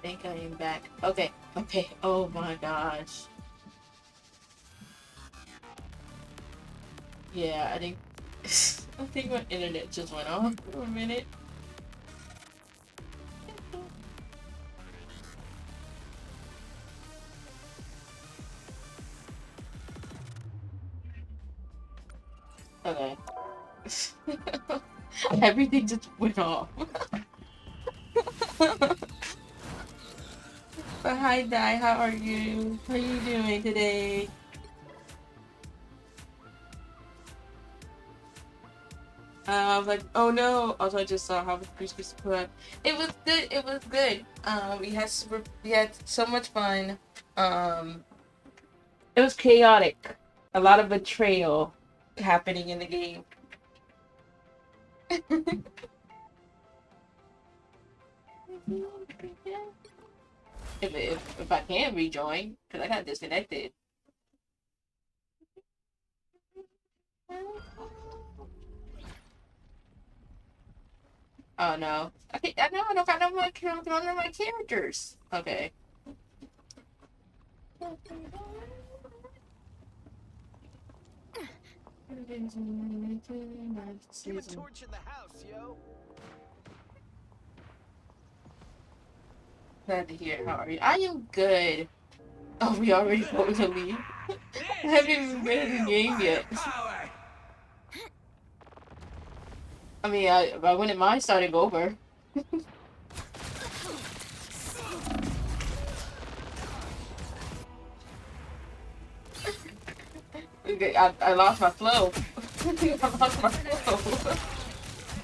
think I am back. Okay, okay. Oh my gosh. Yeah, I think I think my internet just went off for a minute. Okay. Everything just went off. But hi, Di. How are you? How are you doing today? Like, oh no. Also, I just saw how the Christmas put up. It was good. It was good. We had so much fun. It was chaotic. A lot of betrayal happening in the game. If I can rejoin, because I got disconnected. Oh no. Okay, I know I don't got none of my characters. Okay. Give a torch in the house, yo. Glad to hear. How are you? I am good. Oh, we already voted to leave. I haven't even been in the game yet. I mean, I wouldn't mind starting over. Okay, I lost my flow. I lost my flow.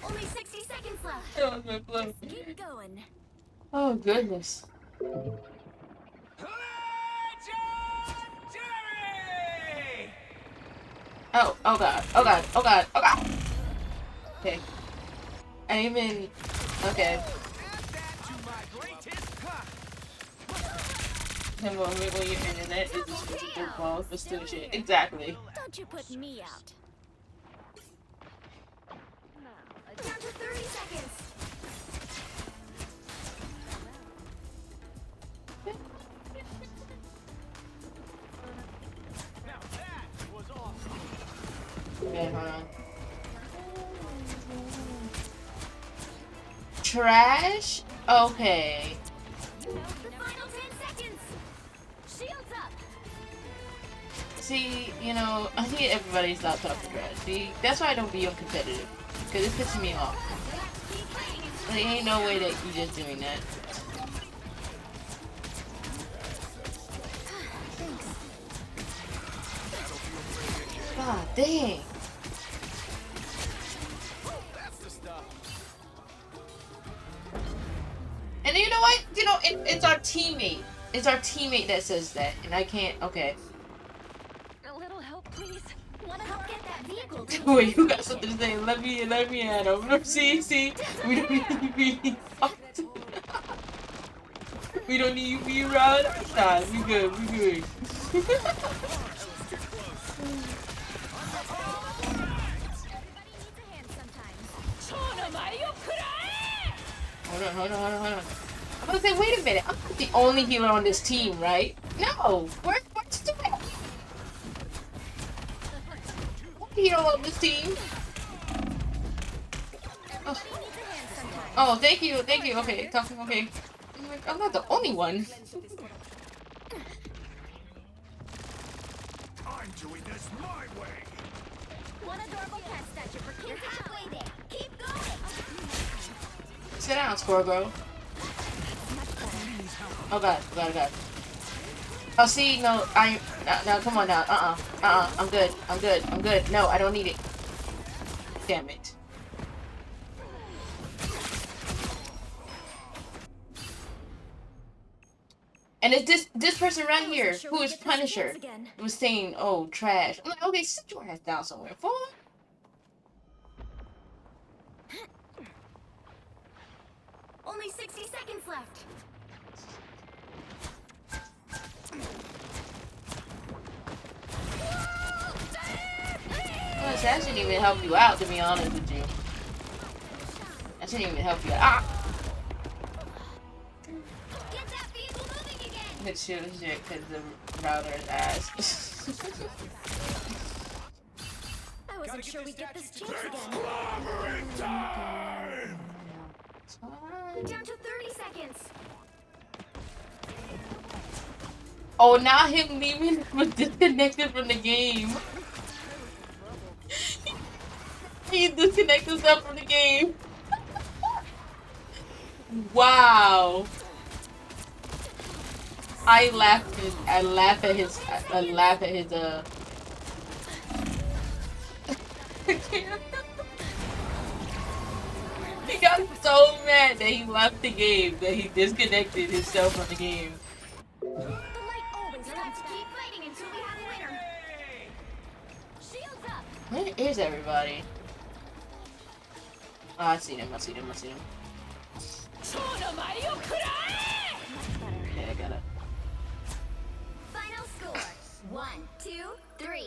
Only 60 seconds left. I lost my flow. Keep going. Oh goodness. Oh god. Oh god. Oh god. Oh god. Okay. I even. Okay. And well, maybe your internet is just a good ball for stupid shit. Exactly. Don't you put me out. Down to 30 seconds. Now that was awesome. Okay, hold on. Trash? Okay. The final 10 seconds. Shields up. See, you know, I think everybody stop talking trash. See, that's why I don't be on competitive. Because it pisses me off. Like, ain't no way that you just doing that. God dang. And you know what? You know, it's our teammate. It's our teammate that says that. And I can't, okay. A little help, please. Wanna help get that vehicle? Wait, you got something to say? Let me add over. See, we don't need to be we don't need you to be around. Nah, we good. Hold on. I'm gonna say, wait a minute. I'm not the only healer on this team, right? No, where's Stuart? What healer on this team? Oh, thank you. Okay, talking. Okay, I'm not the only one. I'm doing this my way. One adorable pet statue for kids. Halfway there. Keep going. Sit down, Scorgo. Oh god. Oh, see, no, no, come on now. I'm good. No, I don't need it. Damn it. And it's this person right here who is Punisher was saying, "Oh, trash." I'm like, okay, sit your ass down somewhere, fool. Only 60 seconds left. Well, that shouldn't even help you out, to be honest with you. That shouldn't even help you out. Ah! Get could shoot shit because the router is ass. I wasn't sure we'd get this chance again. Down to 30 seconds. Oh, now him leaving was disconnected from the game. He disconnected himself from the game. Wow. I laugh at his He got so mad that he left the game, that he disconnected himself from the game. The light always comes back. Keep fighting until we have a winner. Shields up. Where is everybody? Oh, I see them. Much better. Okay, I got it. Final score. 1, 2, 3.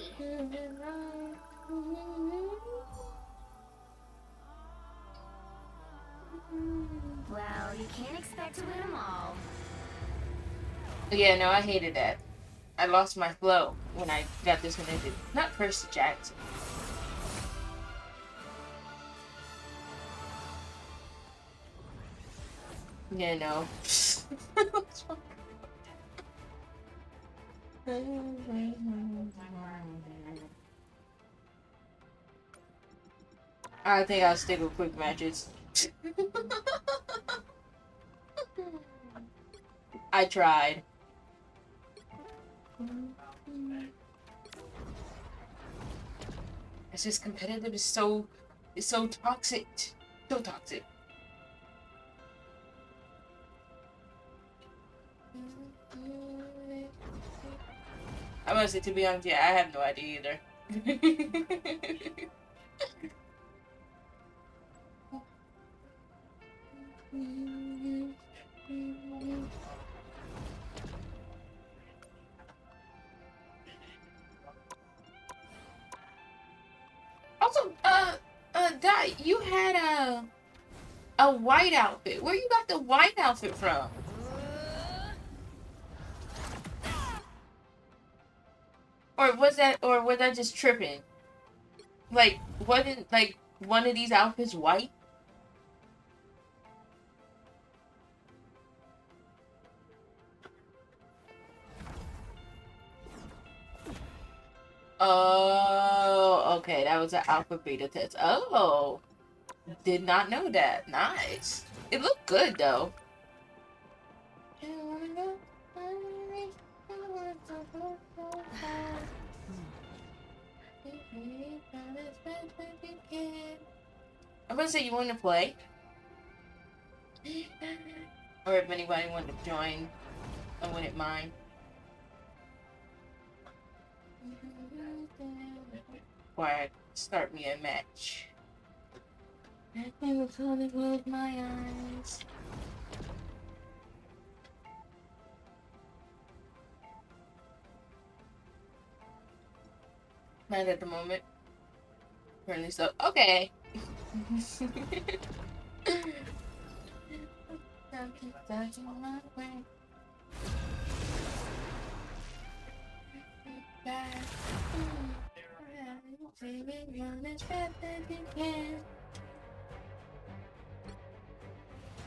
Well, you can't expect to win them all. Yeah, no, I hated that. I lost my flow when I got disconnected. Not Percy Jackson. Yeah, no. I think I'll stick with quick matches. I tried. It's just competitive is so toxic. So toxic. I must say, to be honest, yeah, I have no idea either. Also, Dot, you had a white outfit. Where you got the white outfit from? Or was that just tripping? Like, wasn't like one of these outfits white? Oh, okay, that was an alpha beta test. Oh, did not know that. Nice. It looked good though. I'm gonna say you want to play, or if anybody wanted to join, I wouldn't mind. Or start me a match. I will close my eyes. Not at the moment. Currently so. Okay.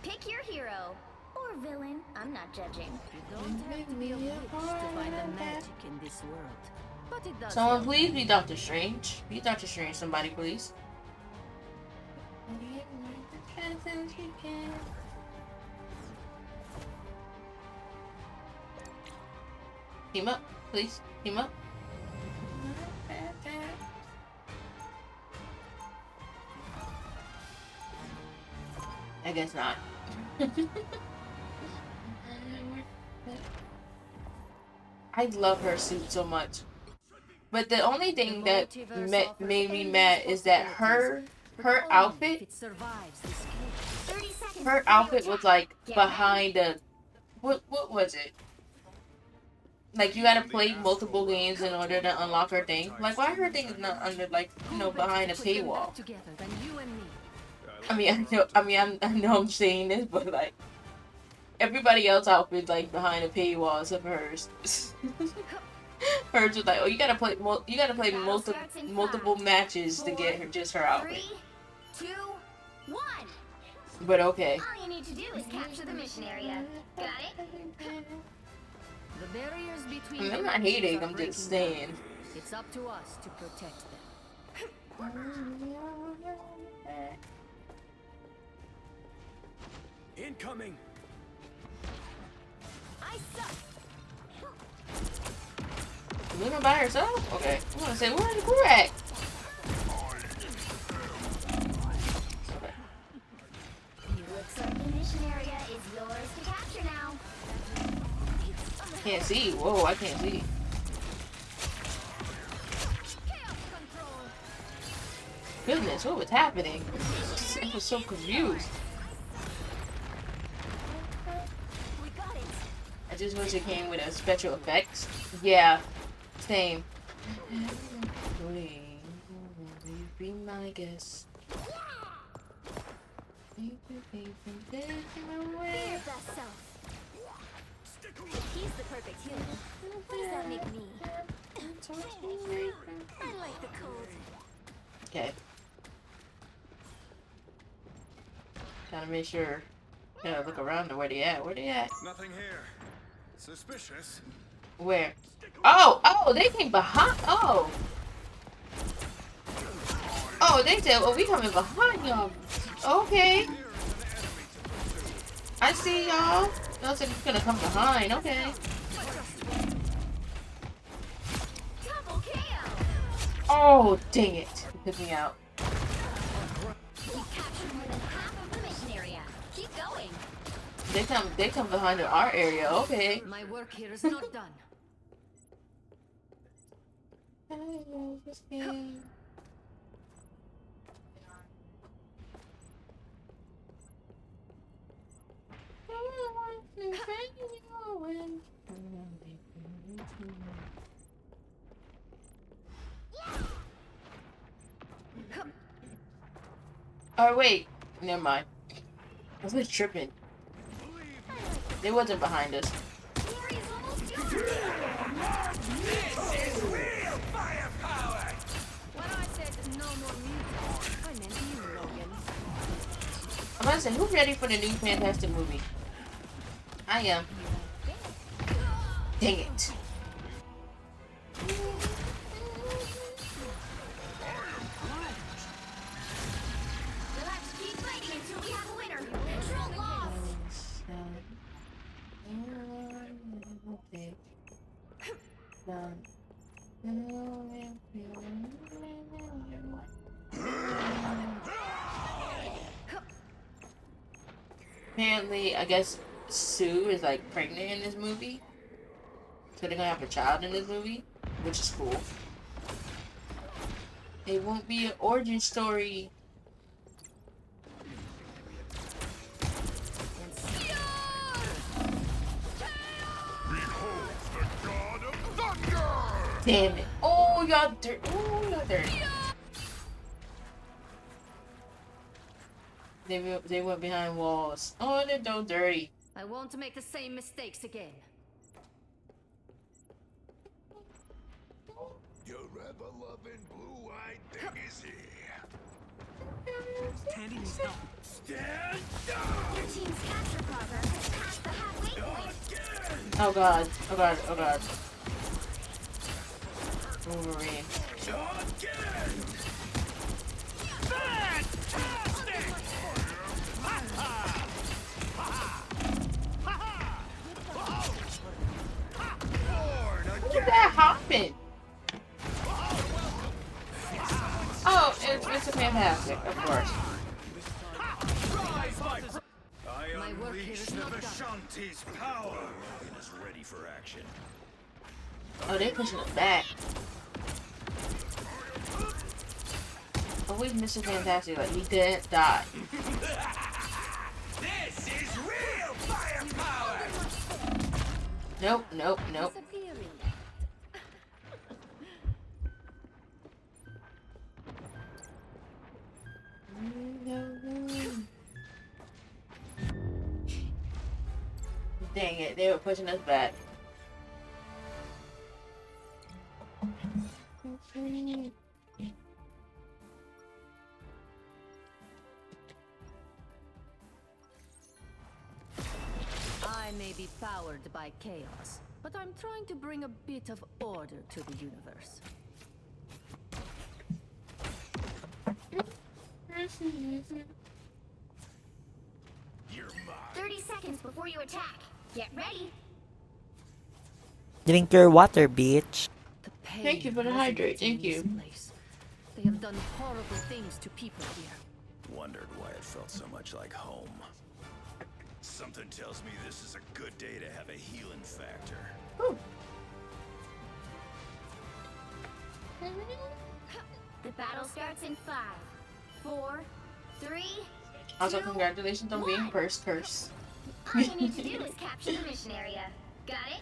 Pick your hero. Or villain. I'm not judging. You don't have to be a witch to find the magic in this world. But it does. Someone please be Doctor Strange. Be Doctor Strange, somebody please. Team up, please. Team up. I guess not. I love her suit so much. But the only thing that made me mad is that her outfit, her outfit was like behind a, what was it? Like you gotta play multiple games in order to unlock her thing. Like why her thing is not under like, you know, behind a paywall? I know I'm saying this, but like Everybody else outfit like behind a paywall except for hers. Hers was like, oh, you gotta play multiple matches to get her just her outfit. 3, 2, 1. But okay. All you need to do is capture the mission area. Got it? The barriers I between mean, I'm the not nations hating. are I'm breaking just down. saying. It's up to us to protect them. Incoming. I suck. Luna by herself? Okay. I'm gonna say, where's the crew at? Okay. Looks like the mission area is yours to capture now. Can't see. Whoa, I can't see. Chaos control. Goodness, what was happening? I was so confused. We got it. I just wish it came with a special effects. Yeah, same. Please, be my guest. Be your best self. He's the perfect human. What does that make me? I like the cold. Okay. Gotta make sure. Gotta look around to where they at. Where they at? Nothing here. Suspicious. Where? Oh, oh, they came behind. Oh. Oh, they said, well, we coming behind y'all. Okay. I see y'all. Y'all said it's gonna come behind. Okay. Double KO. Oh, dang it. It took me out. We captured more than half of the mission area. Keep going. They come behind our area. Okay. My work here is not done. I love this game. Oh wait, never mind. I was tripping. They wasn't behind us. Glory is almost done. When I said no more mutants, I meant you, Logan. I'm about to say, who's ready for the new Fantastic movie? I am. Dang it. We'll have to keep fighting until we have a winner. Control lost. Apparently, I guess Sue is like pregnant in this movie. So they're gonna have a child in this movie, which is cool. It won't be an origin story. Damn it. Oh, y'all dirty. Oh, y'all dirty. They went behind walls. Oh, they're so dirty. I won't make the same mistakes again. Your ever-loving blue-eyed thing is here. Stand down! Your team's capture progress has passed the halfway point. Again! Oh god. Oh god. Oh god. Wolverine. Again! Fantastic! Born Look at again! that hopping. Oh, it's a fantastic, of course. Rise, my fr- I My work here unleash is the not done. Vishanti's power! Is ready for action. Oh, they're pushing us back. Oh, we've Mr. Fantastic, like, he didn't die. This is real firepower! Nope, nope, nope. Disappearing. Dang it, they were pushing us back. I may be powered by chaos, but I'm trying to bring a bit of order to the universe. You're mine. 30 seconds before you attack. Get ready. Drink your water, bitch. The pain Thank you for the hydrate, resonates in thank you. this place. They have done horrible things to people here. Wondered why it felt so much like home. Something tells me this is a good day to have a healing factor. Ooh. The battle starts in 5, 4, 3. Also, 2, congratulations on being first curse. All you need to do is capture the mission area. Got it?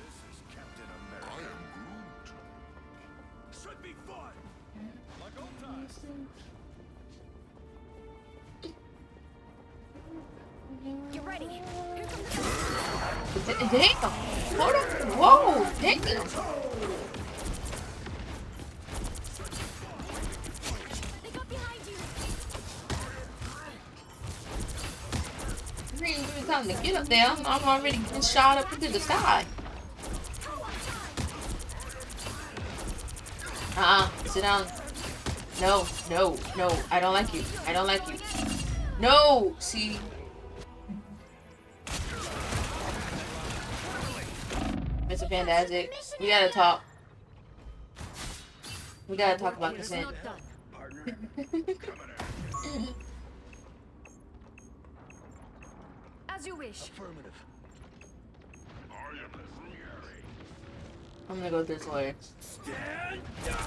This is Captain America. I am Groot. Should be fun. Like old times. Get ready. Here comes the Damn! Hold on! Whoa! Damn! They got behind you. You ain't even time to get up there. I'm already getting shot up into the sky. Sit down. No, no, no. I don't like you. I don't like you. No! See? Mr. Fantastic, we gotta talk. We gotta talk about It's consent. not done. Partner, coming out. As you wish. Affirmative. I am Fury. I'm gonna go this way. Stand down.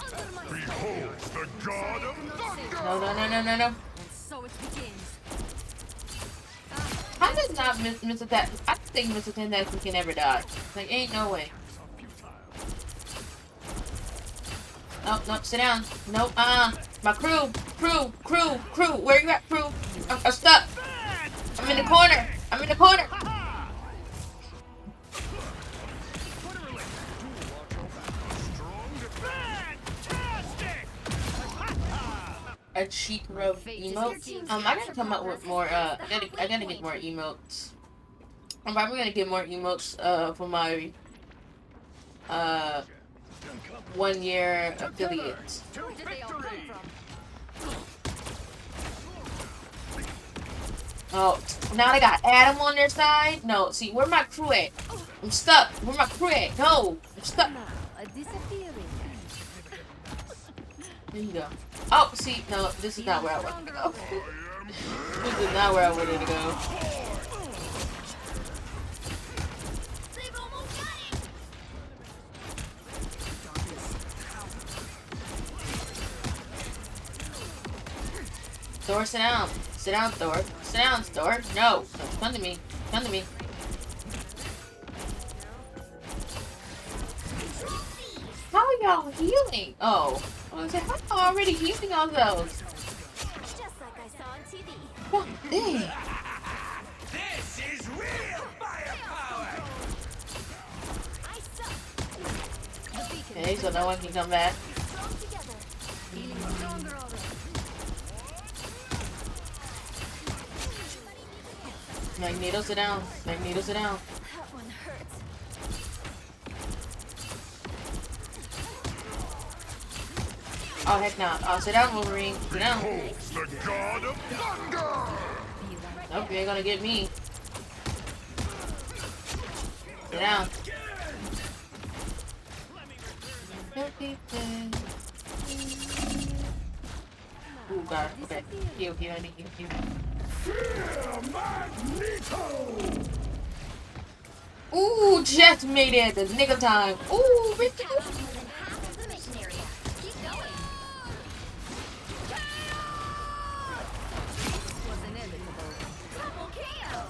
Under my Behold the god of thunder. No, no, no, no, no, no. And so it begins. How does not Mr. That? I don't think Mr. Fantastic can ever die. Like, ain't no way. Nope, nope, sit down. Nope, my crew. Where you at, crew? I'm stuck. I'm in the corner. A cheek rub emote. I gotta come up with more. I gotta get more emotes. I'm probably gonna get more emotes. For my 1 year affiliate. Where did they all come from? Oh, now they got Adam on their side? No, see, where my crew at? I'm stuck. Where my crew at? No, I'm stuck. Now, a disappearing. There you go. Oh, see, no, this is not where I wanted to go. This is not where I wanted to go. They've almost got it. Thor, sit down. Sit down, Thor. Sit down, Thor. No, no, come to me. Come to me. How are y'all healing? Oh, I was like, how are y'all already healing all those? Just like I saw on TV. What? Dang. This is real firepower. I suck. The beacon. Okay, so no one can come back. Strong together. Feeling stronger already. Magneto, sit down. Magneto, sit down. That one hurts. Oh, heck no. Oh, sit down, Wolverine. Sit down. The god of thunder. Nope, you ain't gonna get me. Sit down. Ooh, God. Okay. Heal, I need heal. Ooh, just made it at the nick of time. Ooh, Ricky. More than half of the mission area. Keep going. Was inevitable. Double KO.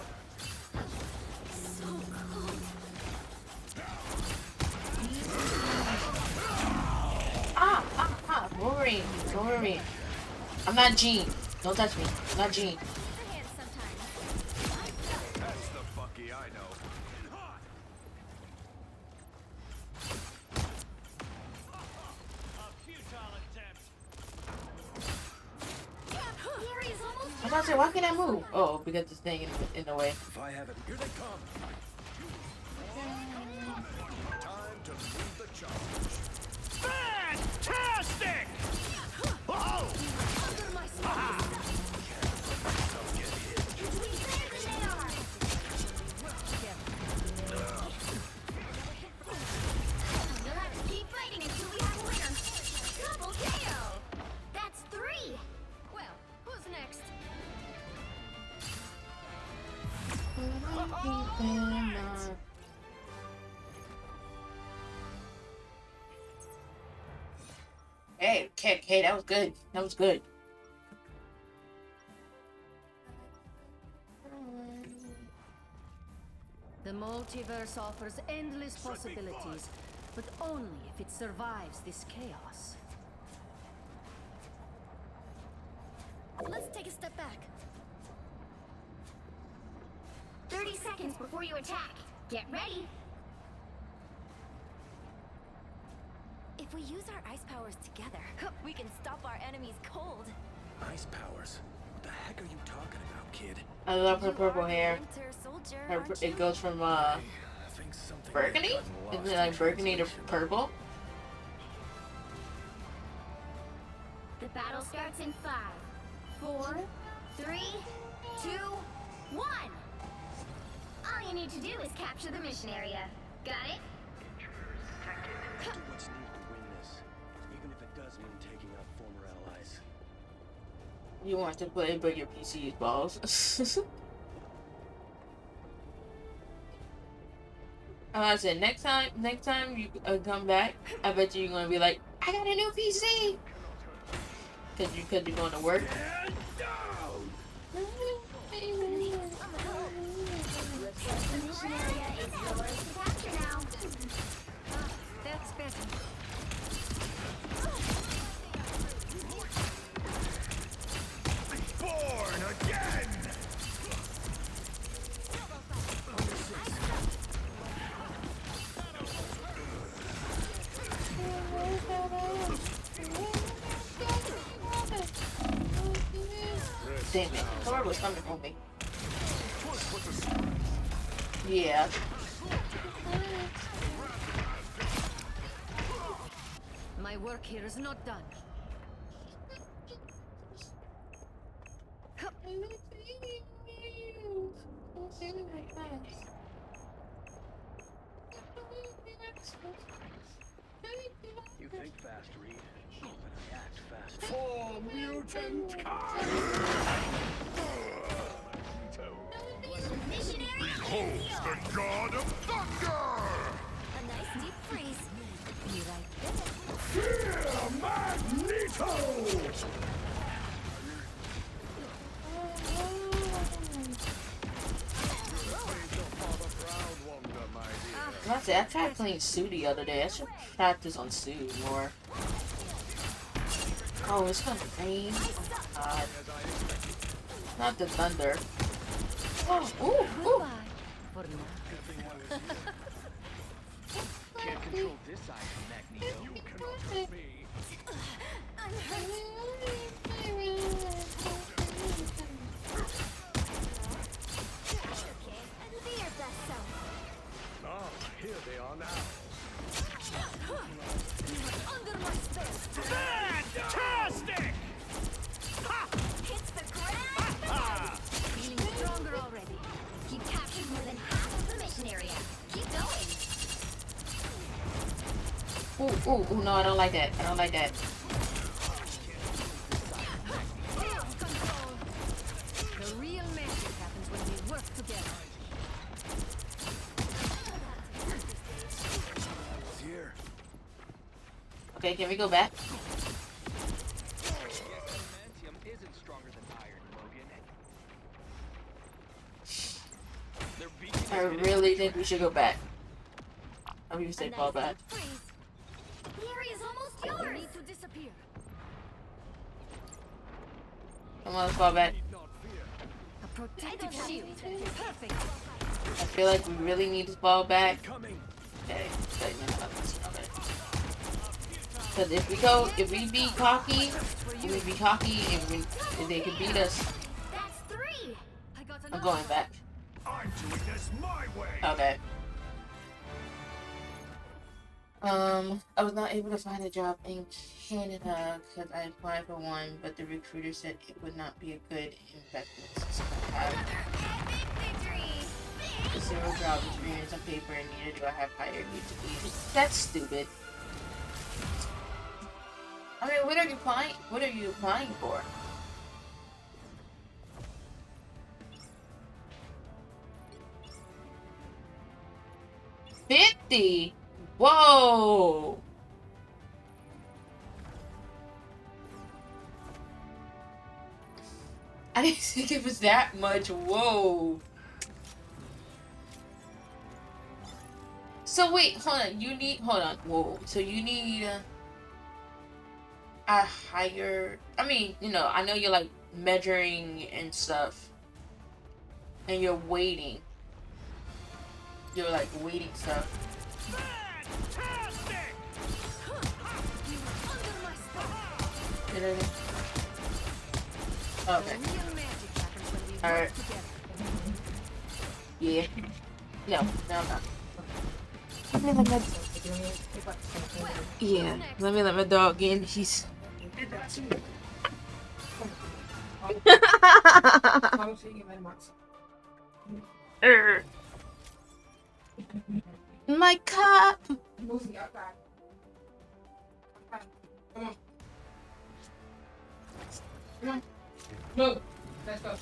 So close. Wolverine. I'm not Jean. Don't touch me. I'm not Jean. The handsome about to say, why can't I move? Oh, because this thing in the way. If I have it, here they come. Time to move the charge. Fantastic! Oh! Under my spell. Get hit. We better than they are. You'll have to keep fighting until we have a winner. Double KO. That's 3. Well, who's next? Hey, kick. Hey, that was good. That was good. The multiverse offers endless possibilities, but only if it survives this chaos. Let's take a step back. 30 seconds before you attack. Get ready. If we use our ice powers together, we can stop our enemies cold. Ice powers. What the heck are you talking about, kid? I love her You purple are the hair. Winter Soldier, Her, aren't you? it goes from I think something burgundy? may have gotten Isn't it lost like in burgundy to translation. purple? The battle starts in 5, 4, 3, 2, 1. All you need to do is capture the mission area. Got it? Do what's needed to win this, even if it does mean taking out former allies. You want to play, but your PC is balls. I said next time you come back, I bet you you're gonna be like, I got a new PC. Cause you're going to work. The mission area is yours to capture now. That's better. Born again! Damn it, Thor was coming for me. Yeah. My work here is not done. You think fast, Reed, but I act fast. For mutant kind! Mission area is Behold yours. the god of thunder! A nice deep freeze. Be right there. Fear Magneto! I said, I tried playing Sue the other day. I should practice on Sue more. Oh, it's gonna rain. Oh, God. Not the thunder. Oh, ooh, ooh. Goodbye. For now. Can't control this side of Magneto. You cannot hurt me. I'm hurt. Okay, and be your best self. Ah, here they are now. Under my spell. Fantastic! Hits the ground. Feeling stronger already. You captured more than half of the mission area. Keep going. Ooh, ooh, ooh, no, I don't like that. I don't like that. Chaos control. The real magic happens when we work together. Here. Okay, can we go back? Adamantium isn't stronger than iron, Logan. They're beating I really think we should go back. I'm gonna say A fall nice back. deep freeze. The area's almost You yours. need to disappear. Come on, let's fall back. A protective shield. Perfect. I feel like we really need to fall back. Coming. Okay, because if we be cocky, and they can beat us. That's 3. I got I'm going back. I'm doing this my way. Okay. I was not able to find a job in Canada because I applied for one, but the recruiter said it would not be a good investment since I have Epic victory! 0 job experience on paper and neither do I have higher GPA. That's stupid. I mean, what are you applying? What are you applying for? $50. Whoa. I didn't think it was that much. Whoa. So wait, hold on. Hold on. Whoa. So you need a higher. I mean, you know, I know you're like measuring and stuff, and you're waiting. You're like waiting stuff. Fantastic! Did I- Okay. Alright. Yeah. No, I'm not. Yeah, let me let my dog in. He's. My cup. Move. Let's go.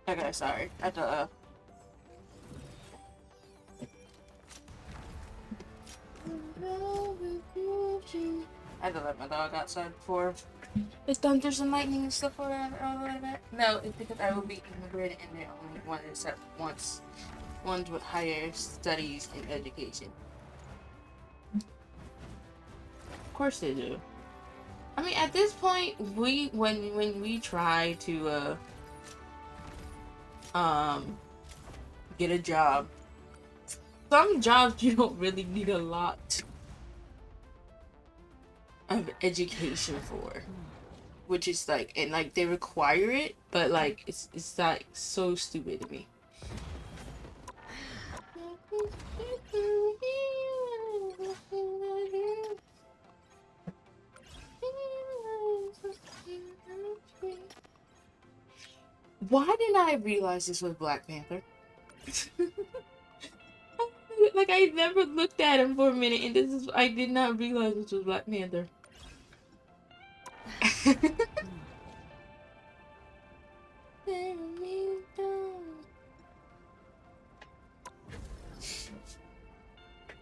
Okay, sorry. I thought. I had to let my dog outside before it's thunder and lightning and stuff all like that. No, it's because I will be immigrated and they only want to accept ones with higher studies and education. Of course they do. I mean, at this point, when we try to get a job, some jobs you don't really need a lot of education for, which is like, and like they require it, but like it's like so stupid to me. Why didn't I realize this was Black Panther? Like I never looked at him for a minute, and I did not realize this was Black Panther.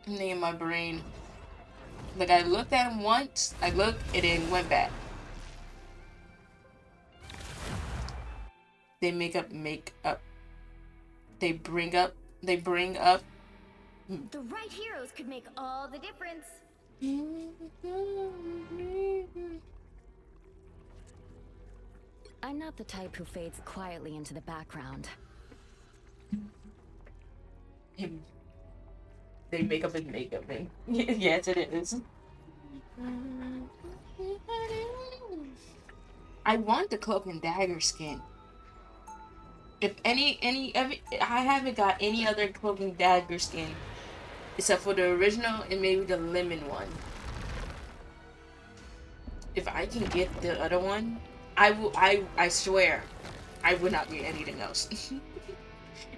In my brain, like I looked at him once, I looked and then went back. They make up. They bring up. The right heroes could make all the difference. I'm not the type who fades quietly into the background. They make up his makeup thing. Yes, it is. I want the cloak and dagger skin. If I haven't got any other cloak and dagger skin except for the original and maybe the lemon one. If I can get the other one, I swear, I would not get anything else.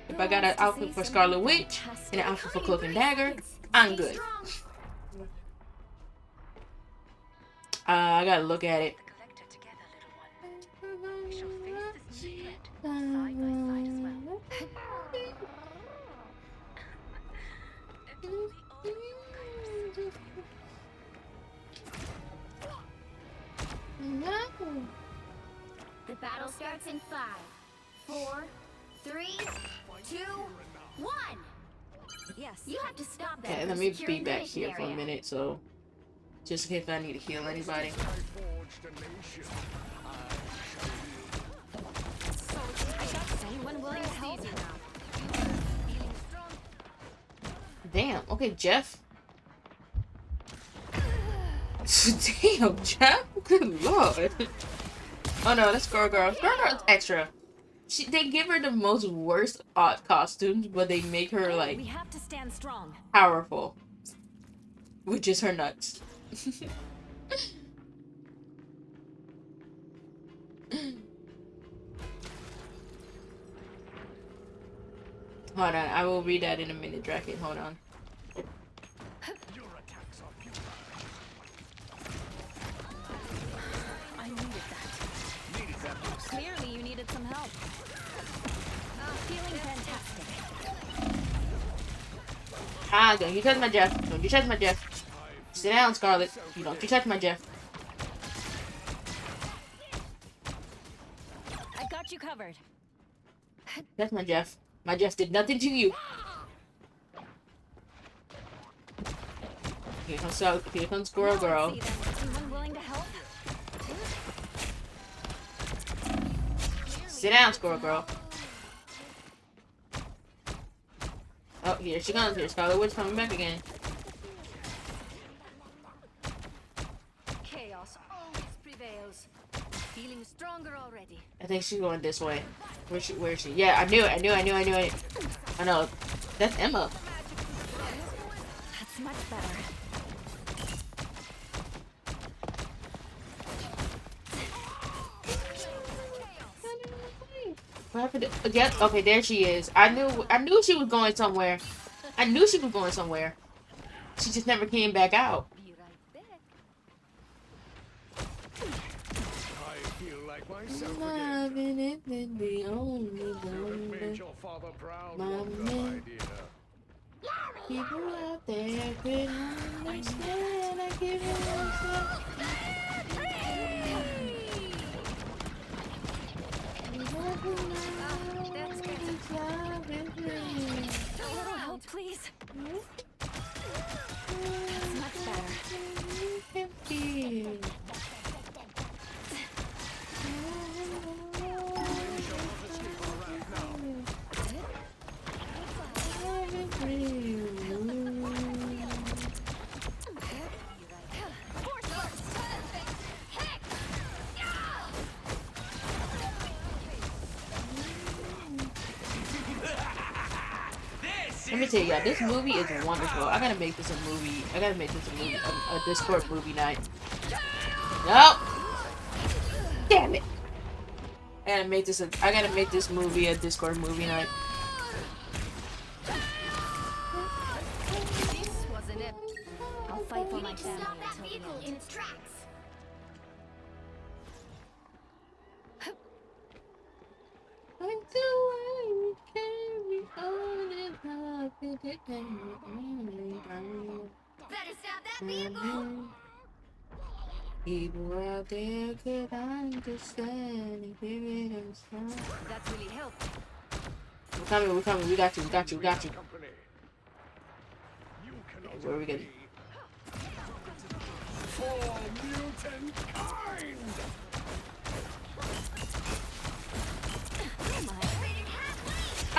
If I got an outfit for Scarlet Witch and an outfit for Cloak and Dagger, I'm good. I gotta look at it. The battle starts in 5, 4, 3, 2, 1. Yes. You have to stop that. Okay, from let me be securing the back mission here for a area. minute, so just in case I need to heal anybody. Anyone willing to help? Damn. Okay, Jeff. Damn, Jeff. Good lord. Oh no, that's Girl Girl. Girl Girl's extra. They give her the most worst odd costumes, but they make her like We have to stand strong. powerful, which is her nuts. Hold on, I will read that in a minute, Draken. Hold on. I needed that. Clearly, you needed some help. Feeling fantastic. Ah, don't you touch my Jeff. Don't you touch my Jeff. Sit down, Scarlet. You don't you touch my Jeff. I got you covered. That's my Jeff. My Jeff did nothing to you. Here comes Squirrel Girl. See them. Anyone willing to help? Sit down, Squirrel Girl. Oh, here she comes. Here, Scarlet Witch coming back again. Chaos always prevails. Feeling stronger already. I think she's going this way. Where is she? Yeah, I knew it. I know. That's Emma. That's much better. What happened to, yep, okay, there she is. I knew she was going somewhere. I knew she was going somewhere. She just never came back out. Be right back. I feel like myself again. Loving it when we only Made wonder. your father proud. My Wonder, man. my dear. People out there couldn't understand. I give it That's good. A little help, please. That's much better. Let me tell you, y'all, this movie is wonderful. I gotta make this a movie. A Discord movie night. Nope. Damn it. I gotta make this movie a Discord movie night. This wasn't it. I'll fight for You my need to family stop that until the vehicle end. in its tracks. Like the way we carry on and how did it Better stop that vehicle. People out there could understand and give it a shot. That really helped. We're coming. We got you. Company. You cannot Where are we getting? For mutant kind.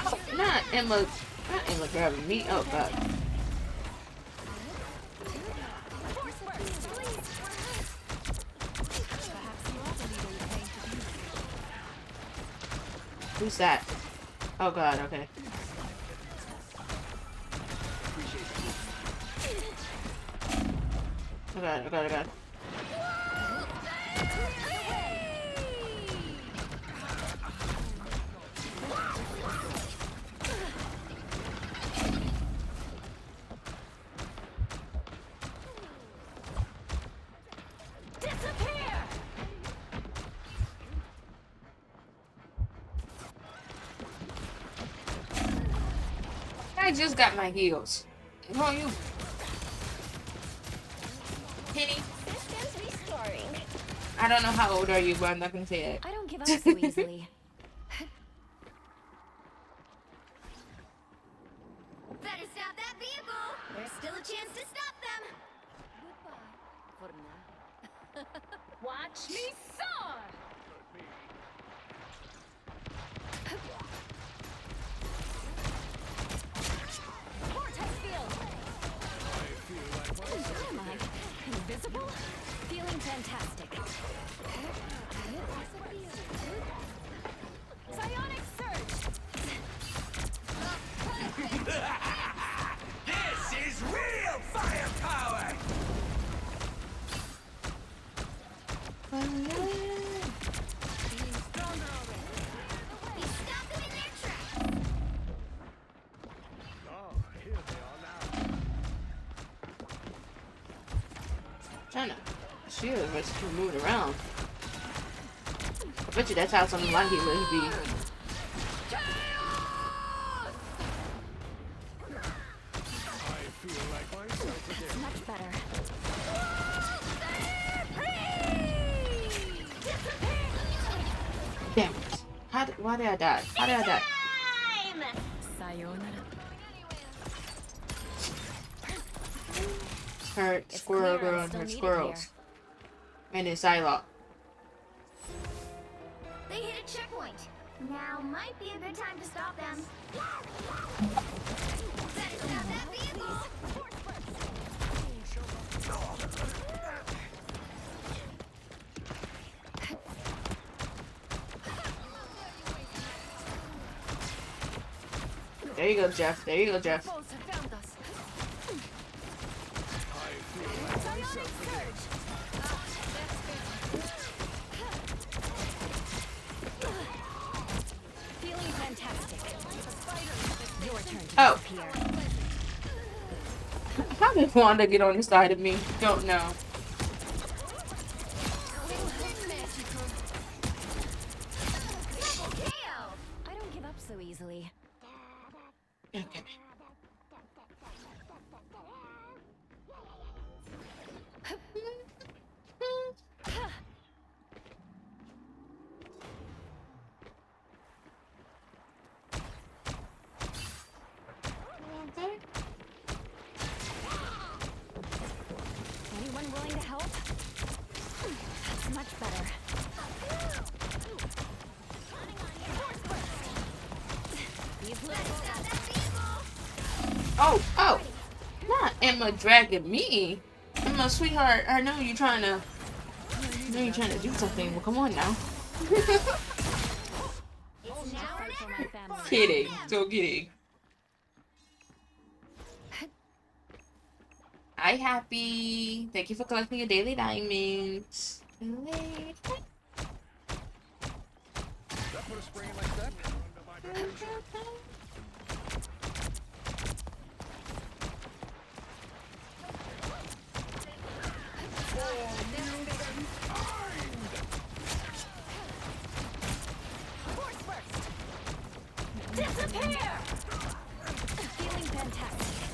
Oh, not Emma grabbing me. Oh god. Who's that? Oh god, okay. Oh god. I just got my heels. Who are you? Penny? Systems restoring. I don't know how old are you, but I'm not gonna say it. I don't give up so easily. chance to stop them. Goodbye. For now. Watch me soar! Vortex field! Where am I? Invisible? Feeling fantastic. Psionic surge! This is real firepower! We stopped them in their tracks! Oh, here they are now. Trying to shield was moving around. I bet you that's how some lucky would be. I feel like myself again. Much better. Damn it. Why did I die? How did I die? Time! Sayonara. Her It's squirrel clear I'm girl and still her needed squirrels. And then Psylocke. They hit a checkpoint. Now might be a good time to stop them. Better stop that vehicle! There you go, Jeff. There you go, Jeff. Foes have found us. I feel like myself again. Feeling fantastic. Your turn to Oh. disappear. How did Wanda get on the side of me? Don't know. KO! I don't give up so easily. Okay. Anyone willing to help? That's much better. These little Stop that vehicle! Oh! Not Emma dragging me. Emma, sweetheart, I know you're trying to do something. Well, come on now. It's now or fight for my never! family. Kidding. So kidding. Hi, Happy. Thank you for collecting your daily diamonds. That put a spring in my step? Disappear! Feeling fantastic.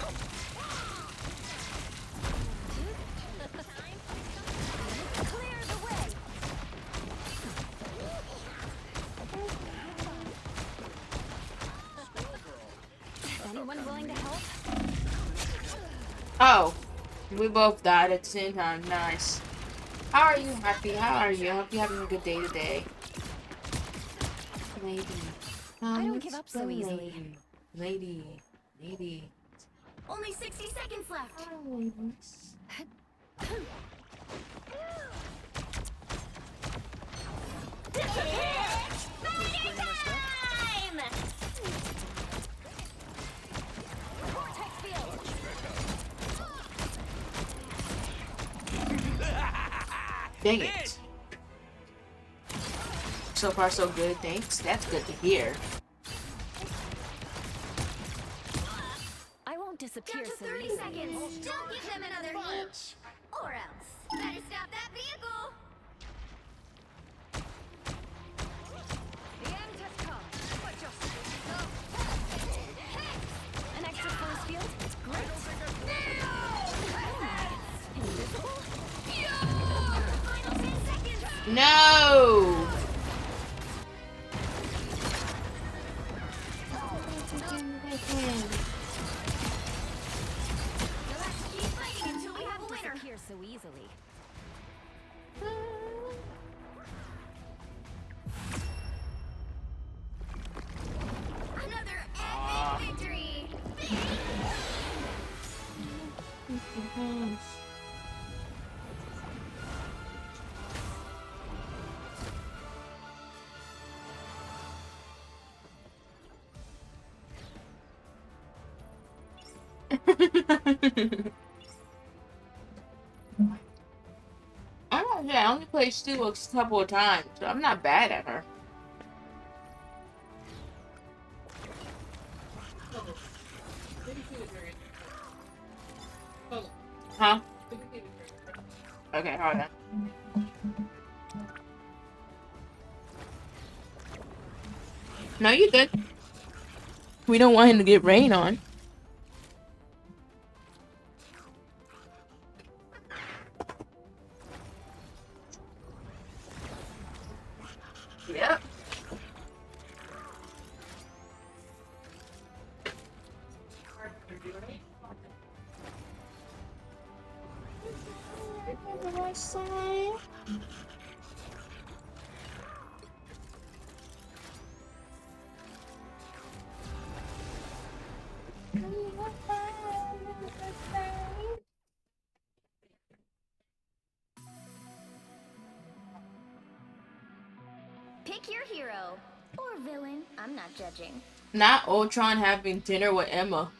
Clear the way! Anyone willing to help? Oh, we both died at the same time. Nice. How are you, Happy? How are you? I hope you're having a good day today. Lady. I don't give up so easily. Lady. Only 60 seconds left. Disappear! Spider time! Vortex field! Dang it. So far, so good. Thanks. That's good to hear. I won't disappear Down to so 30 easily. seconds. Don't give them another inch. Or else. Better stop that vehicle. The end has come. But just an extra force field? Great. Invisible? Final 10 seconds. No! I'm not sure. I only played Stu a couple of times, so I'm not bad at her. Huh? Okay, hold on. No, you good. We don't want him to get rain on. Yep. Pick your hero. Or villain. I'm not judging. Not Ultron having dinner with Emma.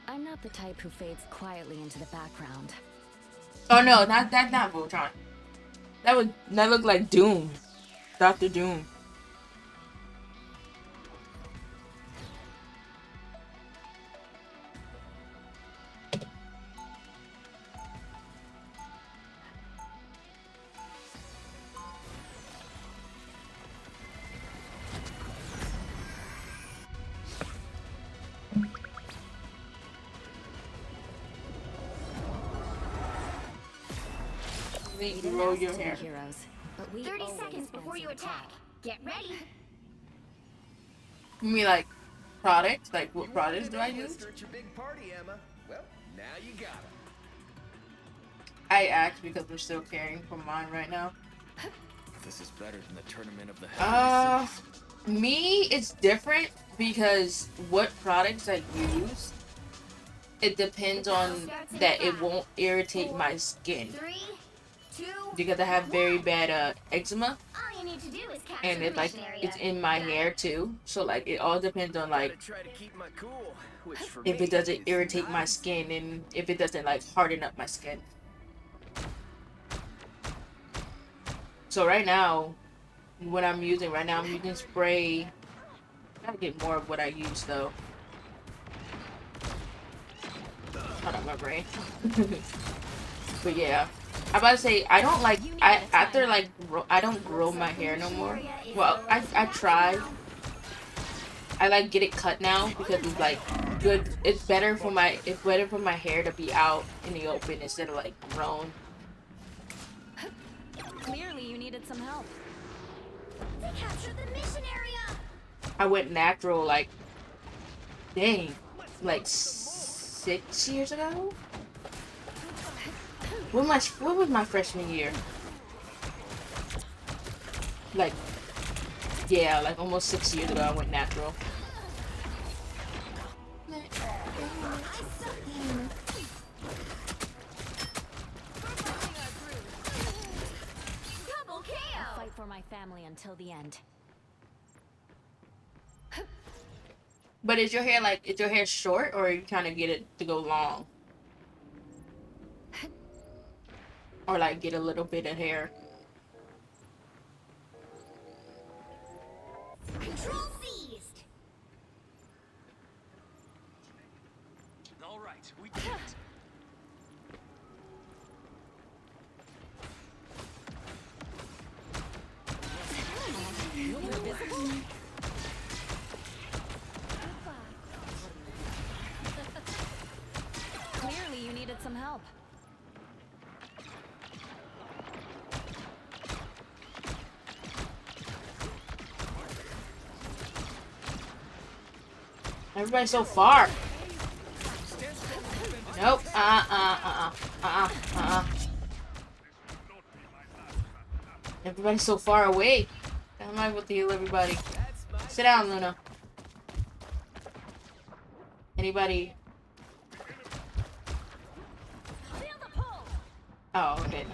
I'm not the type who fades quietly into the background. Oh no, not Ultron. That looked like Doom. Dr. Doom. We You didn't roll ask your to be hair. heroes, but we 30 always seconds before answer you the attack. call. Get ready. You mean like products? Like what You products wanted do an I A-lister use? at your big party, Emma. Well, now you got it. I asked because we're still caring for mine right now. This is better than the tournament of the Heavenly Cities. Me, it's different because what products I use, it depends on that it won't irritate my skin 3, 2, because I have very bad eczema all you need to do is capture and the it like mission area. it's in my Got hair it? too. So like it all depends on like Gotta try to keep my cool, which for if me it doesn't is irritate my nice. skin and if it doesn't like harden up my skin. So right now, what I'm using right now, I'm using spray. I gotta get more of what I use though. Hold on, my brain. But yeah, I'm about to say I don't like I don't grow my hair no more. Well, I try. I like get it cut now because it's like good. It's better for my hair to be out in the open instead of like grown. Clearly, you needed some help. They captured the mission area. I went natural like, dang, like 6 years ago. What was my freshman year? Like, yeah, like almost 6 years ago I went natural. Double KO. I'll fight for my family until the end. But is your hair short or are you trying to get it to go long? Or like get a little bit of hair? Control seized. All right, we did it. Clearly, you needed some help. Everybody's so far. Nope. Everybody's so far away. I'm not able to heal everybody. Sit down, Luna. Anybody? Feel the pull. Oh, okay.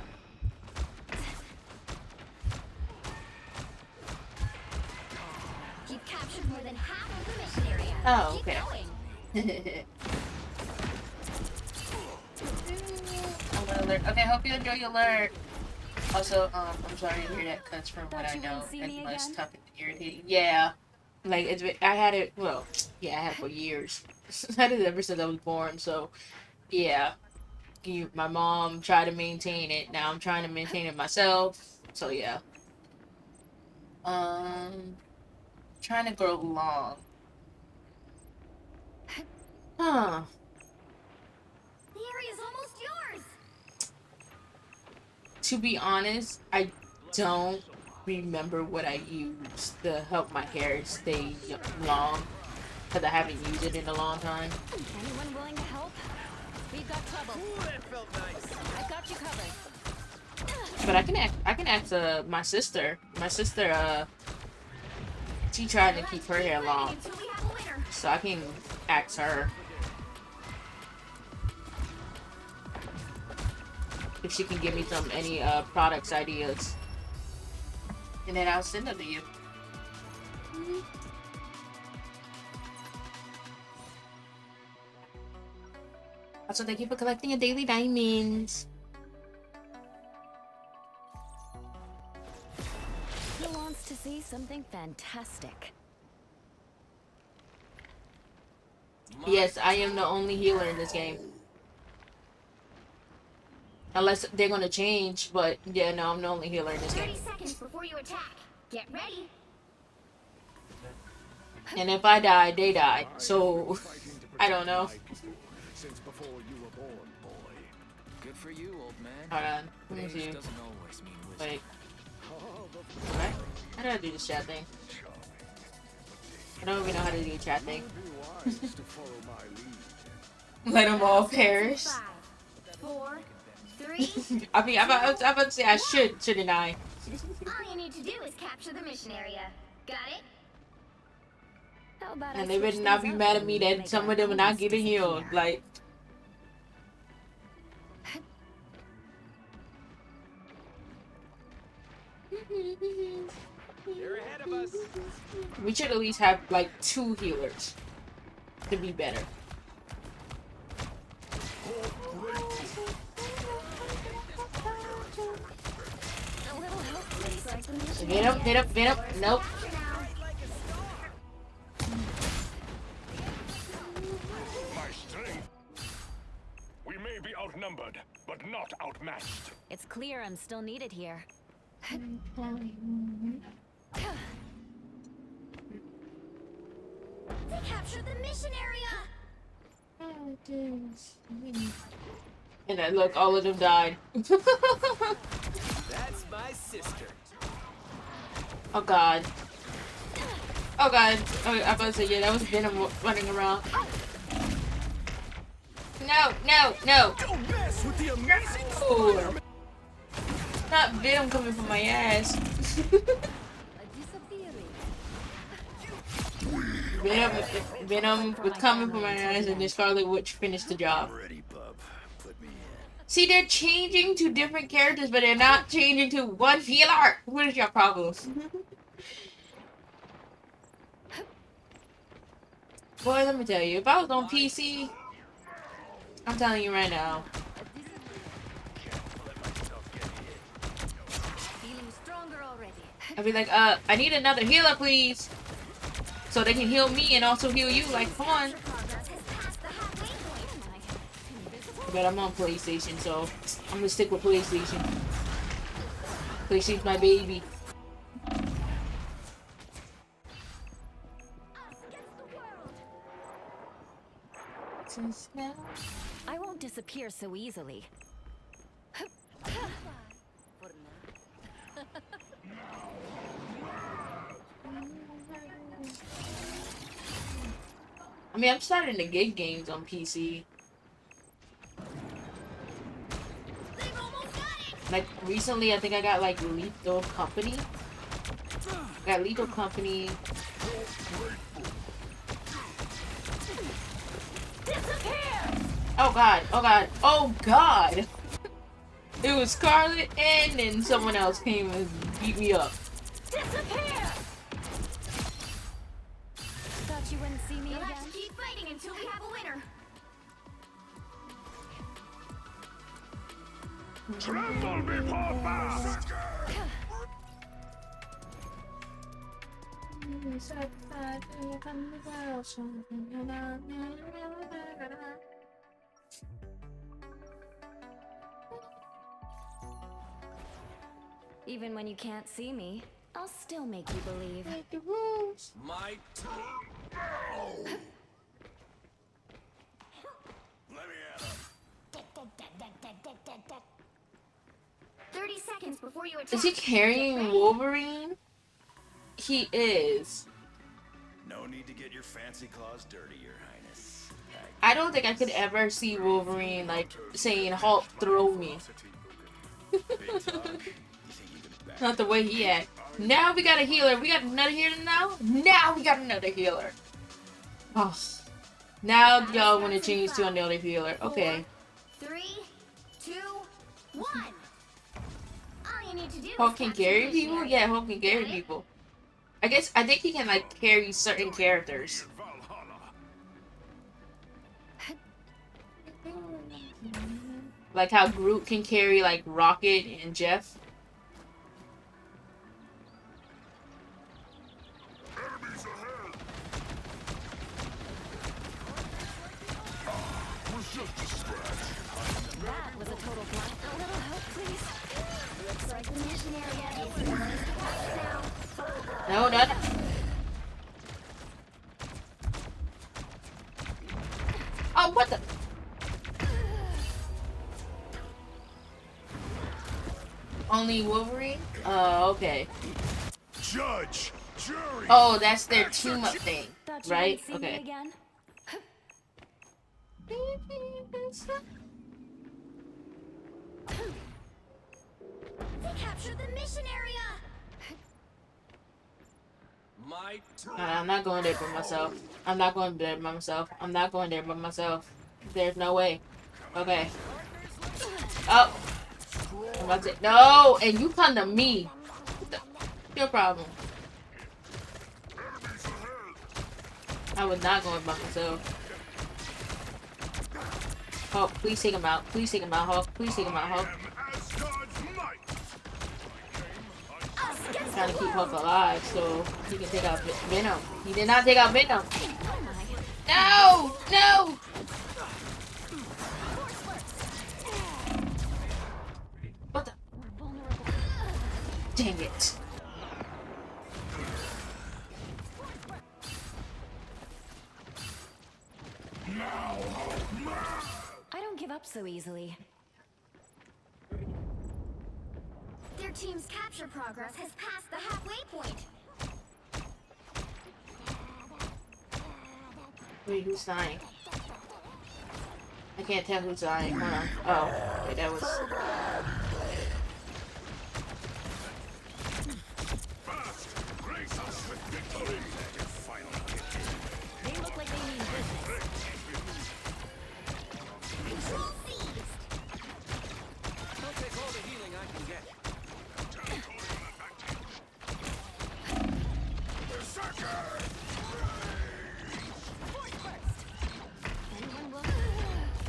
You've captured more than half of the mission area. Oh, Keep okay. going. alert. Okay, hope you enjoy your alert. Also, I'm sorry to hear that cuts from what I know. It must tough and irritating. Yeah. Like, I had it, well, yeah, I had it for years. I had it ever since I was born, so, yeah. My mom tried to maintain it. Now I'm trying to maintain it myself. So, yeah. Trying to grow long. Huh. The area's almost yours. To be honest, I don't remember what I used to help my hair stay long. Because I haven't used it in a long time. Anyone willing to help? We've got trouble. Ooh, that felt nice. I've got you covered. But I can ask my sister. My sister she tried to keep her hair long. Until we have a winner. So I can ask her if she can give me any products ideas. And then I'll send them to you. Also, thank you for collecting your daily diamonds. Who wants to see something fantastic? Yes, I am the only healer in this game. Unless they're gonna change, but yeah, no, I'm the only healer in this 30 game. seconds before you attack. Get ready. And if I die, they die. So, I don't know. Since before you were born, boy. Good for you, old man. Hold on, let me Age see. doesn't always mean wisdom. Wait. What? How do I do this chat thing? I don't even know how to do the chat thing. Be wise to follow my lead. Let them all perish. 5, 4, 3. I mean, I'm about to say I shouldn't I? All you need to do is capture the mission area. Got it? How about And I they better switch not be things mad up at me and that make some our of them are not opponents getting healed. disappear? Like, They're ahead of us. we should at least have like 2 healers to be better. A little help, please. Like the mission Get up, get up, get up. Nope. My strength. We may be outnumbered, but not outmatched. It's clear I'm still needed here. They captured the mission area! And then look, all of them died. That's my sister. Oh god. Oh god. Oh, I was about to say, yeah, that was Venom running around. No, no, no. Don't mess with the amazing Ooh. Not Venom coming from my ass. Venom was coming from my ass and then Scarlet Witch finished the job. I'm ready, bub. Put me in. See, they're changing to different characters, but they're not changing to one healer. What is your problem? Boy, let me tell you, if I was on PC, I'm telling you right now, Feeling stronger already. I'd be like, I need another healer, please. So they can heal me and also heal you. Like, come on. Progress has passed the halfway point. Am I invisible? But I'm on PlayStation, so I'm gonna stick with PlayStation. PlayStation's my baby. I won't disappear so easily. I mean, I'm starting to get games on PC. They've almost got it! Like, recently, I think I got, like, Lethal Company. Got Lethal Company. Disappear! Oh god, oh god, oh god! It was Scarlet and then someone else came and beat me up. Disappear! Thought you wouldn't see me again. Let's keep fighting until we have a winner. Tremble before fast! Even when you can't see me, I'll still make you believe. My Let me at him. 30 seconds before you attack. Is he carrying Wolverine? He is. No need to get your fancy claws dirty, Your Highness. I don't think I could ever see Wolverine like saying Hulk throw me. Big talk. You think you can back Not the way he act. Now we got a healer. We got another healer now? Now we got another healer. Oh. Now y'all want to change to another healer. Okay. 3, 2, 1. All you need to do is Hulk can capture carry the people? missionary. Yeah, Hulk can carry people. I think he can like carry certain characters. Like how Groot can carry like Rocket and Jeff. That was a total blank. A little help, please. Looks like the mission area is yours to touch now. No, no, no. Oh, what the? Only Wolverine? Oh, okay. Judge, jury. Oh, that's their team up thing, Thought you right? would see me Okay. again. They captured the mission area. my I'm not going there by myself. I'm not going there by myself. I'm not going there by myself. There's no way. Okay. Oh. I'm about to, no, and you come to me. What the, your problem. I was not going by myself. Hulk, please take him out. Please take him out, Hulk. Please take him out, Hulk. Asgard's might. I'm trying to keep Hulk alive so he can take out Venom. He did not take out Venom. No! No! What the? Dang it. I don't give up so easily. Their team's capture progress has passed the halfway point. Wait, who's dying? I can't tell who's dying. Hold on. Oh, wait, that was... Grace us with victory. They look like they mean business. Control seized. I'll take all the healing I can get.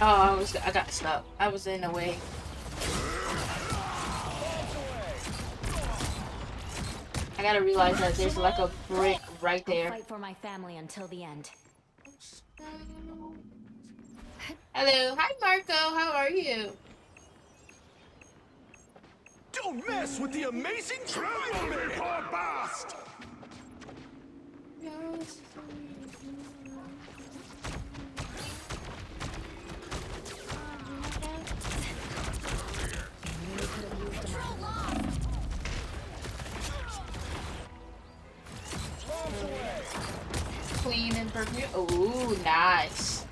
Oh, I got stuck. I was in the way. I gotta realize that there's like a brick right I'll there. fight for my family until the end. Hello. Hi, Marco. How are you? Don't mess with the amazing tremble before fast. Control lost. Clean and perfume. Oh, nice.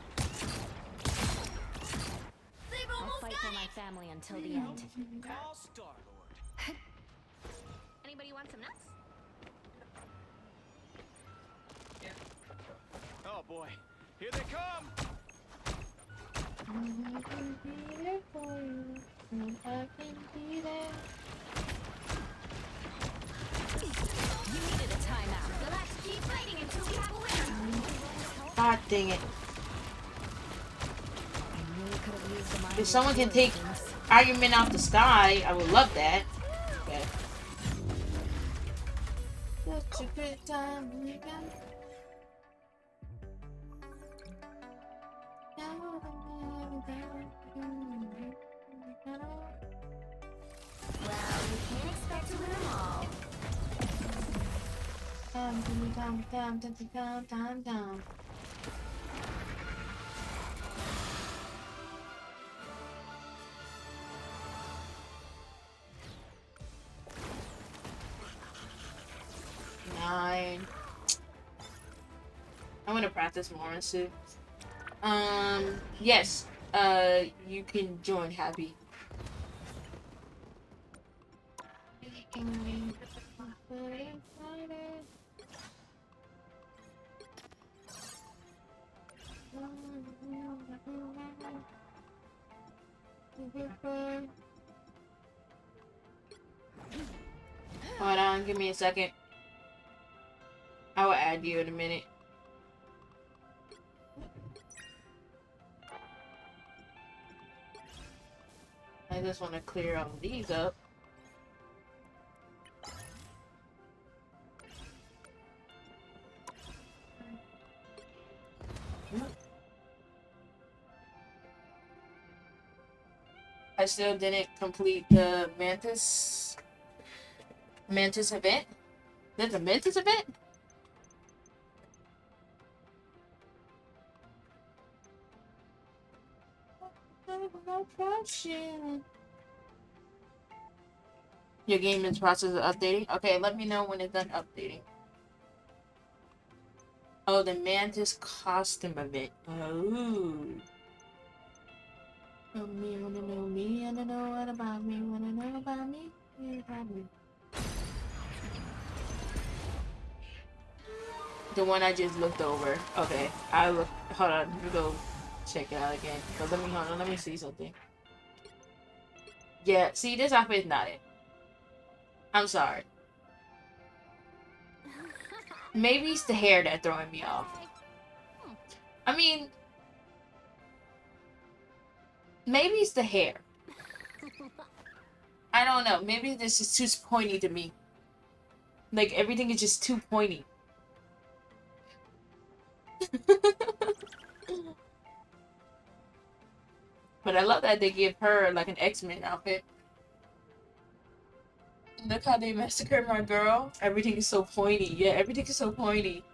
They've I'll almost fight got for it. my family until the end. Call Star-Lord. Anybody want some nuts? Oh boy, here they come. You needed a timeout. You'll have to keep fighting until we have a winner. God dang it. I really could have used the mind If someone can of take things. Iron Man out the sky. I would love that. Okay. Such a good time. Well, you can't expect to win them all. Time. 9. I want to practice more and see. Yes. You can join Happy. Hold on, give me a second. I will add you in a minute. I just want to clear all these up. I still didn't complete the Mantis event. There's a Mantis event? Your game is process of updating? Okay, let me know when it's done updating. Oh, the Mantis costume event. Oh. Know me, wanna know me, wanna know what about me, wanna know about me, what about me. The one I just looked over. Okay, hold on, let me go check it out again. But hold on, let me see something. Yeah, see, this outfit is not it. I'm sorry. Maybe it's the hair that's throwing me off. I mean, maybe it's the hair. I don't know. Maybe this is too pointy to me. Like, everything is just too pointy. But I love that they give her, like, an X-Men outfit. Look how they massacred my girl. Everything is so pointy. Yeah, everything is so pointy.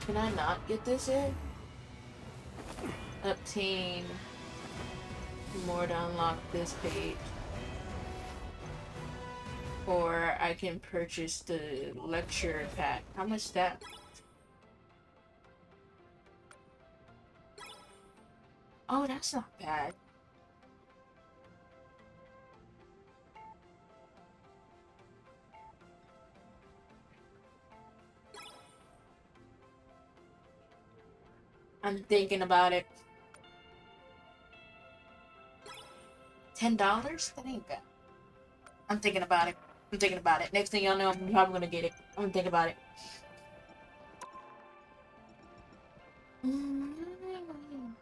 Can I not get this in? Obtain more to unlock this page. Or I can purchase the lecture pack. How much is that? Oh, that's not bad. I'm thinking about it. $10? That ain't bad. I'm thinking about it. I'm thinking about it. Next thing y'all know, I'm probably gonna get it. I'm gonna think about it.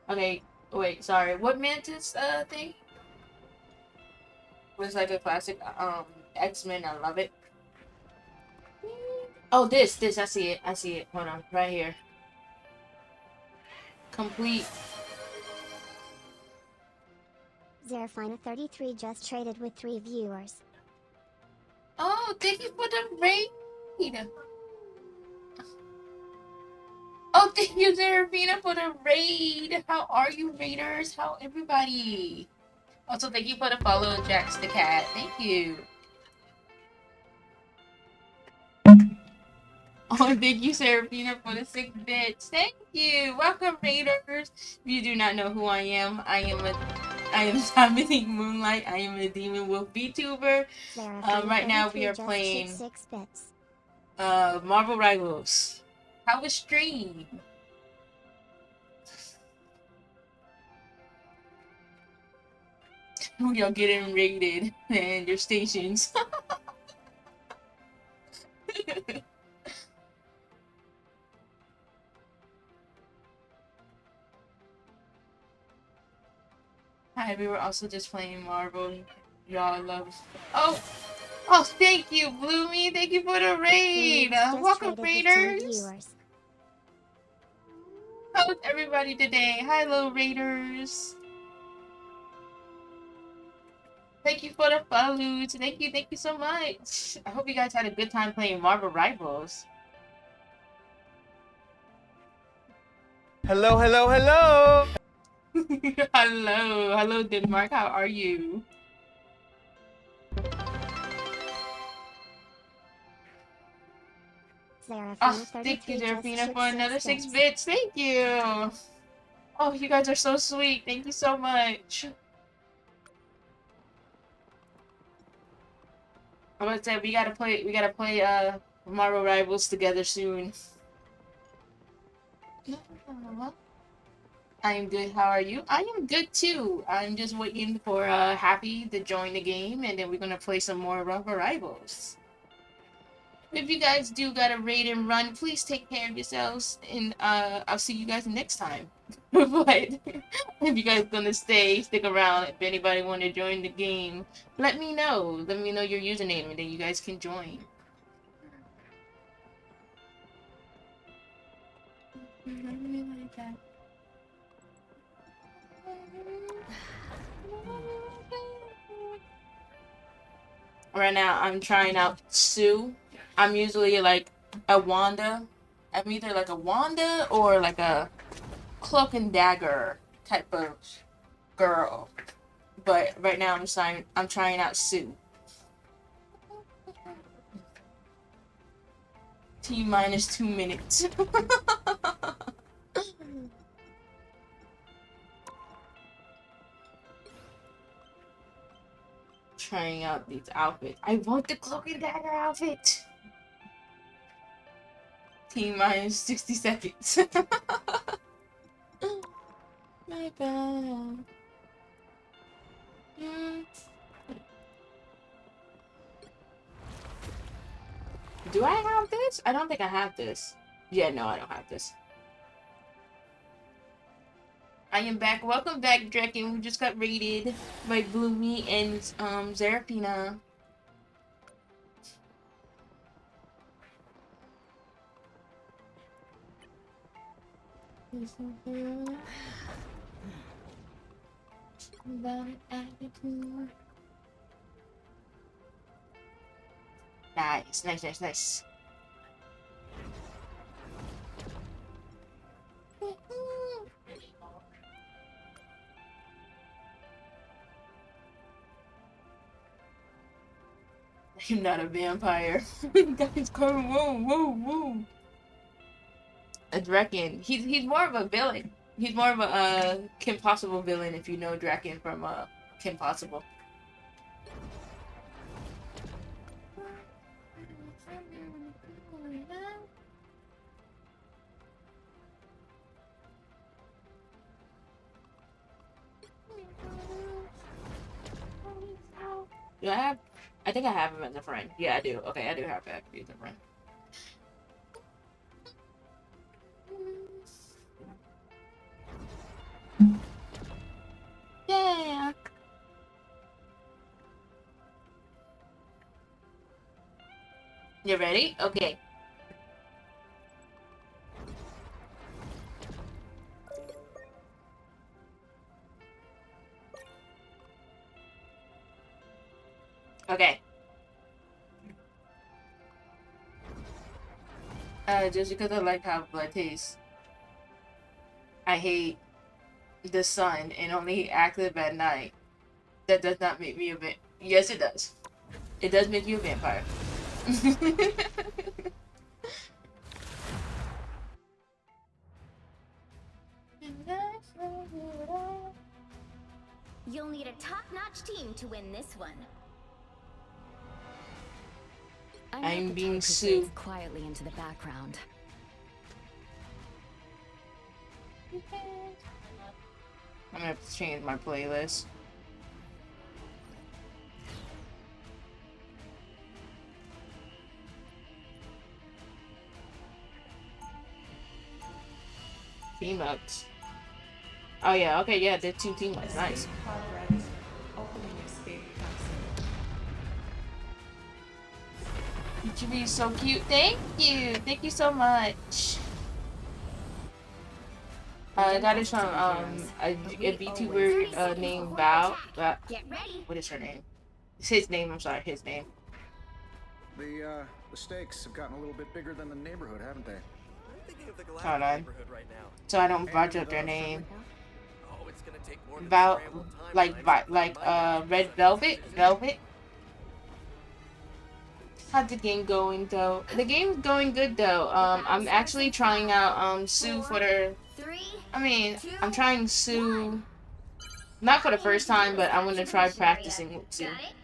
Okay, wait, sorry. What Mantis thing? Was like a classic X-Men. I love it. Oh, this. I see it. I see it. Hold on, right here. Complete. Zerafina33 just traded with 3 viewers. Oh, thank you for the raid. Oh, thank you, Zerafina, for the raid. How are you, raiders? How everybody? Also, thank you for the follow, Jax the cat. Thank you. Oh, thank you, Serafina, for the 6 bits. Thank you. Welcome, Raiders. If you do not know who I am Dominique Moonlight. I am a Demon Wolf VTuber. Right now we are playing 6 bits. Marvel Rivals. How was stream? Y'all getting raided and your stations. Hi, we were also just playing Marvel. Y'all love. Oh, oh, thank you, Bloomy. Thank you for the raid. Bloomies just Welcome, traded with 2 raiders. viewers. How's everybody today? Hi, little raiders. Thank you for the follows. Thank you so much. I hope you guys had a good time playing Marvel Rivals. Hello, hello, hello! Hello, Denmark. How are you? Seraphina Oh, 32 thank you, just Serafina, shipped for another 6 bits. bits. Thank you. Oh, you guys are so sweet. Thank you so much. I'm gonna say we gotta play Marvel Rivals together soon. I am good. How are you? I am good too. I'm just waiting for Happy to join the game, and then we're gonna play some more Marvel Rivals. If you guys do gotta raid and run, please take care of yourselves, and I'll see you guys next time. But if you guys gonna stick around, if anybody want to join the game, let me know. Let me know your username, and then you guys can join. Right now, I'm trying out Sue. I'm usually like a Wanda. I'm either like a Wanda or like a Cloak and Dagger type of girl. But right now, I'm trying out Sue. T minus 2 minutes. Trying out these outfits. I want the Cloak and Dagger outfit. T minus 60 seconds. My bad. Do I have this? I don't think I have this. Yeah, no, I don't have this. I am back. Welcome back, Draken. We just got raided by Bloomy and Serafina. Nice, nice, nice, nice. I'm not a vampire. Guys, come, woo. A Draken. He's more of a villain. He's more of a Kim Possible villain if you know Draken from Kim Possible. Do I have? I think I have him as a friend. Yeah, I do. Okay, I do have Happy as a friend. Yeah. You ready? Okay. Okay. Just because I like how blood tastes. I hate the sun and only active at night. That does not make me a vampire. Yes, it does. It does make you a vampire. You'll need a top-notch team to win this one. I'm the being type who Sue. fades quietly into the background. I'm gonna have to change my playlist. Team ups. Oh yeah, okay, yeah, they're 2 team ups. Nice. You be so cute. Thank you. Thank you so much. I got it from a VTuber named Bao. Get ready. What is her name? It's his name. I'm sorry, his name. The stakes have gotten a little bit bigger than the neighborhood, haven't they? I'm thinking of the Hold Galactic on. neighborhood right now. So I don't botch up their name. Oh, it's gonna take more than About scrambled like timelines. Red Velvet. How's the game going though? The game's going good though. I'm actually trying out Sue for the. 3, I mean, 2, I'm trying Sue. Not for the first time, but I'm gonna try practicing with Sue. Got it?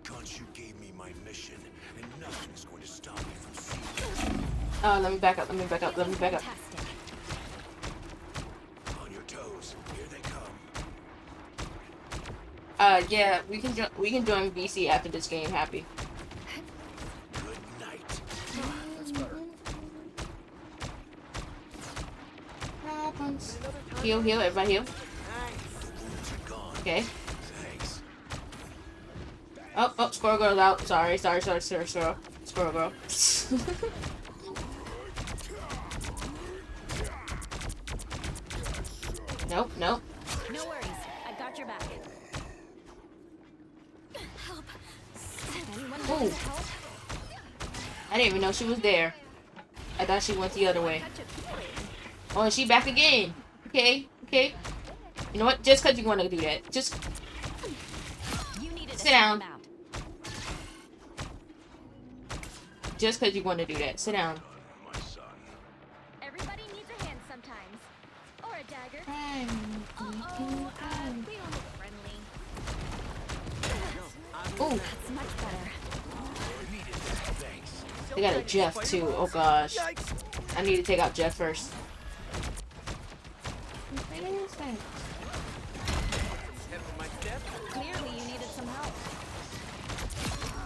Khonshu gave me my mission, and nothing's going to stop me from seeing it. Let me back up. Let me back up. Let me back up. Fantastic. On your toes. Here they come. Yeah, we can join VC after this game. Happy. Good night. That's better. Heal, everybody heal. Okay. Thanks. Oh, Squirrel Girl's out. Sorry, Squirrel Girl. Nope. No worries. I got your back. Help. Anyone Ooh. need help? I didn't even know she was there. I thought she went the other way. Oh, and she back again. Okay. You know what? Just because you want to do that. Just You needed to sit down. time out. Just because you want to do that. Sit down. My son. Everybody needs a hand sometimes. Or a dagger. We all look friendly. Ooh, That's much better. Thanks. they got a Jeff too. Oh gosh. I need to take out Jeff first. Clearly you needed some help.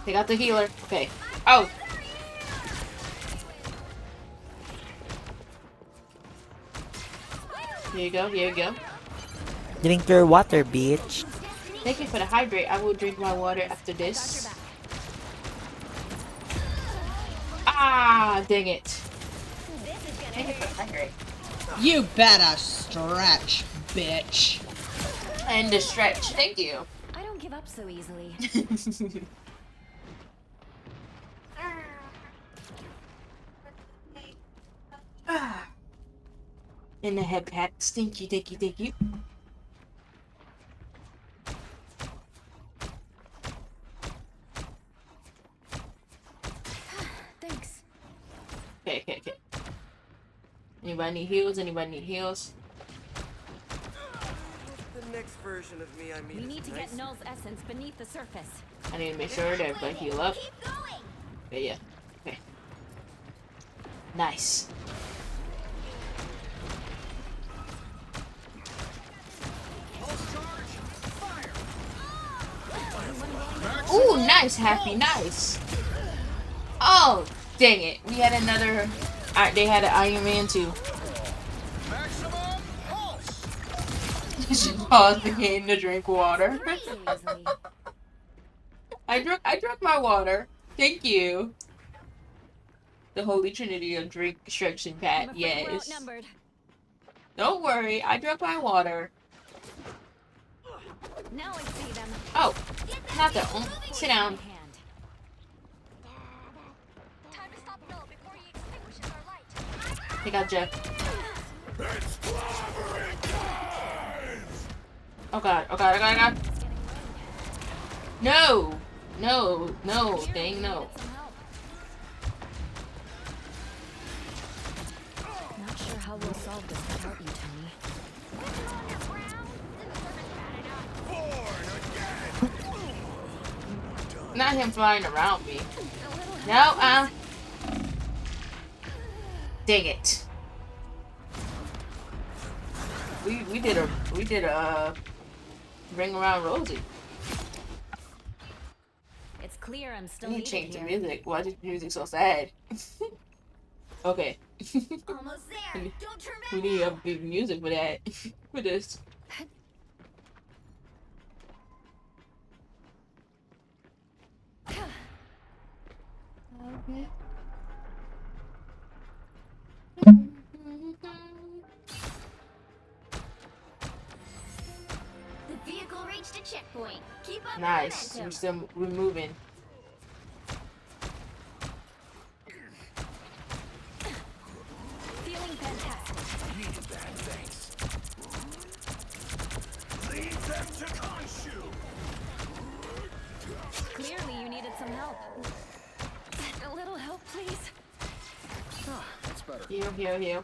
Take out the healer. Okay. Oh. Here you go. Drink your water, bitch. Thank you for the hydrate. I will drink my water after this. Ah, dang it. Thank you for the hydrate. You better stretch, bitch. And the stretch. Thank you. I don't give up so easily. In the head pat. Stinky, thank you. Thanks. Okay. Anybody need heals? The next version of me, I mean. We is need to nice. get Null's essence beneath the surface. I need to make sure that everybody heal up. Keep going. Yeah. Okay. Nice. Ooh, nice, Happy, nice. Oh, dang it. We had another... they had an Iron Man too. Maximum pulse. She paused the game to drink water. So easily. I drank my water. Thank you. The Holy Trinity of drink instruction I'm pad. afraid we're Yes. outnumbered. Don't worry, I drank my water. Now I see them. Oh, not that one. Sit down. Hand. Time to stop Null before he extinguishes our light. Take out Jeff. Oh god. No, dang no. Some help. Not sure how we'll solve this without you, Tony. Not him flying around me. No, dang it. We did a ring around Rosie. It's clear I'm I still need to needed change the here. music. Why is the music so sad? Okay. Almost there. Don't turn back. We need upbeat music for that. For this. Okay. The vehicle reached a checkpoint. Keep up Nice. the momentum. We're moving. Feeling fantastic. Needed that, thanks. Leave them to Khonshu! Clearly, you needed some help. A little help, please. That's better. Heal.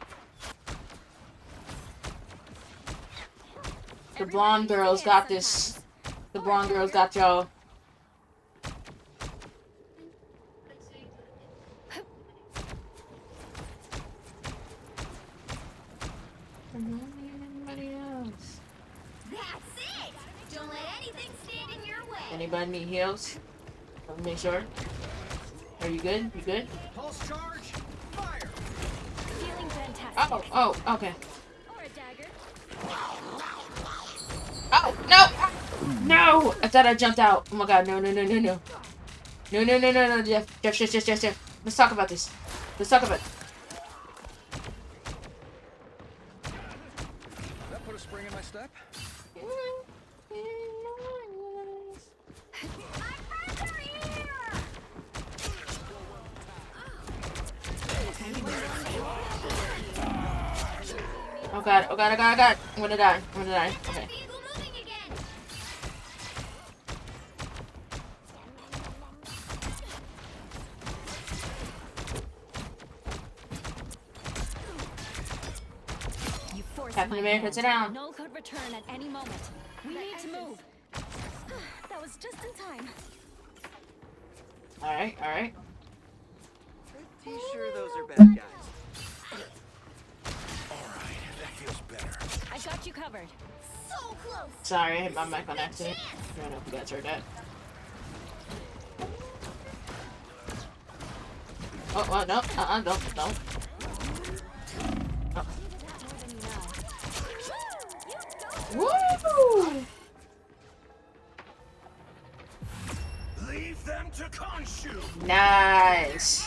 The blonde girls got this. The blonde girls got y'all. Anybody else? That's it. Don't let anything stand in your way. Anybody need heals? Let me make sure. Are you good? You good? Pulse charge, fire! Feeling fantastic. Oh, okay. Or a dagger. Oh, no! No! I thought I jumped out. Oh my god, no. No, Jeff. Let's talk about this. That put a spring in my step? Oh god. I'm gonna die. Okay. Vehicle moving again. You forced Captain my America, hand. sit down. Null could return at any moment. We need to move. That was just in time. Alright. Pretty sure those are bad guys. Alright, that feels better. I got you covered. So close. Sorry, I hit my mic on accident. I don't know if you guys heard that. Oh, no. Don't. Woo! Leave them to Khonshu! Nice.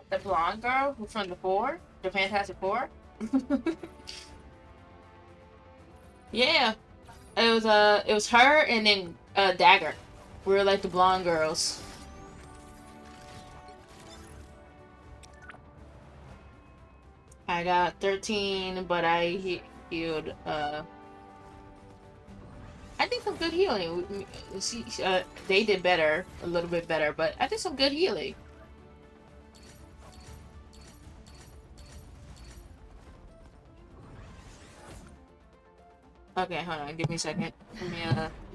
The blonde girl who's from the Fantastic Four. Yeah, it was her and then Dagger. We were like the blonde girls. I got 13, but I healed. I did some good healing. They did better, a little bit better, but I did some good healing. Okay, hold on. Give me a second. Let me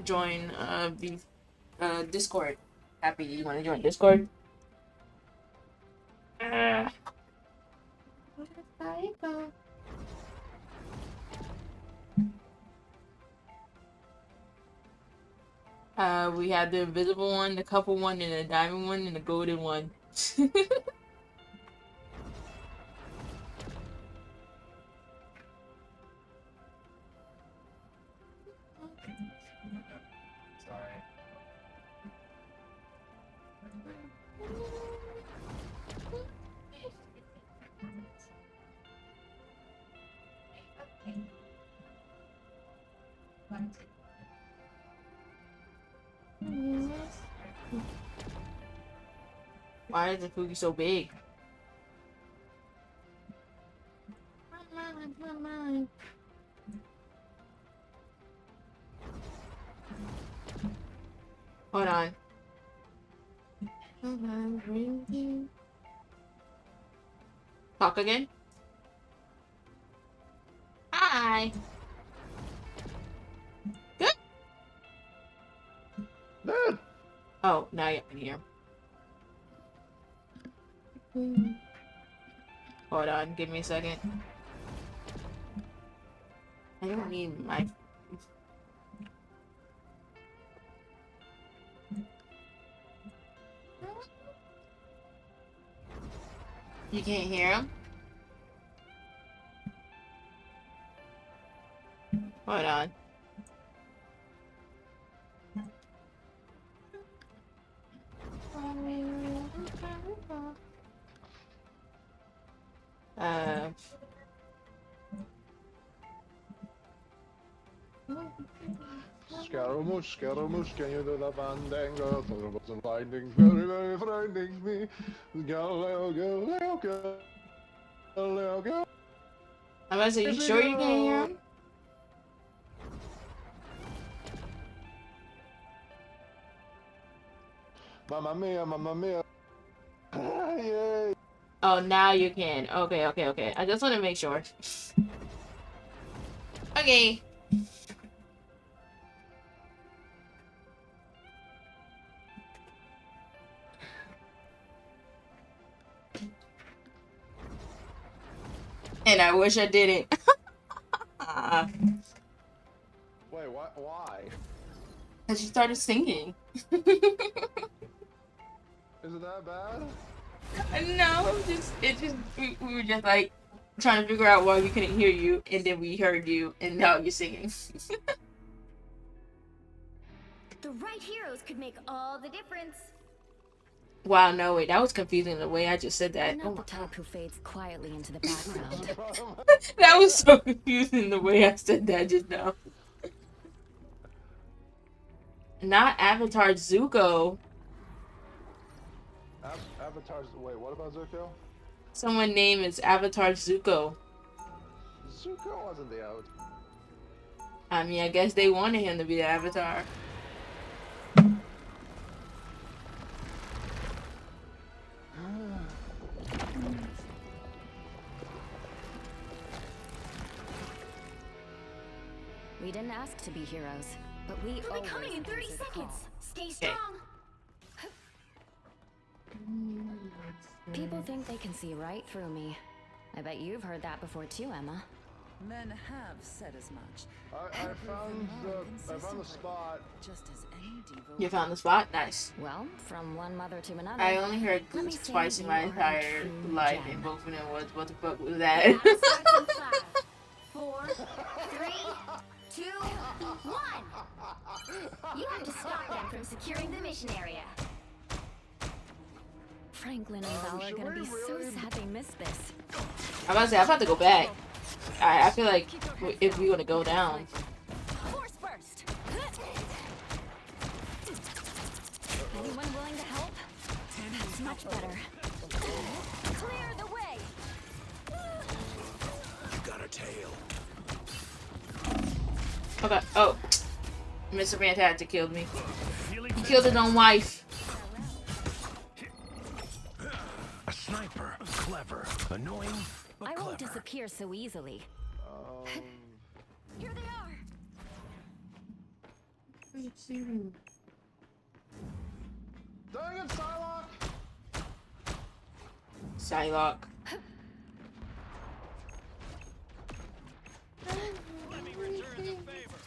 join the Discord. Happy, you want to join Discord? Where did I go? We have the invisible one, the couple one, and the diamond one, and the golden one. Why is the Fugi so big? My mind. Hold on. Talk again? Hi. Good. Oh, now you can hear. Hold on, give me a second. I don't need my. You can't hear him? Hold on. Scaramouche, Scaramouche, can you do the fandango? Thunderbolts and lightning, very, very frightening me. Galileo, Galileo, Galileo, Galileo. I'm about to say, you sure you can't hear him? Mamma mia, mamma mia. Yay. Oh, now you can. Okay, okay, okay. I just want to make sure. Okay. And I wish I didn't. Wait, what? Why? Because you started singing. Is it that bad? No, we were just like trying to figure out why we couldn't hear you, and then we heard you, and now you're singing. The right heroes could make all the difference. Wow, no, wait, that was confusing the way I just said that. I'm not the type who fades quietly into the background. That was so confusing the way I said that just now. Not Avatar Zuko. Avatar's. Wait, what about Zuko? Someone name is Avatar Zuko. Zuko wasn't the Avatar. I mean, I guess they wanted him to be the Avatar. We didn't ask to be heroes, but we They'll be coming in 30 seconds. Stay strong. People think they can see right through me. I bet you've heard that before too, Emma. Men have said as much. I found the spot. Just as any devo. You found the spot? Nice. Well, from one mother to another. I only heard Let me Goose see twice in my you are a entire true life, gem. and both of them was, what the fuck was that? 4, 3, 2, 1. You have to stop them from securing the mission area. Franklin and Val are gonna be so sad they missed this. I'm about to say, I'm about to go back. I feel like if we want to go down. Force burst. Anyone willing to help? That's much better. Clear the way. You got a tail. Okay. Oh, Mr. Fantastic killed me. He killed his own wife. A sniper. Clever. Annoying, but I won't clever. disappear so easily. Here they are. Dang it, Psylocke! Psylocke. Let me return the favor.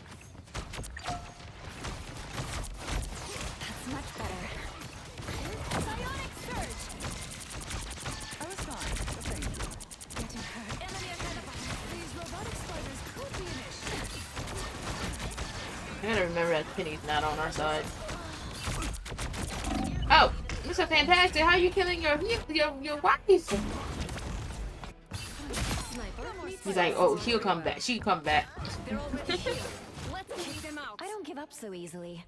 That's much better. Psionic surge. I was fine. But thank you. Getting hurt. Enemy ahead of us. These robotic spiders could be an issue. I gotta remember that Penny's not on our side. Oh, Mr. Fantastic, how are you killing your wife? He's like, oh, he'll come back. She'll come back. They're already here. Let's take them out. I don't give up so easily.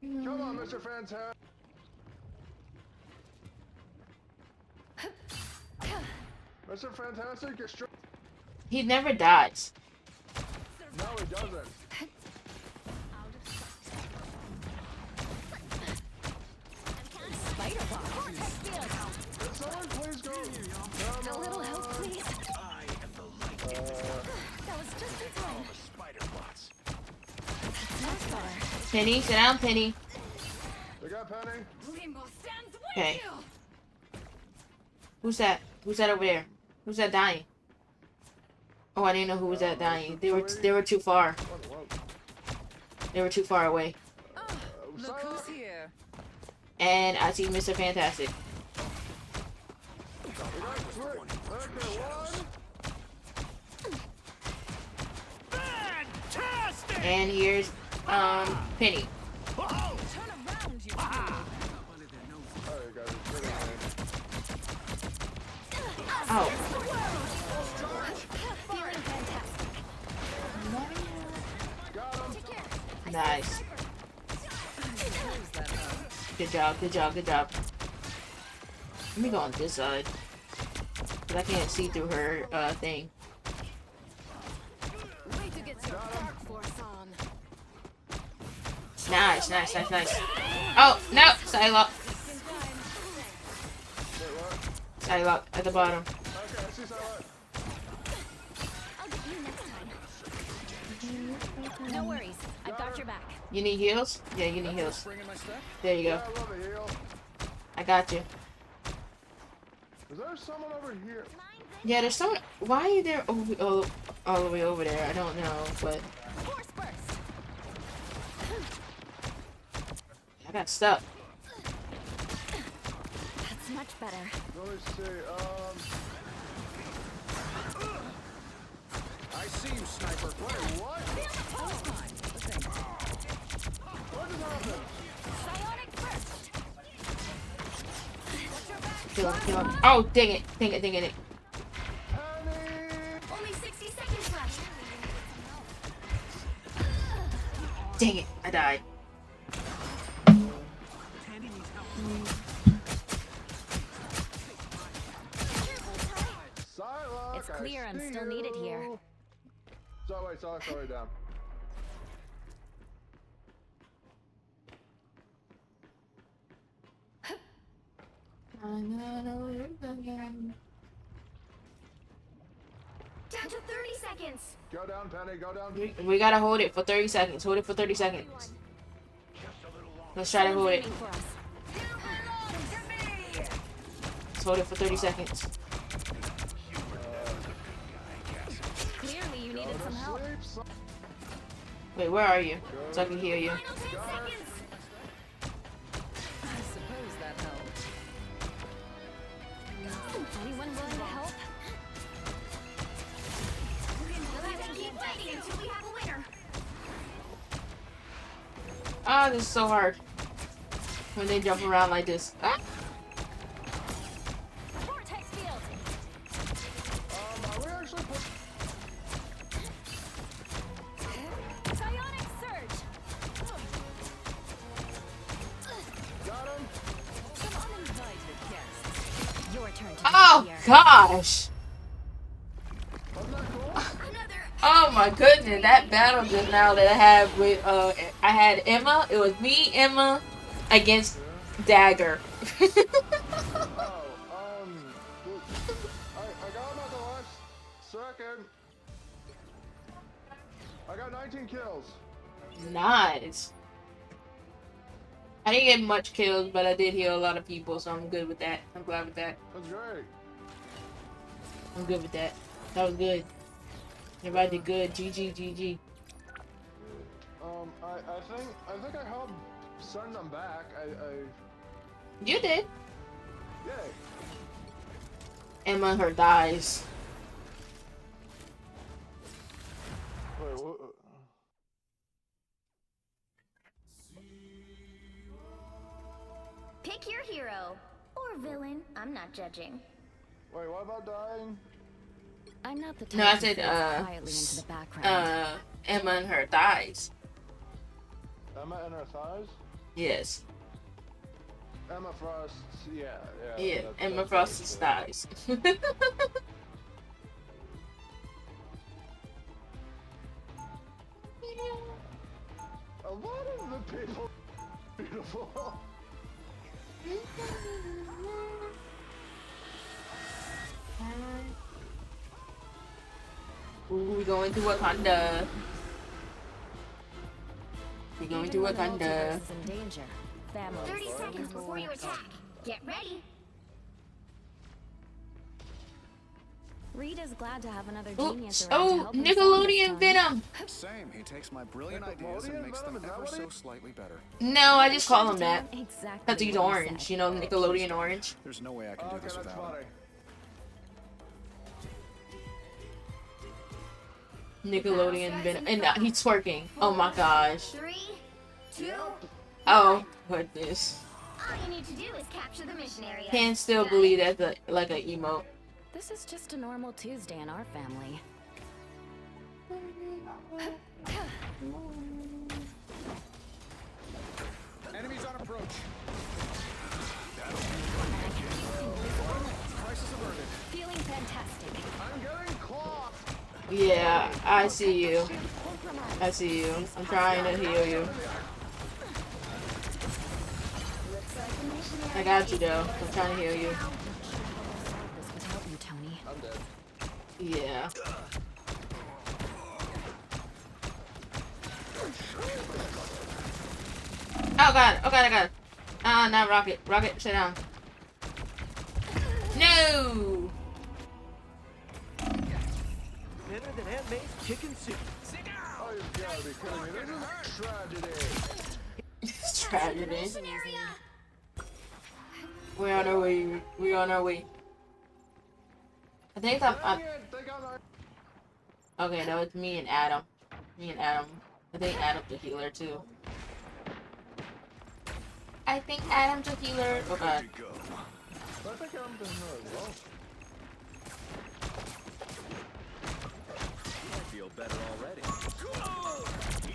Come on, Mr. Fantastic. Mr. Fantastic, you're straight. He never dies. No, he doesn't. Spider bomb. Can someone please go? A little help, please. I am the light. That was just in time. The spider bots. Much better. Penny, sit down, Penny. They got Penny. Rainbow stands with Okay. you. Who's that? Who's that over there? Who's that dying? Oh, I didn't know who was that dying. They were too far. They were too far away. Look who's here. And I see Mr. Fantastic. And here's Penny. Turn around, you Oh. Nice. Good job, good job, good job. Let me go on this side. Cause I can't see through her thing. Way to get your dark force on. Nice, nice, nice, nice. Oh, no! Psylocke. Psylocke at the bottom. I'll get you next time. No worries. I've got your back. You need heals? Yeah, you need heals. Bringing my stuff? There you go. I got you. Is there someone over here? Yeah, there's someone. Why are there all the way over there? I don't know, but Force burst. I got stuck. That's much better. Let me see. I see you, sniper. Wait, what? What just happened? Psionic burst. Kill him, kill him. Oh, dang it. Dang it, dang it. Only 60 seconds left. Dang it. I died. Psylocke, It's clear I'm see still needed here. you. Sorry, down. Down to 30 seconds. Go down, Penny, go down. We gotta hold it for 30 seconds. Hold it for 30 seconds. Let's try to hold it. Waiting for us. Let's hold it for 30 seconds. Clearly you needed some help. Wait, where are you? So I can heal you. Final 10 seconds. I suppose that helped. Anyone willing to help? We'll have to keep fighting until we have a winner. Ah, this is so hard. When they jump around like this. Ah. Vortex field. Are we actually Psionic surge. got him? Some uninvited guests. Your turn to Oh disappear. gosh! Wasn't that cool? Another. Oh my goodness! That battle just now that I had with I had Emma. It was me, Emma, against Dagger. Oh, I got him at the last second. I got 19 kills. Nice. I didn't get much kills, but I did heal a lot of people, so I'm good with that. I'm glad with that. That's great. I'm good with that. That was good. Everybody did good. GG, GG. I think I helped send them back. You did. Yay. Emma and her dies. Wait, what? Pick your hero or villain. I'm not judging. Wait, what about dying? I'm not the type No, I to said, fade quietly into the background. Emma and her thighs. Emma and her thighs? Yes. Emma Frost, yeah. Yeah, that's Emma Frost's thighs. A lot of the people are beautiful. Ooh, we going to Wakanda. We going to Even when the Wakanda. multiverse is in danger, 30 seconds before you attack. Get ready. Rita's glad to have another genius Oops. around to Oh, help him solve this Nickelodeon time. Venom. Same. He takes my brilliant ideas and makes them ever so slightly better. No, I just call him that. Exactly. Because he's what he orange. said. You know, Nickelodeon orange. There's no way I can do this that's without him. funny. Nickelodeon Venom. And he's twerking. Oh my gosh. 3, 2. Oh, goodness. All you need to do is capture the mission area. Can't still believe that's like an emote. This is just a normal Tuesday in our family. Enemies on approach. Prices averted. Feeling fantastic. I'm getting caught. Yeah, I see you. I see you. I'm trying to heal you. I got you though. I'm trying to heal you. This without you, Tony. I'm dead. Yeah. Oh god, oh god, oh god. Ah, not Rocket. Rocket, sit down. No! Better than handmade chicken soup. Oh, you gotta be kidding me. This is tragedy. Tragedy. We're on our way. We're on our way. I think I'm. Okay, no, it's me and Adam. Me and Adam. I think Adam's a healer too. I think Adam's a healer. Oh god. I think I'm doing as well. I feel better already.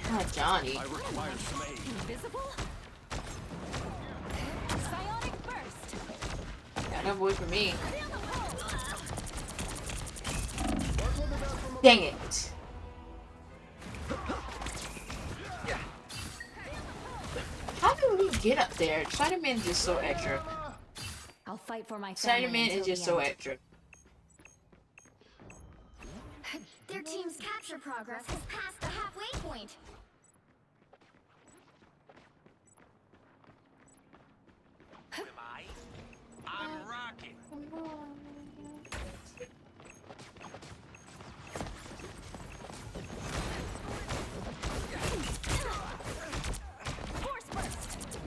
God, Johnny. I require some aid. Invisible? Psionic burst. Got no boy for me. Dang it. How do we get up there? Spider-Man is just so extra. I'll fight for my family. Spider-Man is until just the so end. extra. Their team's capture progress has passed the halfway point. Am I? I'm Rocket. Force burst.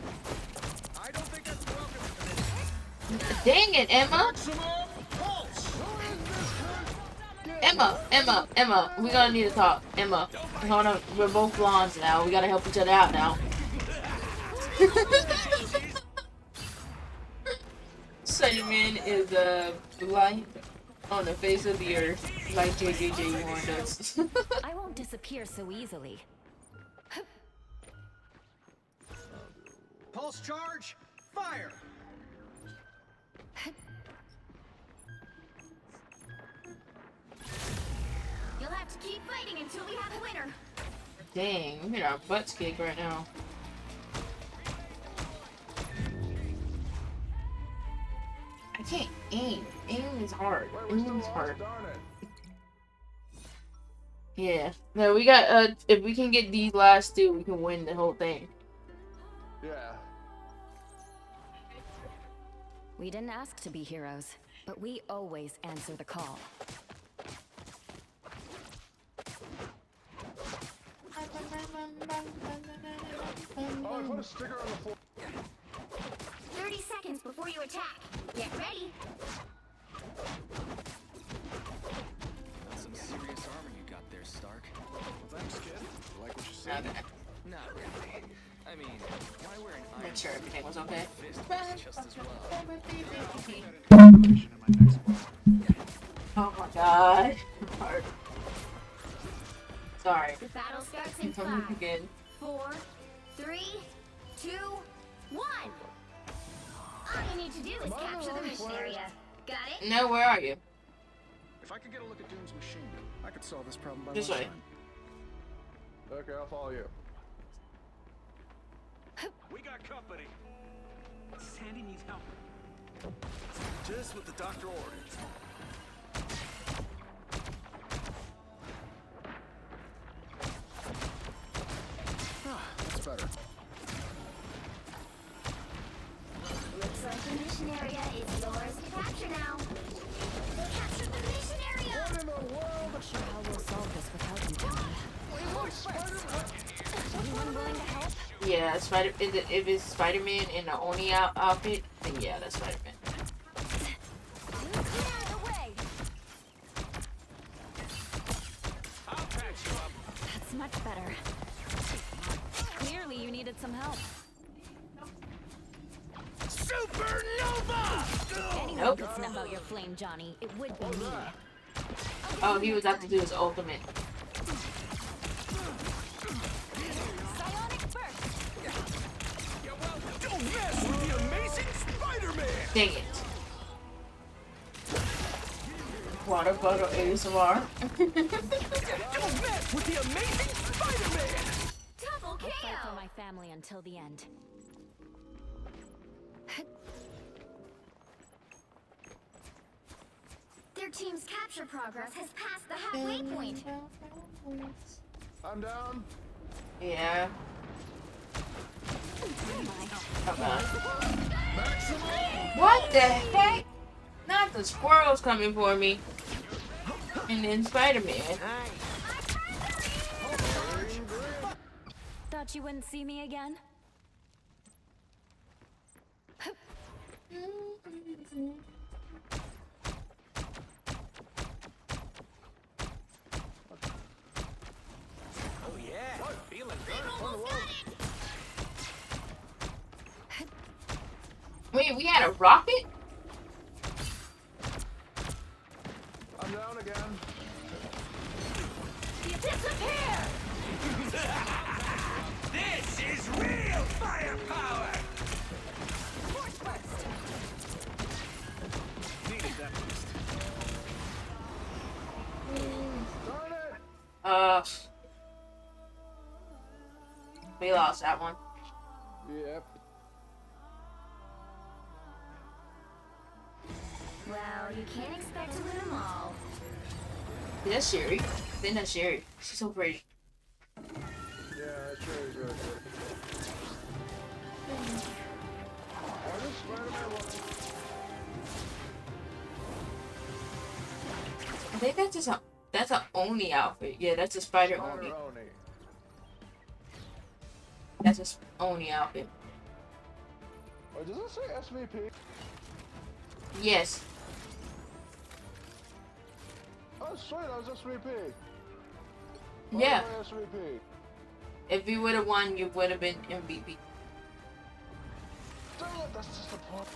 I don't think that's welcome. Dang it, Emma. Emma, we gonna need to talk. Emma, we're both blondes now. We gotta help each other out now. Spider-Man is blind on the face of the earth, like JJJ warned us. I won't disappear so easily. Pulse charge. Fire. You'll have to keep fighting until we have a winner. Dang, we get our butts kicked right now. I can't aim. Aiming is hard. Aiming is hard. Darn it. Yeah. No, we got if we can get these last two, we can win the whole thing. Yeah. We didn't ask to be heroes, but we always answer the call. Oh, I put a sticker on the floor. 30 seconds before you attack. Get ready. That's some serious armor you got there, Stark. Well, thanks, kid. Like what you said. Okay. Not really. I mean, why wear an iron Make sure everything was okay. fist works just as well? In my next one. Oh my god. Hard. Sorry. The battle starts in Tell me 5, again. 4, 3, 2, 1. All you need to do is capture the mission area. Got it? No, where are you? If I could get a look at Doom's machine, I could solve this problem by This way. lunchtime. Okay, I'll follow you. We got company. Sandy needs help. Just what the doctor ordered. That's better. Looks like the mission area is yours to capture now. Capture the mission area! Anyone willing to help? Yeah, if it's Spider-Man in the Oni outfit, then yeah, that's Spider-Man. Clear out of the way. I'll patch you up. That's much better. Clearly, you needed some help. Supernova! Anyone Nope. could snuff out your flame, Johnny. It would be me. Oh, he was about to do his ultimate. Psionic burst. Don't mess with the amazing Spider-Man! Dang it. Water bottle ASMR. Don't mess with the amazing Spider-Man! Double I'll fight for KO. my family until the end. Their team's capture progress has passed the halfway point. I'm down. Yeah. Oh god. What the heck? Not the squirrels coming for me. And then Spider-Man. Thought you wouldn't see me again? Oh yeah, feeling good. Wait, we had a rocket? I'm down again. Disappear! This is real firepower! Needed that boost. Darn it! We lost that one. Yep. Well, you can't expect to win them all. That's Sherry. I think that's Sherry. She's so pretty. Yeah, sure is really good. Why does Spider-Man look... I think that's a Oni outfit. Yeah, that's a Spider Oni. Spider-Oni. That's a Oni outfit. Wait, does it say SVP? Yes. Oh, sweet, I was SVP. Yeah. Why am I SVP? If you would have won, you would have been MVP. Dang it, that's just a point.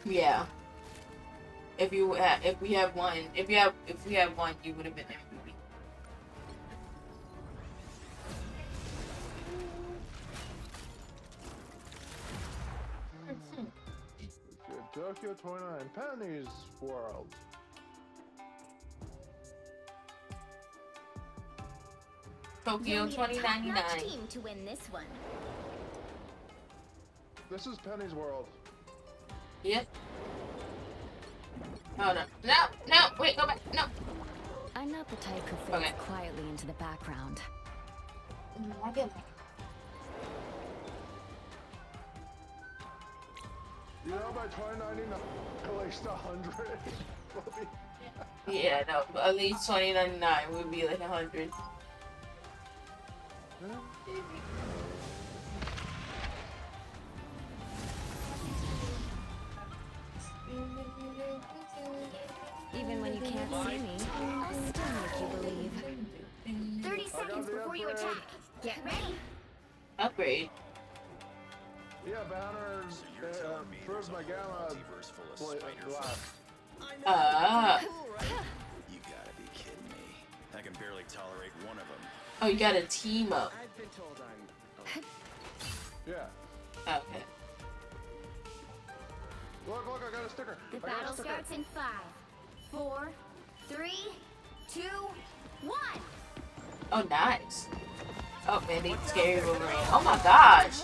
Yeah. If we have won, you would have been MVP. Tokyo 29, Penny's World. Tokyo You'll need a top-notch 2099. team to win this one. This is Penny's World. Yep. Hold on. No, wait, go back. No. I'm not the type who fades quietly into the background. I get it. You know, by 2099, at least 100 will be... Yeah, no, at least 2099 would be like 100. Even when you can't see me, I'll still make you believe. 30 seconds before you attack. Get ready. Upgrade. Yeah, Banner proves my gamma blast. Ah. You gotta be kidding me. I can barely tolerate one of them. Oh, you gotta team up. I've been told I'm... Yeah. Okay. Look, I got a sticker. The I got a battle sticker. starts in 5, 4, 3, 2, 1. Oh, nice. Oh, man, they scary Wolverine. Oh my gosh.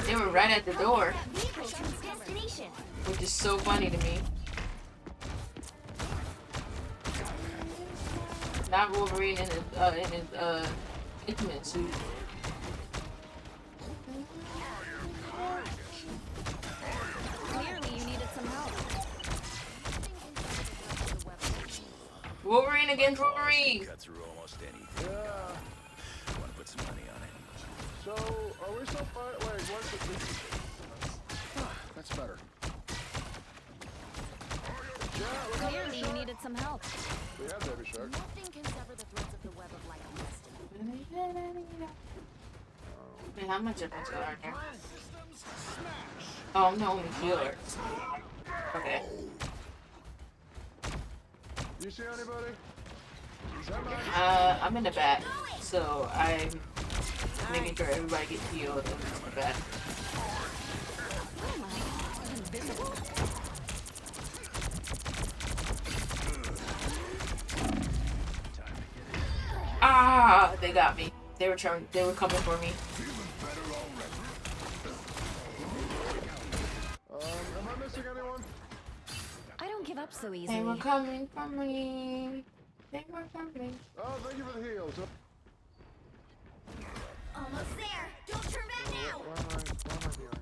They were right at the door, Vehicle to its destination. which is so funny to me. Not Wolverine in his intimate suit. Clearly, you needed some help. Wolverine against Wolverine. Cut through almost anything. Yeah. Want to put some money on it? So, are we still fighting? Wait, what's the... That's better. Yeah, look at Clearly, you needed some help. We have Baby Shark. Nothing can sever the threads of the web of light and destiny. Wait, how much of this are there? Oh, I'm the only healer. Okay. You see anybody? I'm in the back, so I'm making sure everybody gets healed in the back. Ah, they got me. They were coming for me. Am I missing anyone? I don't give up so easily. They were coming for me. They were coming. Oh, thank you for the heals. Almost there. Don't turn back now. What am I doing?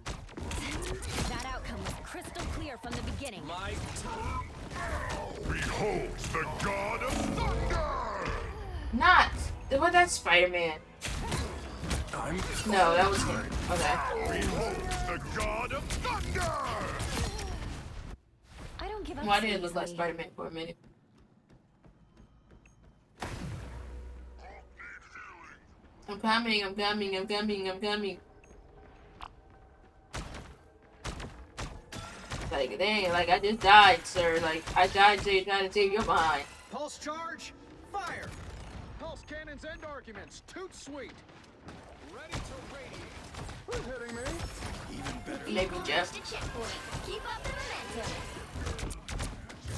That outcome was crystal clear from the beginning. Behold the god of thunder! Not. Was that Spider-Man? No, that was him. Okay. Behold the god of thunder! I don't give up. Why so did it look like easily. Spider-Man for a minute? I'm coming, I'm coming, I'm coming, I'm coming. Like, dang, like, I just died, sir. Like, I died so you're trying to save your behind. Pulse charge, fire! Pulse cannons end arguments, toot sweet! Ready to radiate. Who's hitting me? Even better. Maybe Jeff. Checkpoint. Keep up the momentum.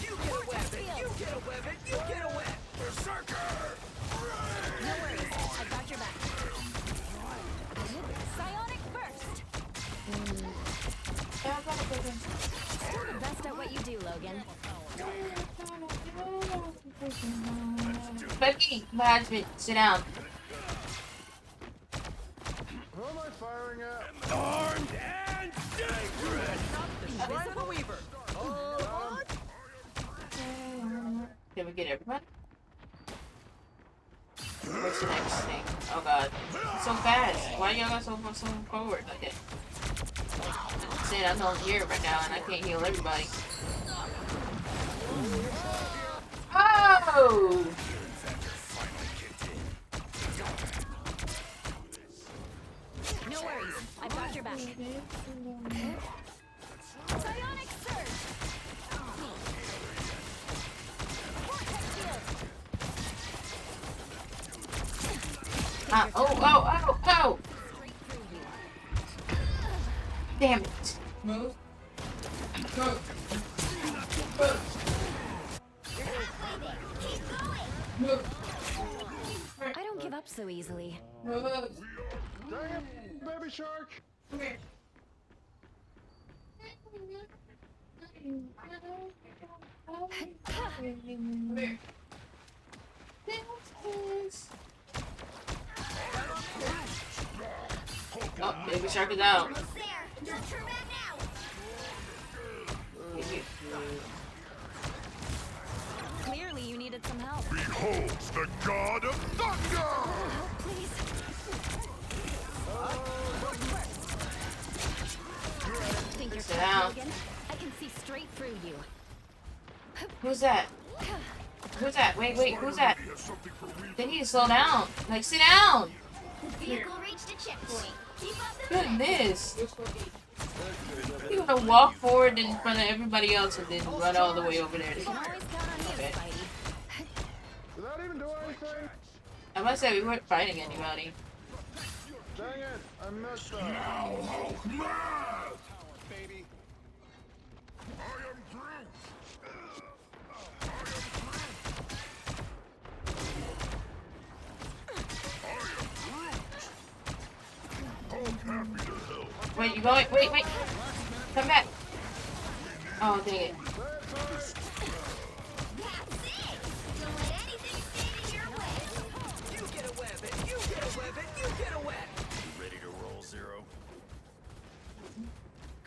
You get a weapon. You get a weapon. You get a weapon. Berserker! No worries. I got your back. Psionic burst. Still the best at what you do, Logan. Becky, management, sit down. Who am I firing at? Armed and dangerous! Invisible Weaver. Did we get everybody? What's the next thing? Oh god. It's so fast. Why y'all got so forward like that? I'm saying I'm on here right now and I can't heal everybody. Oh! No worries. I've got your back. Psionic surge. Oh! Damn it. Move. I don't give up so easily. Dang it, Baby Shark! Come here. Come here. Oh, Baby Shark is out. Almost there. Don't turn back now. Clearly, you needed some help. Behold the god of thunder! Please. Think you're Sit tough, down. Logan? I can see straight through you. Who's that? Who's that? Wait, who's that? They need to slow down. Like, sit down. Vehicle reached a checkpoint. Keep up the Goodness. You gonna walk forward in front of everybody else and then run all the way over there. You can always count on you, Okay. Spidey. Did that even do anything? I must say we weren't fighting anybody. Dang it, I messed up. Baby. I am Groot! Wait, you going? Wait. Come back. Oh, dang it. You get a weapon. You get a weapon. You get a weapon. Ready to roll zero?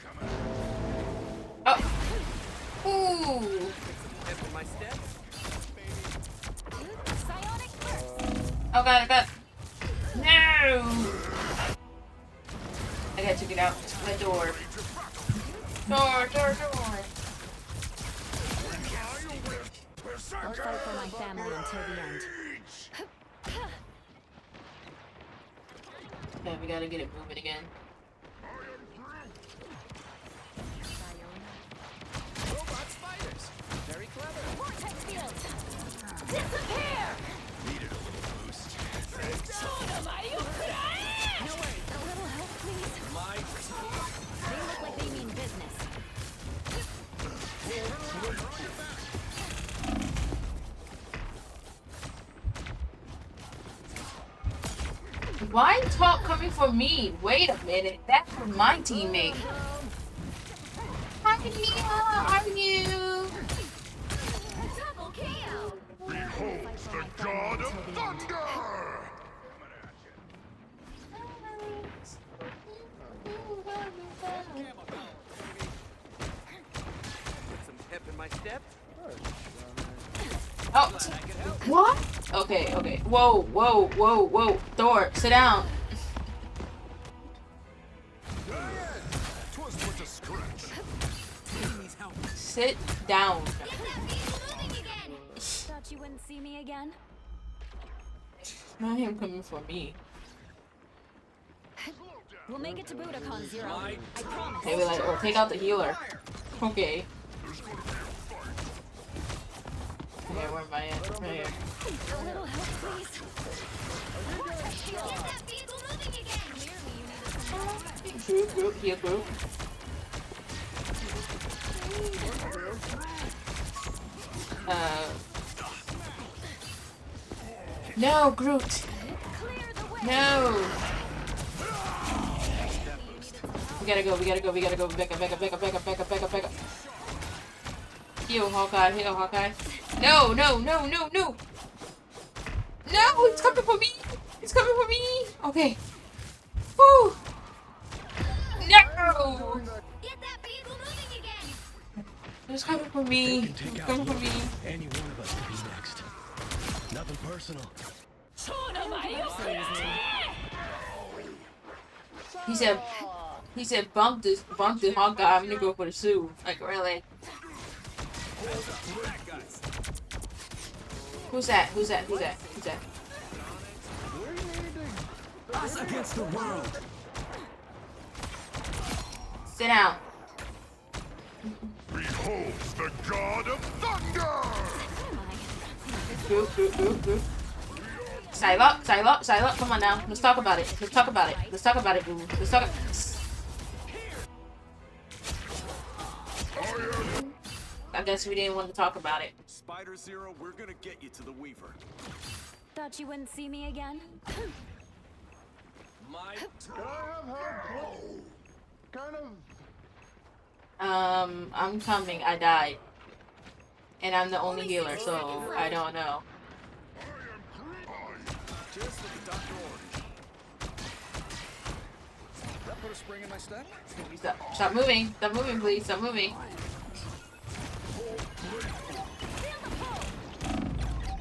Come on. Oh. Ooh. After my steps. God, I got. No! I gotta take it out. My door. Door. I'll fight for my family until the end. Yeah, we gotta get it moving again. Robot spiders. Very clever. Vortex field! Disappear! Needed a little boost. No worries. A little help, please. They look like they mean business. Why talk coming for me? Wait a minute. That's for my teammate. Hi, Mia. How are you? Double KO! Behold the god of thunder! Get some pep in my step. Oh, what? Okay. Whoa. Thor, sit down. Twas but a scratch. Sit down. Get that beetle moving again! Thought you wouldn't see me again? Not him coming for me. We'll make it to Budokan Zero. I promise. They were like, oh, take out the healer. Okay. Okay, where am I at? Right here. A little help, please. Get that beetle moving again! Clearly you need some Group, heal group. No, Groot. No. We gotta go. Back up. Heal Hawkeye. No. No, it's coming for me. Okay. Woo. No. Get that beetle moving again! It's coming for me. Any one of us could be next. Nothing personal. He said bump the Hawkeye. I'm gonna go for the Sue. Like, really? Who's that? Us against the world. Sit down. Behold the god of thunder! Group. Psylocke, come on now. Let's talk about it, boo. I guess we didn't want to talk about it. Spider Zero, we're gonna get you to the Weaver. Thought you wouldn't see me again? My Can I have help? Kind of. I'm coming. I died. And I'm the only healer, so I don't know. just like the Dr. Orange. That put a spring in my step? Stop moving, please. Stop moving.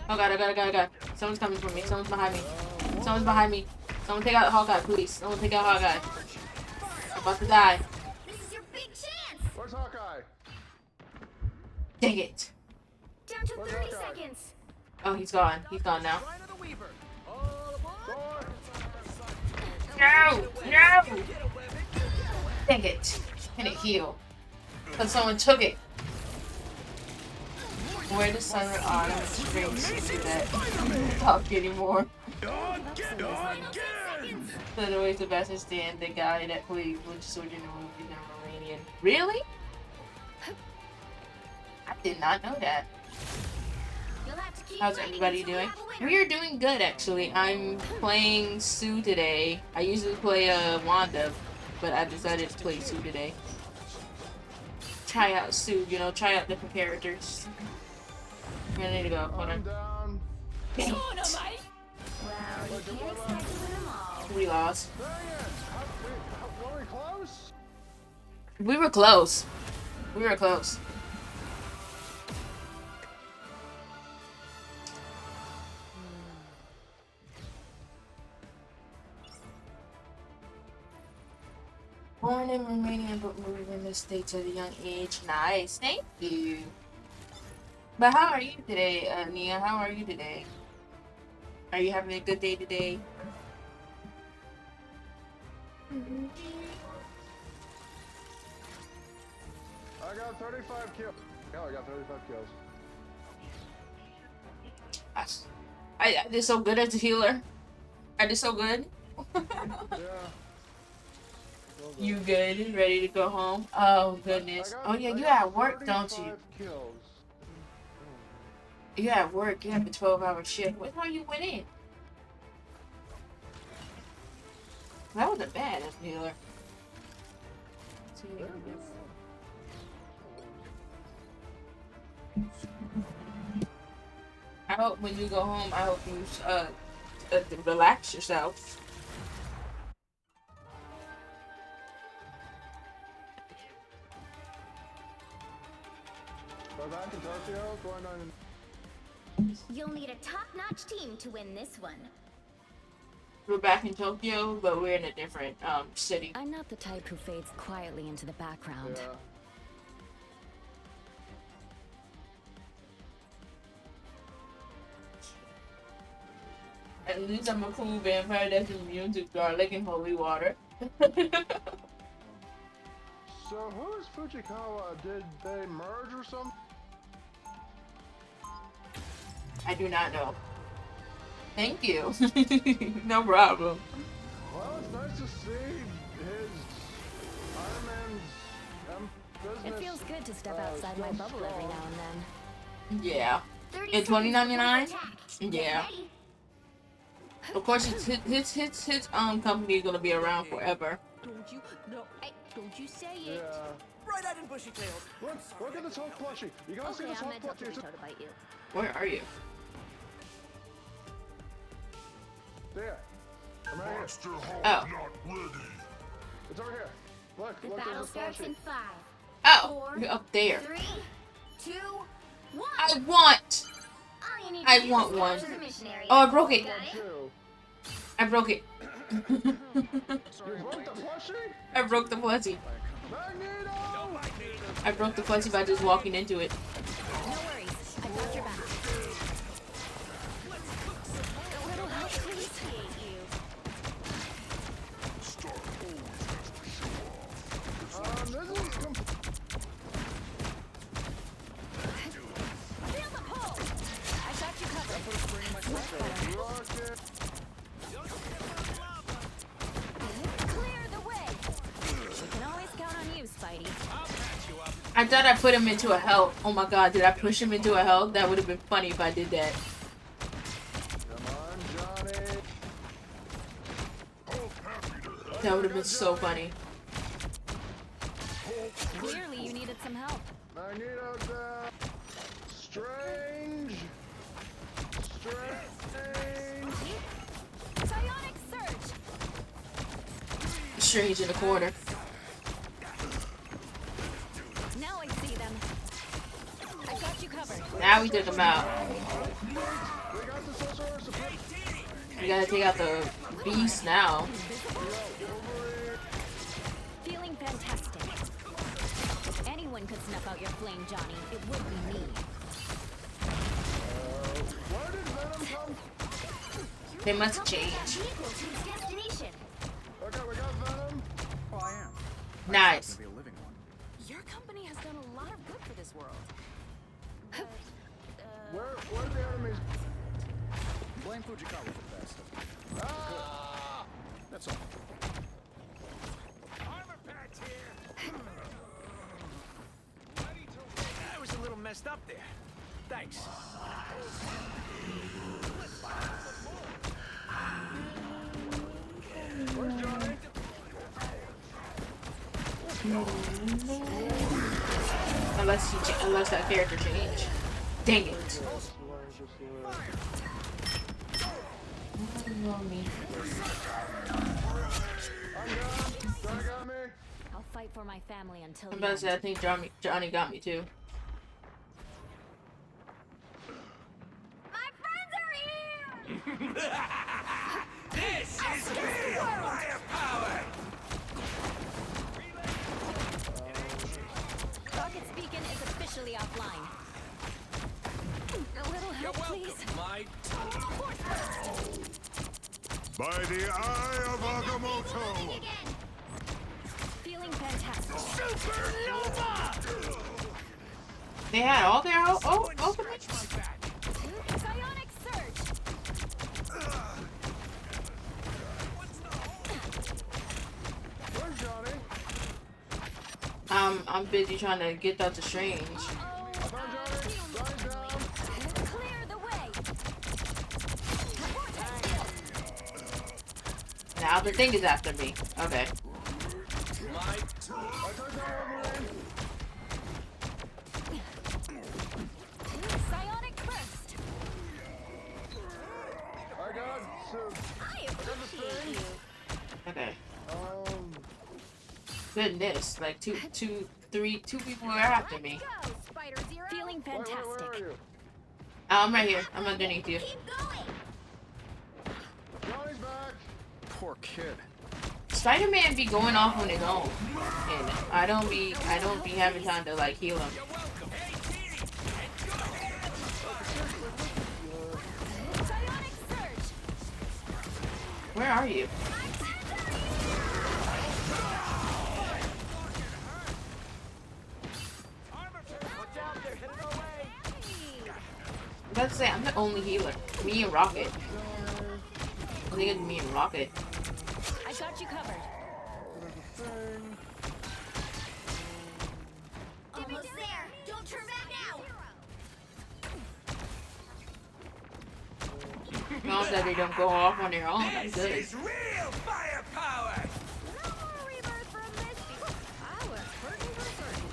Oh god. Someone's coming for me. Someone's behind me. Someone take out Hawkeye, please. Someone take out Hawkeye. I'm about to die. This is your big chance! Where's Hawkeye? Dang it. Down to 30 seconds. Oh, he's gone. He's gone now. Line of the Weaver. All aboard. No! Dang it. Can it heal? But someone took it. Where does Summer Autumn Springs do that? Don't talk anymore. But always Sebastian Stan, the guy that played Winter Soldier in the movie, the Romanian. Really? I did not know that. How's everybody doing? We are doing good, actually. I'm playing Sue today. I usually play Wanda, but I decided to play Sue today. Try out Sue, you know, try out different characters. I need to go. Hold on. Down. Dang it. Well, you can't expect to win them all. We lost. Dang it! Were we close? We were close. We were close. Born in Romania but moved in the States at a young age. Nice, thank you. But how are you today, Nia? How are you today? Are you having a good day today? I got 35 kills. Yeah, I got 35 kills. I did so good as a healer. I did so good. Yeah. You good? Ready to go home? Oh goodness. Oh yeah, you at work, don't you? Kills. You at work. You have a 12-hour shift. What time you went in? That wasn't bad as a healer. I hope when you go home, I hope you relax yourself. We're back in Tokyo, going on. You'll need a top-notch team to win this one. We're back in Tokyo, but we're in a different city. I'm not the type who fades quietly into the background. Yeah. At least I'm a cool vampire that's immune to garlic and holy water. So who is Fujikawa? Did they merge or something? I do not know. Thank you. No problem. Well, it's nice to see his Iron Man's business. It feels good to step outside my bubble every now and then. Yeah. In 2099? Yeah. Of course, his company is gonna be around forever. Don't you? No. Hey, don't you say it. Yeah. Right out in bushy tails. Look at this whole plushie. You gotta see Okay, this I'm whole meant to plushie. try to bite you. Where are you? There. I'm right here. Oh. It's over here. Look, The look, battle there's a starts in plushie. 5, Oh, 4, you're up there. 3, 2, 1. I want. All you need I to do want is one. capture the mission area. Oh, I broke it. Got it? Two. I broke it. You broke the plushie? I broke the plushie. Magneto! I broke the plushie by just walking into it. No worries, I got your back. A little help, please. This is Feel the pull! I got you covered. rocket. Clear the way. We can always count on you, Spidey. I thought I put him into a health. Oh my god, did I push him into a health? That would have been funny if I did that. Come on, Johnny. That would have been so funny. Clearly, you needed some help. Magneto's down. Strange. Psionic surge. Strange in the corner. Now I see them. I got you covered. Now we took him out. We got the Sorcerer Supreme. We gotta take out the beast now. Feeling fantastic. If anyone could snuff out your flame, Johnny, it would be me. Where did Venom come? They must change. Vehicle to its destination. Okay, we got Venom. Oh, I am. Nice. Be a living one. Your company has done a lot of good for this world. Where are the enemies? Blame Fujikawa for the best. Ah! That's all. Armor patch here. I was a little messed up there. Thanks. Where's Johnny? Unless that character change. Dang it. Johnny got me. I'll fight for my family until I'm the about to end. say, I think Johnny got me too. My friends are here! This is firepower. By the eye of Agamotto! Feeling fantastic. Supernova! They had all their openings? Psionic surge. Where's Johnny? I'm busy trying to get Doctor Strange. Clear the way. Now the thing is after me. Okay. Psionic burst. I got I appreciate you. Okay. Goodness, like two people are after me. Go, Spider Zero. Feeling Where are fantastic. you? I'm right here. I'm underneath you. Keep going. Johnny's back. Poor kid. Spider-Man be going off on his own, and I don't be having time to like heal him. Psionic surge. Where are you? Let's say I'm the only healer. Me and Rocket. I think it's me and Rocket. I got you covered. Almost there. Don't turn back now. As long as they don't go off on their own, I'm good. This is real firepower! No more rebirth from Misty. I was hurting for certain.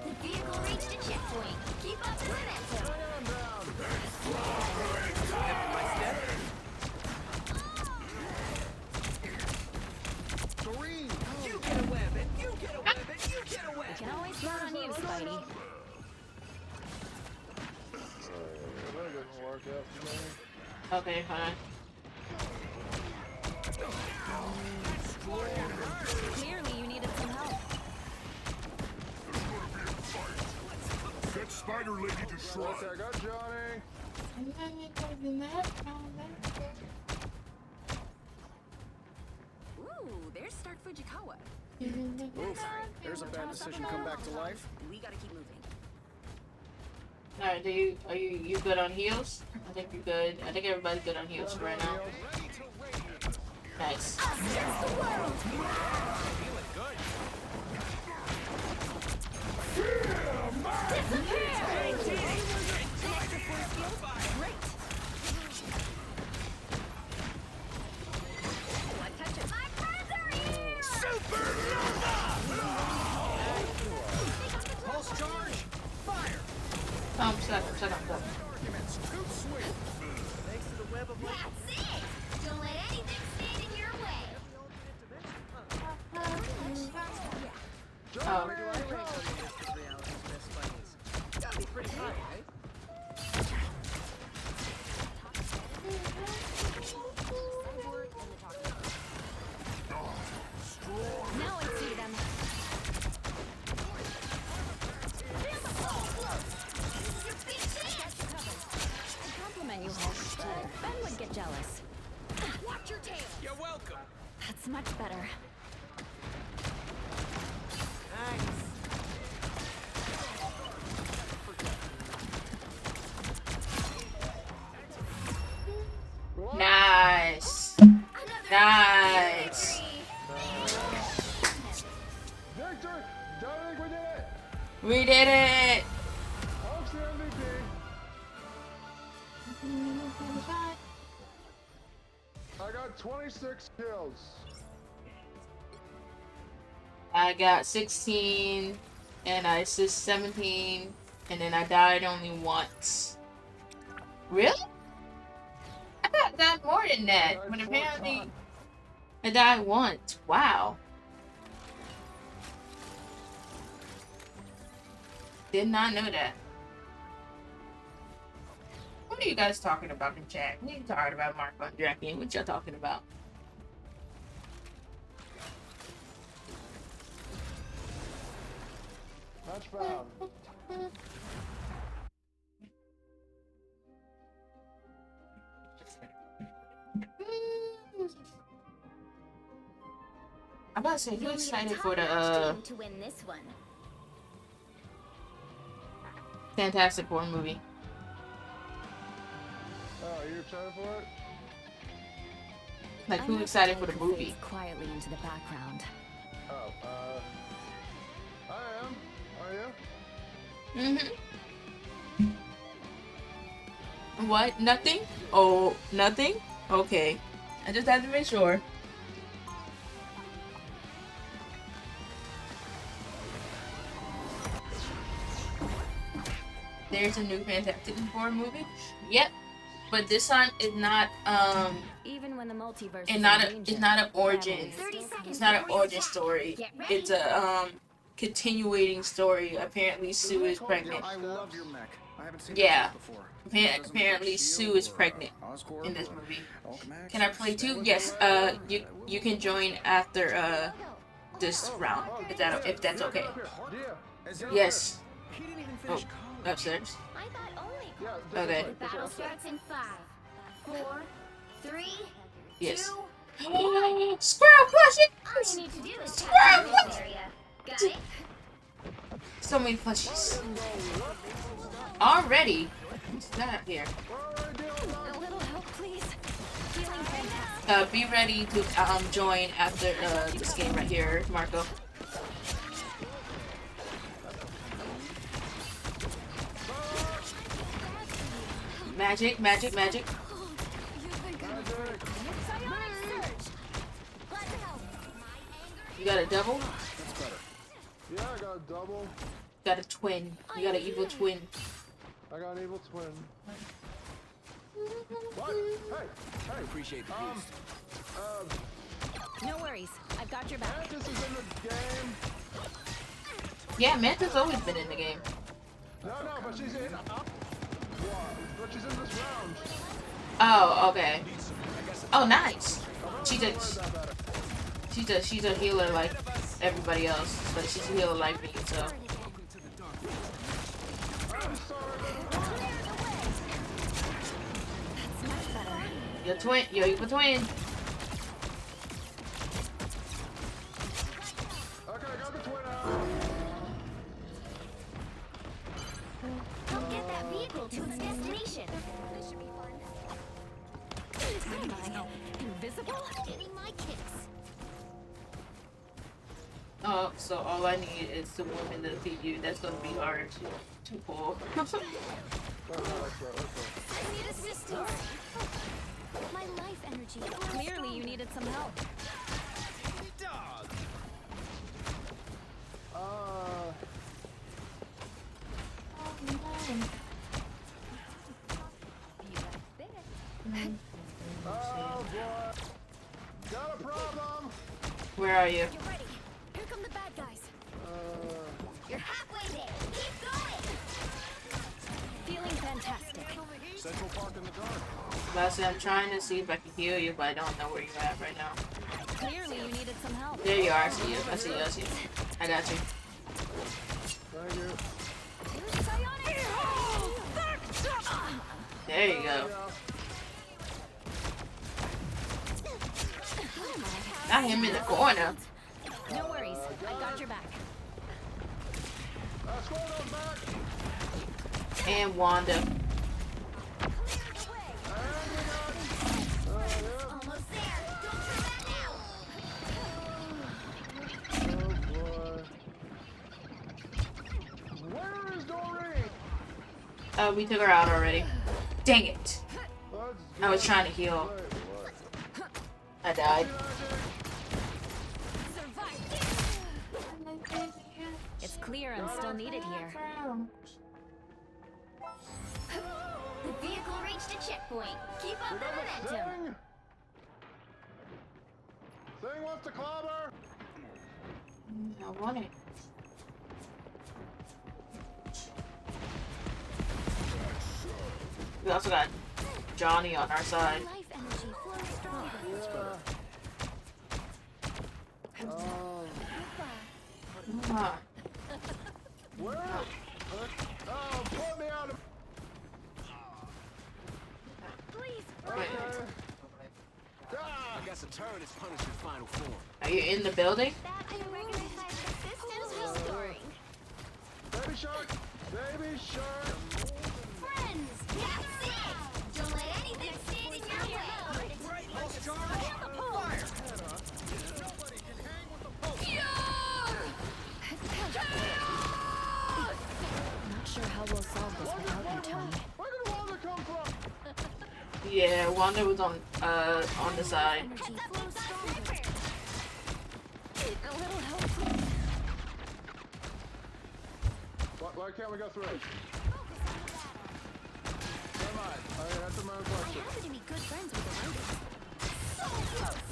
The vehicle reached a checkpoint. Keep up the momentum. Doreen, you get a web and you get a web and you get a web! We can always count on you, Spidey. That didn't work out for me. Okay, fine. Clearly, you needed some help. Get Spider Lady to Okay, shrug. I got Johnny. Ooh, there's Stark Fujikawa. Oof. There's a bad decision come back to life. We gotta keep moving. Alright, are you good on heals? I think you're good. I think everybody's good on heals right now. Nice. Pulse charge! Fire! Second. Arguments too sweet. Thanks to the web of light. That's it. Don't let anything stand in your way. Oh. Where do I rank on the list of reality's best Spideys? Gotta be pretty high, right? Now I see them. I compliment you, Hulk. But Ben would get jealous. Watch your tail. You're welcome. That's much better. Nice. Nice. Nice. Victor! Johnny, we did it! We did it. Hulk's the MVP. I got 26 kills. I got 16, and I assist 17, and then I died only once. Really? I got that more than that, but apparently I died once. Wow. Did not know that. What are you guys talking about in chat? We ain't talking about Mark Von Draken. What y'all talking about? Match found. I'm about to say, you You'll need a excited for top-notch the team to win this one. Fantastic Four movie? Oh, you're excited for it? Like, I who's know excited for the Tycho movie? fades quietly into the background. Oh, I am. Are you? Mm-hmm. What? Nothing? Oh, nothing? Okay. I just had to make sure. There's a new Fantastic Four movie? Yep. But this time it's not Even when the multiverse it's is not in a danger, it's not an origin. families still come It's not an before you origin attack. story. Get ready. It's a continuating story. Apparently Sue is pregnant. I love your mech. I haven't seen Yeah. that before. Doesn't look like Apparently Shield Sue is or, pregnant Oscorp in this or movie. Alchemax Can I or play too? Stella. Yes. You can join after this round. If that's okay. Yes. He didn't even Oh, finish college. upstairs. I thought only. Yeah. Okay. The battle starts in 5, 4, 3, Yes. 2, 1. Squirrel All you plushies! need to do is Squirrel capture the plush- area. Got it? So many plushies. Already? What's that here? A little help, please. Feeling fantastic. Be ready to join after this game right here, Marco. Magic, magic, magic. You got a double? Yeah, I got a double. Got a twin. You got an evil twin. I got an evil twin. What? Hey! Appreciate the boost. No worries. I've got your back. Mantis is in the game. Yeah, Manta's always been in the game. No, but she's in. But she's in this round. Oh, okay. Oh, nice. She's a healer like everybody else, but she's a healer like me, so. Your twin, your evil twin. Okay, I got the twin out. Help get that vehicle to its destination. Am I invisible? Getting my kicks. Oh, so all I need is the woman to defeat you. That's gonna be hard to pull. I need assistance. My life energy. Clearly, you needed some help. Oh boy. Got a problem. Where are you? Get ready. Here come the bad guys. You're halfway there. Keep going. Feeling fantastic. Central Park in the dark. Lastly, I'm trying to see if I can heal you, but I don't know where you're at right now. Clearly, you needed some help. There you are. I see you. I see you. I see you. I got you. Thank you. There you go. Got him in the corner. No worries. I've got your back. Squirrel's back. And Wanda. Almost there. Don't turn back now. Oh boy. Where is Doreen? We took her out already. Dang it. Let's I was trying to heal. wait, what? I died. It's clear I'm still needed here. The vehicle reached a checkpoint. Keep up the momentum. Thing wants to clobber. I want it. We also got Johnny on our side. Life energy flows stronger. Come on. Where? Oh, put me out of. Please. Okay. I guess a turd is punished in final form. Are you in the building? Baby shark! Baby shark! Friends, that's it! Don't let anything stand in your way! Not sure how we'll solve this without you, Tony. Where did Wanda come from? Yeah, Wanda was on the side. Energy flows stronger. A little help, please. Why can't we go through it? Never mind. That's my own I question. happen to be good friends with the writers. So close!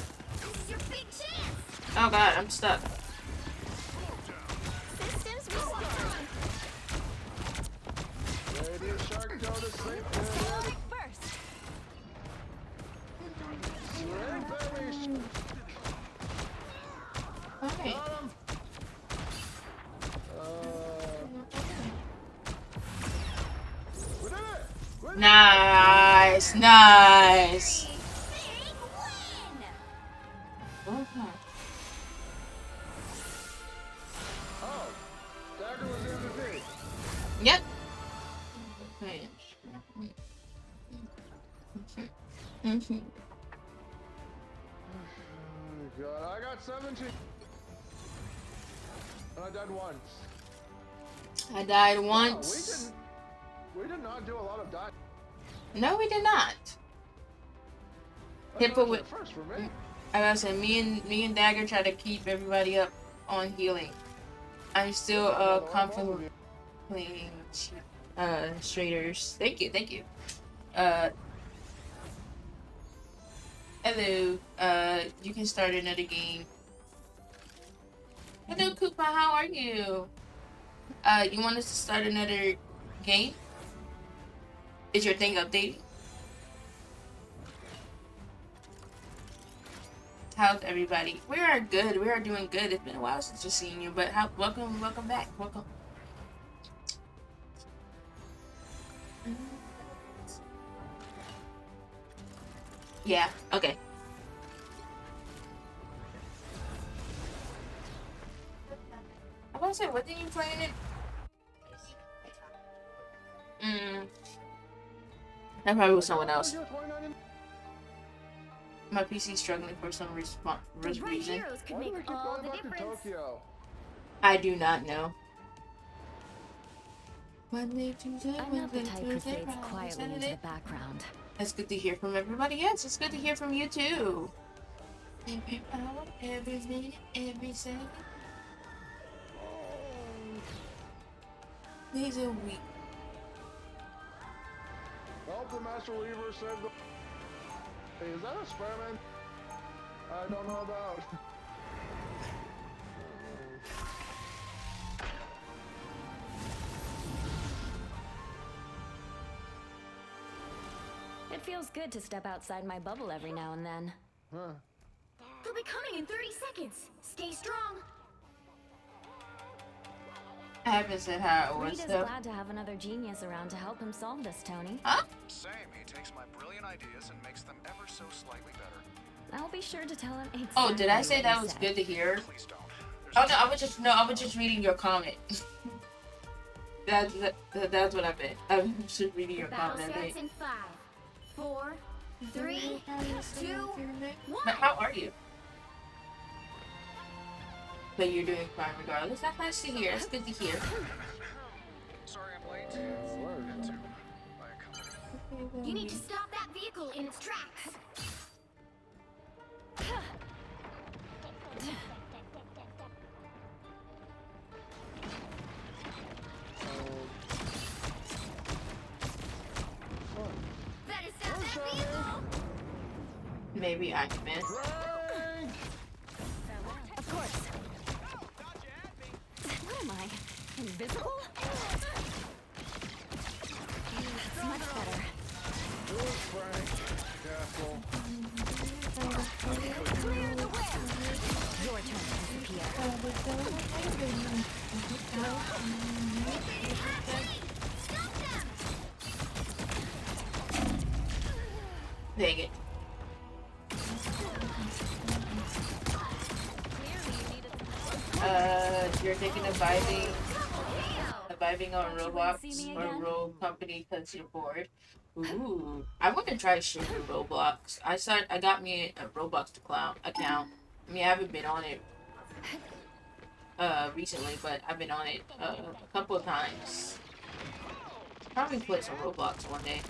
This is your big chance! Oh god, I'm stuck. Systems restored! Baby shark, go to sleep. Strike first. Swing, baby shark. Okay. Got him. We did it! We did it! Nice, nice. Big win! Okay. Oh, Dagger was the MVP. Yep. Okay. Mhm. Oh God, I got 17. And I died once. I died Wow, once. we did not do a lot of dying. No, we did not. That's Hippo actually with. a first for me. I gotta say, me and Dagger try to keep everybody up on healing. I'm still confidently playing Straders. Thank you, thank you. Hello. You can start another game. Hello, Koopa. How are you? You want us to start another game? Is your thing updating? How's everybody? We are good. We are doing good. It's been a while since we've seen you, but welcome back. Welcome. Yeah. Okay. I want to say, what did you play in it? That probably was someone else. My PC's struggling for some The right reason. heroes could Why do we make keep all going the back to difference. Tokyo? I do not know. Monday, Tuesday, I'm not the Wednesday, type who Thursday, fades Friday, quietly into Saturday. the background. That's good to hear from everybody. Yes, it's good to hear from you too. Every hour, every minute, every second. Days a week. Well, the Master Weaver said. Hey, is that a Spider-Man? I don't know about. It feels good to step outside my bubble every now and then. Huh. They'll be coming in 30 seconds. Stay strong. I haven't said how it was Rita's though. glad to have another genius around to help him solve this, Tony. Huh? Same. He takes my brilliant ideas and makes them ever so slightly better. I'll be sure to tell him exactly Oh, did I say what that he was said. good to hear? Please don't. Oh no, I was just reading your comment. That's what I meant. I was just reading your Battle comment. starts in 5, 4, 3, 2, 1. But how are you? But you're doing fine regardless. That's nice to hear. That's good to hear. Sorry I'm late. Had to buy a company. You need to stop that vehicle in its tracks. Better stop that vehicle. Maybe Iron Man. Of course. What am I? Invisible? That's much better. Frank. Careful. Clear the way. Your turn to disappear. Dang it. You're thinking of vibing on Roblox or Roll Company because you're bored. Ooh, I want to try streaming Roblox. I got me a Roblox account. I mean, I haven't been on it recently, but I've been on it a couple of times. Probably play some Roblox one day.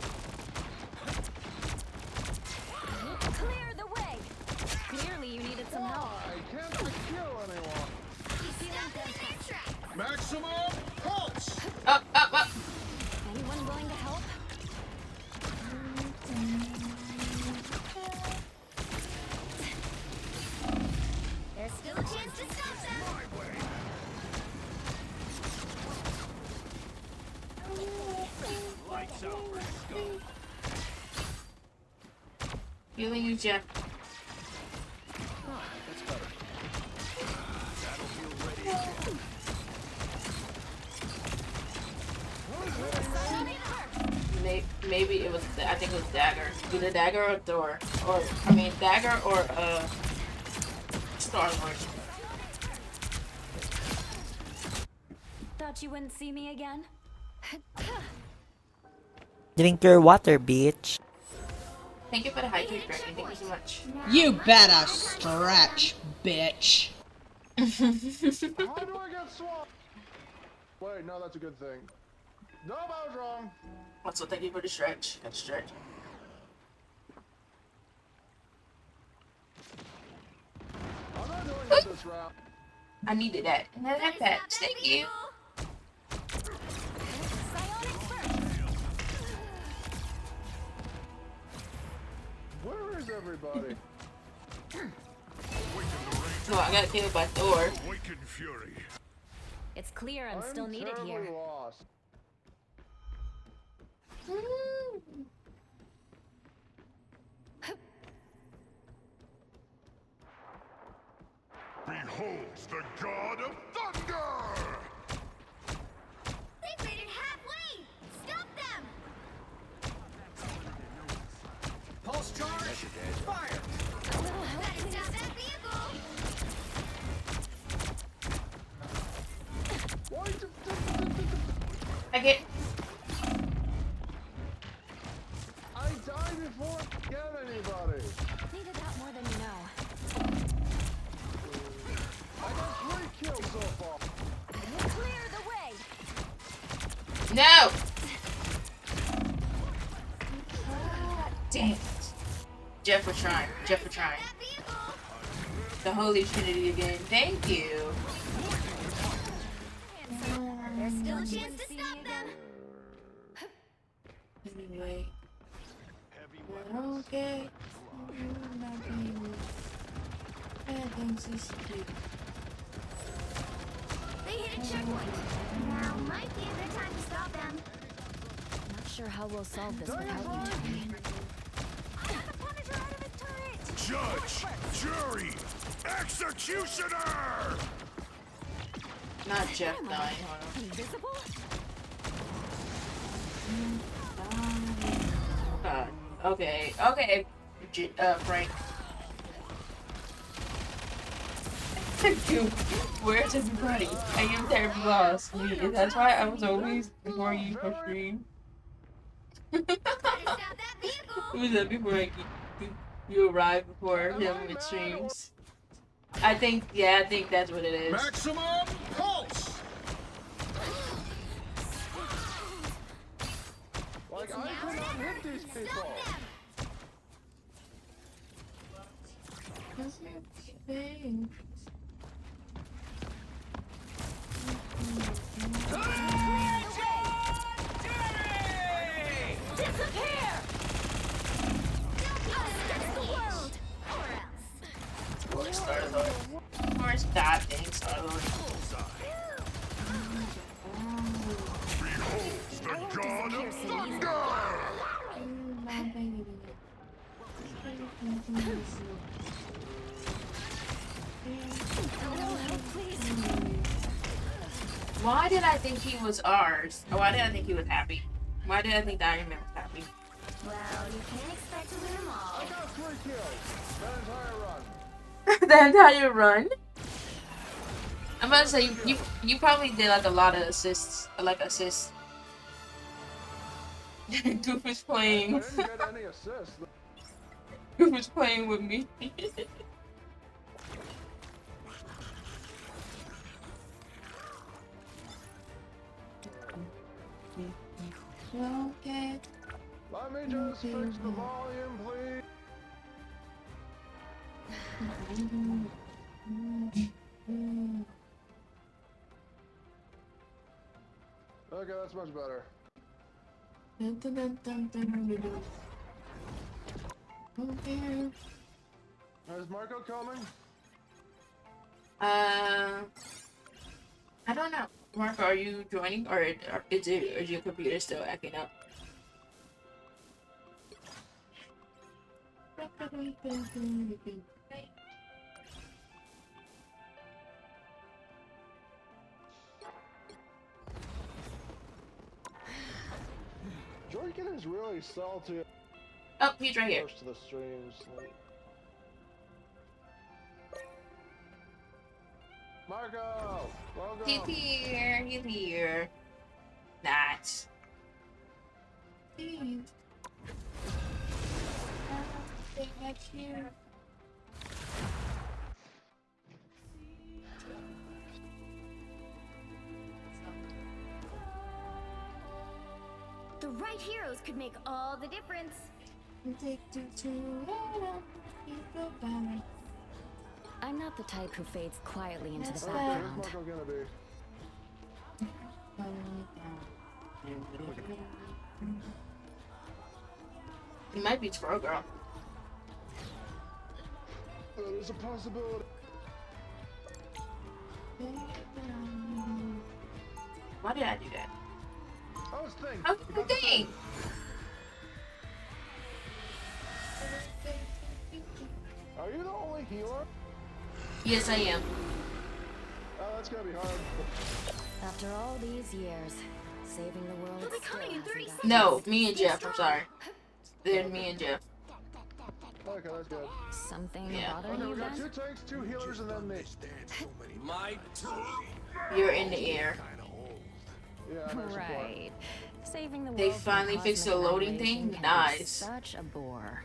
Clear the way. Clearly, you needed some help. I can't kill anyone. Maximum pulse! Up, up, up! Anyone willing to help? There's still a chance to stop them. Lights out, Frisco. Healing you, Jeff. That's better. That'll feel ready again. Maybe it was. I think it was dagger. Either dagger or door, or I mean dagger or Star Lord. Thought you wouldn't see me again? Drink your water, bitch. Thank you for the hydrate, Brittany. Thank you so much. You better stretch, bitch. How do I get swamped? Wait, no, that's a good thing. No, I was wrong. Also, thank you for the stretch. Got stretch. I'm not doing it this round. I needed that. And I like that. Thank you. Where is everybody? So I got killed by Thor. Awaken fury. It's clear I'm still needed terribly here. lost. Beholds the god of thunder! They've made it halfway. Stop them. Pulse charge! Fire! Gotta stop that vehicle. Why did I get. I died before I get anybody? Needed that more than you know. I got 3 kills so far. Clear the way. No! Damn it. Jeff for trying. Jeff for trying. The Holy Trinity again. Thank you. There's still a chance to stop them. Anyway. Okay. They hit a checkpoint. Now might be a good time to stop them. Not sure how we'll solve this without you, Tony. Judge! Jury! Executioner! Not Jeff dying. Hold on. Invisible? God. Okay. Okay. Frank. Dude, where's everybody? I am terribly lost. Me. That's why I was always before you for stream. Who was that before you arrived before him with streams? I think that's what it is. Maximum pulse! Like, I cannot hit these people. Of course, God dang Star-Lord. Beholds the god of thunder! Why did I think he was ours? Or why did I think he was happy? Why did I think the Iron Man was happy? Well, you can't expect to win them all. I got 3 kills. That entire run. The entire run? I'm about to say you probably did like a lot of assists, Goof is playing. I didn't get any assists. Goof is playing with me. Okay. Let me just fix the volume, please. Okay, that's much better. Okay. Is Marco coming? I don't know. Marco, are you joining, or is your computer still acting up? Jordan is really salty. Oh, he's right here. Close to the streams. Marco! Welcome! He's here. He's here. Nice. The right heroes could make all the difference. I'm not the type who fades quietly into the Where's background. Marco gonna be? He might be Squirrel Girl. That is a possibility. Why did I do that? I was thinking. How can you think? Are you the only healer? Yes, I am. Oh, that's gonna be hard. After all these years, saving the world He'll be still coming in 30 hasn't seconds. No, me and Jeff. I'm sorry. They're me and Jeff. Okay, that's good. got something Yeah. bothering Okay, you we got guys? 2 tanks, 2 healers, and then me. My You're in the air. Yeah, I'm actually flying. Right. Saving the world They from finally fixed the cosmic loading radiation thing? can be Nice. Such a bore.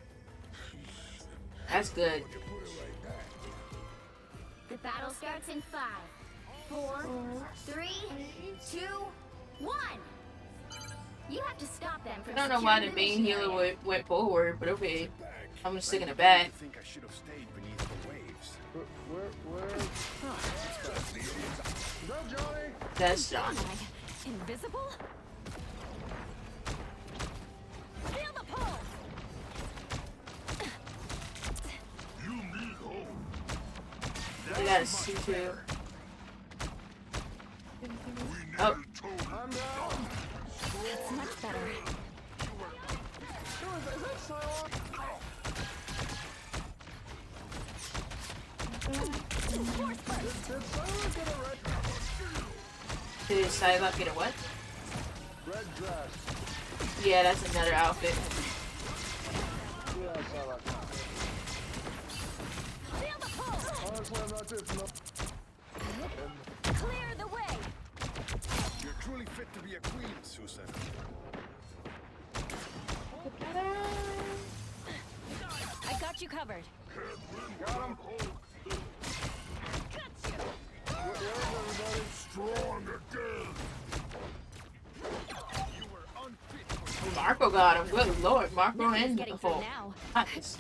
That's good. The battle starts in 5, 4, 3, 2, 1. You have to stop them I from don't know why the securing main mission healer area. went forward, but okay. I'm just sticking it back. I think I should have stayed beneath the waves. Where? Is that Johnny? That's John. Am I invisible? Feel the pull! I got a C2. Oh, I'm down. That's much better. Is that Psylocke? Did Psylocke get a red did Psylocke get a what? dress? Yeah, that's another outfit. Yeah, Psylocke. Feel the pull! Honestly, I'm not too familiar. Clear the way! You're truly fit to be a queen, Susan. I got you covered. Got him. Where's everybody? Strong again. Marco got him. Good lord, Marco Nothing's and getting through Nicole. now. Nice.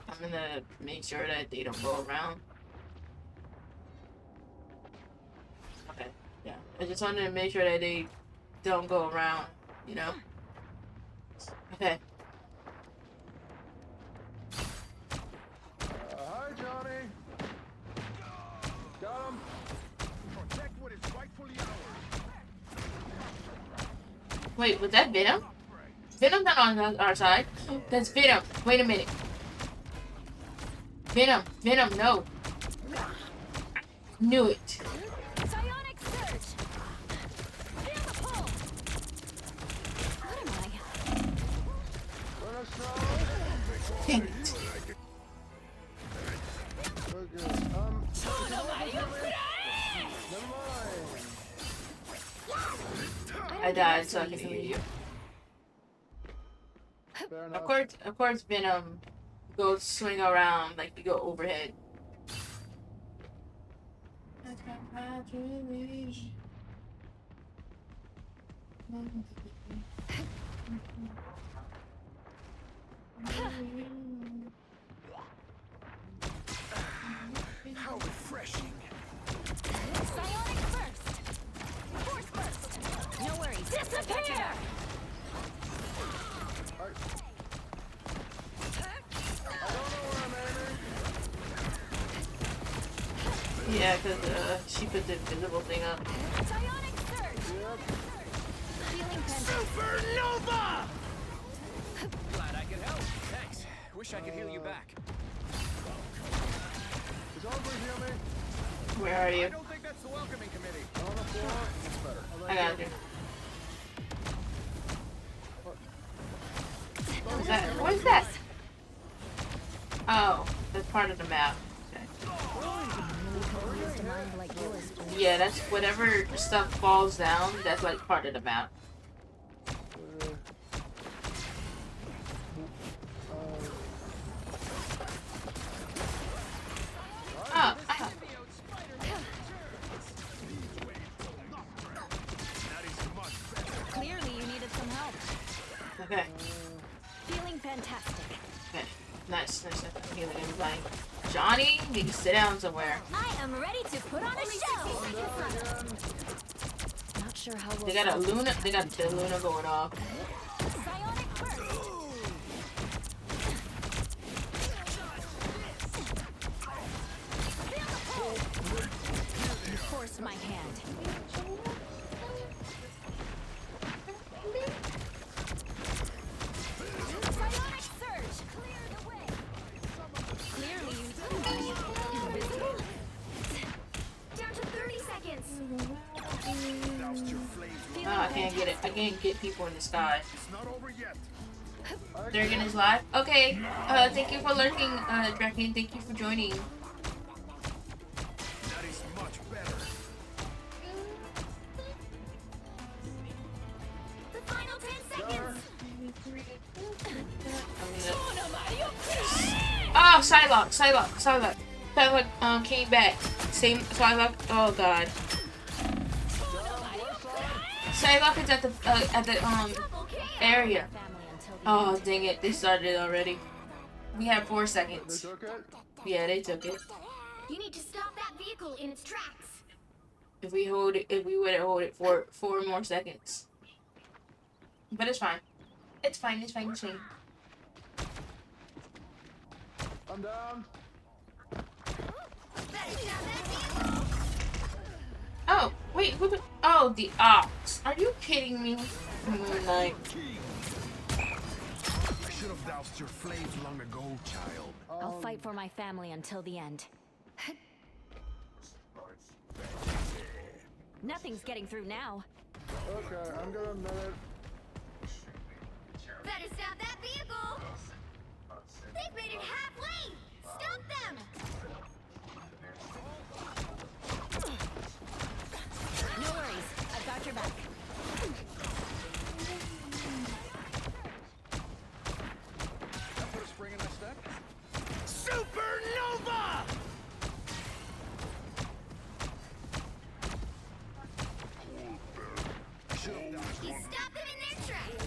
I'm gonna make sure that they don't go around. Okay, yeah. I just wanted to make sure that they don't go around, you know? Okay. Hi, Johnny. Got him. Protect what is rightfully ours. Wait, was that Venom? Venom's not on our side. That's Venom. Wait a minute. Venom. Venom, no. Knew it. Psionic surge! Feel the pull! What am I? Let us know. Dang it. I died so I can heal you. Fair enough. Of course, Venom goes swing around like you go overhead. How refreshing. Psionic burst. Force burst. No worries. Disappear. Yeah, because she put the invisible thing up. Psionic surge. Feeling Supernova! Glad I could help. Thanks. Wish I could heal you back. Is Aubrey hear me? Where are you? I don't think that's the welcoming committee. On the floor? It's better. I got you. What is that? What is that? Oh, that's part of the map. Okay. Yeah, that's whatever stuff falls down, that's like part of the map. Oh, oh. Clearly, you needed some help. Okay. Feeling fantastic. Okay. Nice, nice. I'm healing everybody. Johnny, you can sit down somewhere. I am ready to put on a show. Not sure how we'll They got a Luna, they got the Luna going off. Psionic burst. You forced my hand. Psionic surge. Clear the way. Clearly you invisible. Down to 30 seconds. Oh, I can't get it. I can't get people in the sky. It's not over yet. Durgan is live. Okay. Thank you for lurking, Draken. Thank you for joining. That is much better. The final 10 seconds. Oh, Psylocke came back. Same Psylocke. Oh god. Psylocke is at the area. Oh dang it! They started already. We have 4 seconds. They took it? Yeah, they took it. You need to stop that vehicle in its tracks. If we hold it, if we would have hold it for 4 more seconds. But it's fine. It's fine. It's fine. It's fine. I'm down. Oh wait, who the? Oh, the ox. Are you kidding me? Moon Knight. I should have doused your flames long ago, child. I'll fight for my family until the end. Nothing's getting through now. Okay, I'm gonna admit it. Better stop that vehicle. They've made it halfway. Stop them. No worries, I've got your back. Put a spring in my step. Supernova! You stop them in their tracks.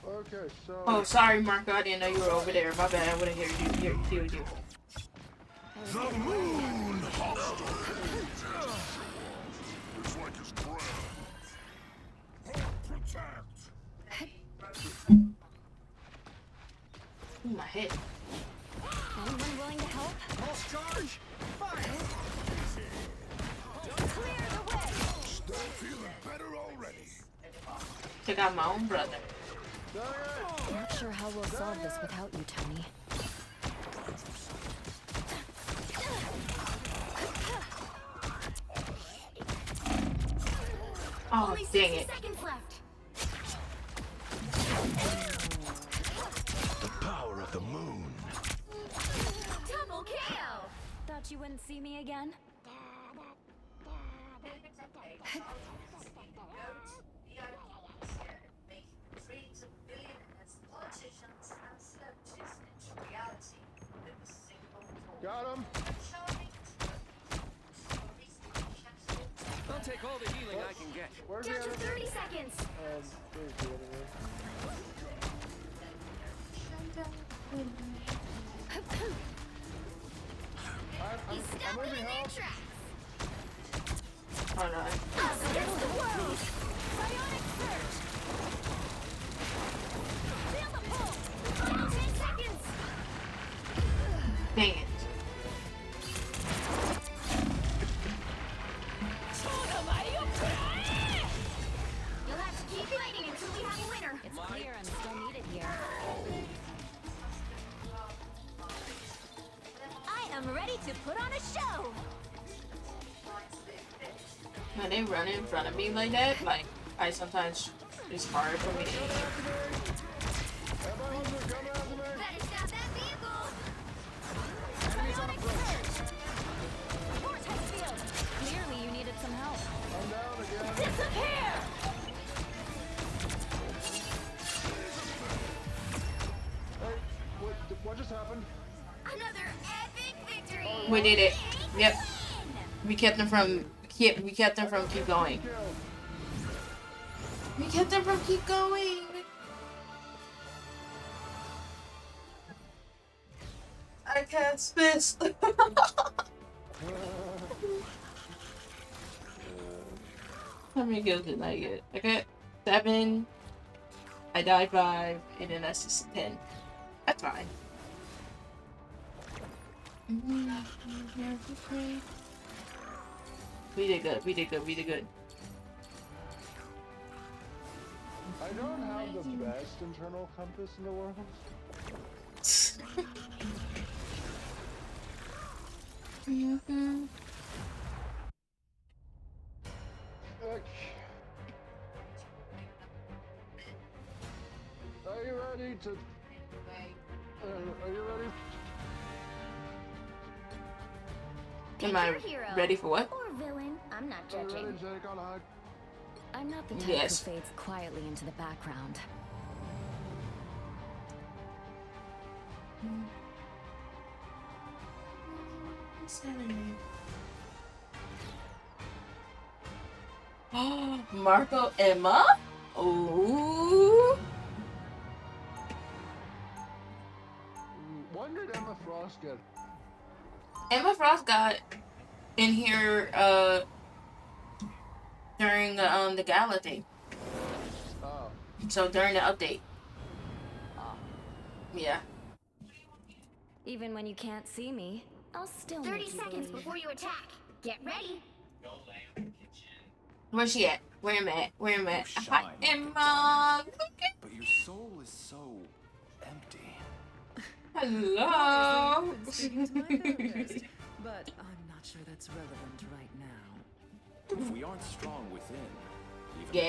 Okay, so... Oh, sorry, Marco. I didn't know you were over there. My bad. I would have heard you. The moon hostile. It's like his breath. Protect. Ooh, my head. Anyone willing to help? Pulse charge. Fire. Clear the way. Still feeling better already. Took out my own brother. Not sure how we'll solve this without you, Tony. Oh, Only dang 60 it. seconds left. The power of the moon. Double KO. Thought you wouldn't see me again? Got him. I'll take all the healing I can get. Where's Down the to other? 30 seconds. There's the other one. He's stuck I'm in moving their help. tracks. Oh no. Against the world. Bionic surge. Feel the pull. Down 10 seconds. Dang it. You'll have to keep fighting until we have a winner. It's clear I'm still needed here. I am ready to put on a show. When they run in front of me like that, like I sometimes it's hard for me to Better stop that vehicle. Bionic surge. Vortex field. Clearly you needed some help. I'm down again. Disappear. Hey, what just happened? Another epic victory. We did it. Yep. We kept them from keep going. We kept them from keep going. I can't spit. How many kills did I get? I got 7. I died 5, and then that's just 10. That's fine. We did good. We did good. We did good. I don't have the best internal compass in the world. Are you ready to? Are you ready? Am I ready for what? Or villain. I'm not Are you judging. ready to take on a hike? I'm not the type Yes. who fades quietly into the background. Oh, Marco Emma? Ooh. When did Emma Frost get? Emma Frost got in here during the gala thing. Oh. So during the update. Yeah. Even when you can't see me, I'll still 30 make you seconds believe. before you attack. Get ready. Where's she at? Where am I at? Where am I at? You Hi, shine Emma. But your soul is so empty. Hello. But I'm not sure that's relevant right now. If we aren't strong within, even the toughest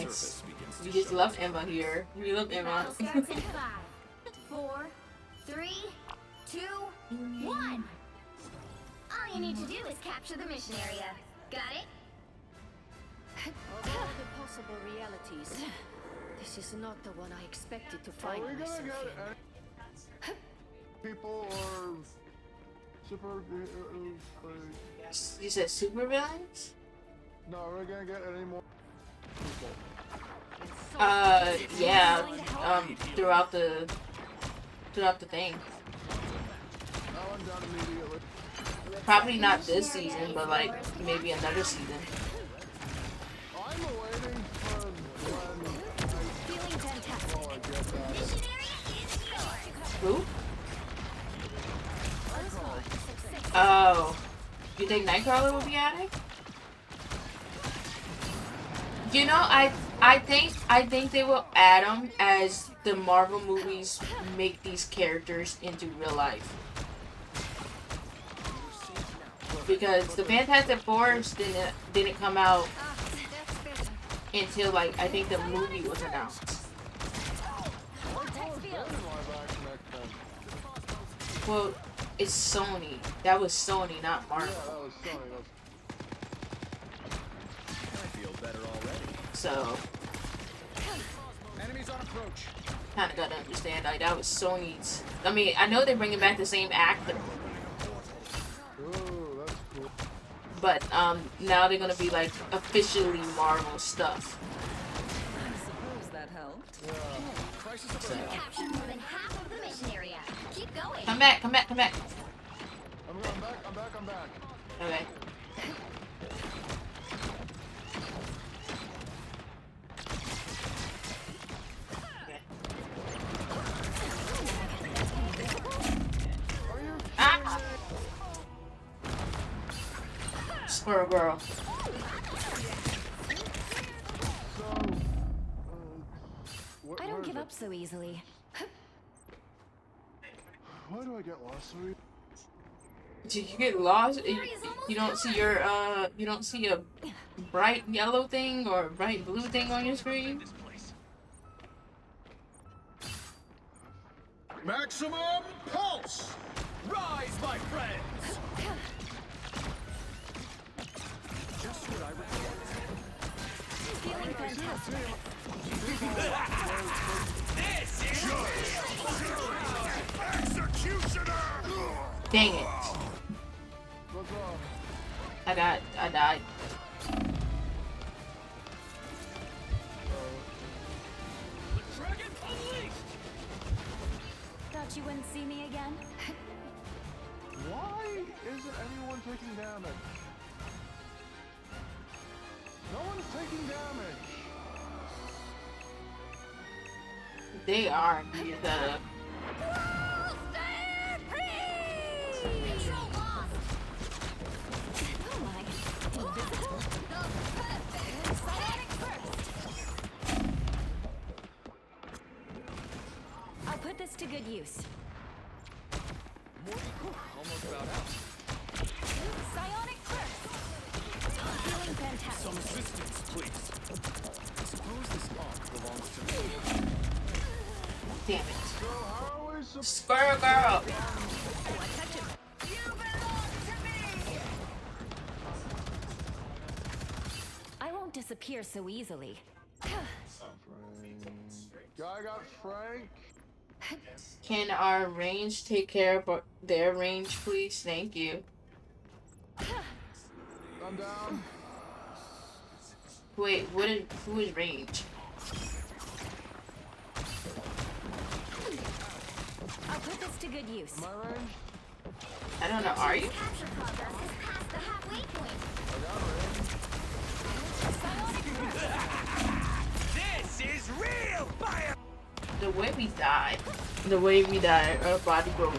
Yes. surface begins to We just show. love Emma here. We love Emma. Battle starts in 5, 4, 3, 2, 1. All you need to do is capture the mission area. Got it? Of all the possible realities, this is not the one I expected to Are find we gonna myself get in. any people or super? You said super villains? No, are we gonna get any more people? Yeah. Throughout the thing. Now I'm down immediately. Probably not this season, but like maybe another season. I'm waiting for when Feeling fantastic. I get that. Mission area is yours. Who? Oh. You think Nightcrawler will be added? You know, I think they will add them as the Marvel movies make these characters into real life. Because the Fantastic Four didn't come out until like I think the movie was announced. Well, it's Sony. That was Sony, not Marvel. Yeah, that was Sony. I feel better already. So Enemies on approach. kind of gotta understand, like, that was Sony's. I mean, I know they're bringing back the same actor, Oh, that's cool. but now they're gonna be like officially Marvel stuff. I suppose that helped. Crisis of So. Captured more than half of the mission area. Keep going. Come back, come back, come back. I'm back, I'm back, I'm back. Okay. Okay. Ah! Squirrel girl. So, I don't give up so easily. Why do I get lost so easily? Did you get lost? You don't see your you don't see a bright yellow thing or a bright blue thing on your screen? Maximum pulse! rise, my friends. Just what I required. Feeling fantastic. This is Executioner! Dang it. What's wrong? I died. Dragon unleashed. Thought you wouldn't see me again? Why isn't anyone taking damage? No one's taking damage. They are the Control lost. Oh my. Invisible? Psionic first. I'll put this to good use. Almost about out. Psionic first! Feeling fantastic. Some assistance, please. I suppose this arc belongs to me. damn it. So how are we supposed Squirrel girl. I won't disappear so easily. Guy got Frank. Can our range take care of their range, please? Thank you. I'm down. Wait, who is range? I'll put this to good use. My range? I don't know, are you? Capture progress is past the halfway point. This is real fire. The way we died, our body broke.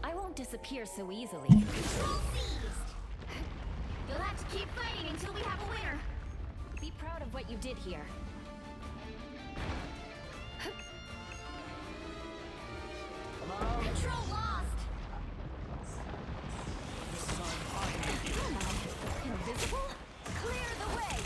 I won't disappear so easily. Control seized. You'll have to keep fighting until we have a winner. Be proud of what you did here. Control lost. Invisible? Clear the way!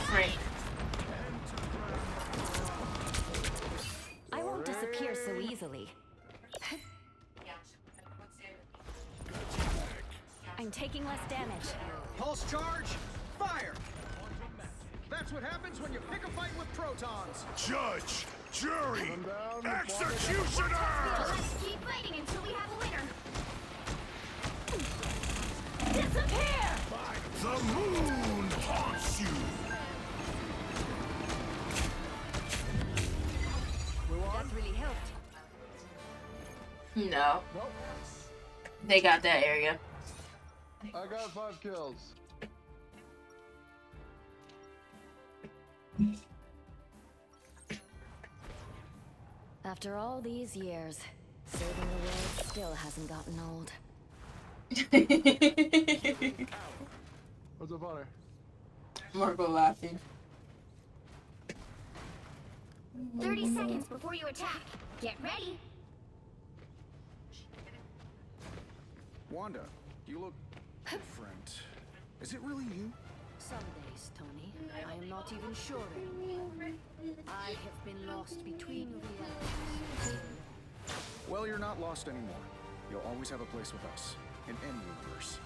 Frank. I won't disappear so easily. I'm taking less damage. Pulse charge, fire. That's what happens when you pick a fight with protons. Judge, jury, I'm down. executioner! You'll have to keep fighting until we have a winner. Disappear! The moon haunts you! That really helped. No, Nope. they got that area. I got 5 kills. After all these years, saving the world still hasn't gotten old. What's so funny? Marco laughing. 30 seconds before you attack. Get ready. Wanda, you look different. Is it really you? Someday. place, Tony. I am not even sure anymore. I have been lost between realities. Well, you're not lost anymore. You'll always have a place with us, in any universe.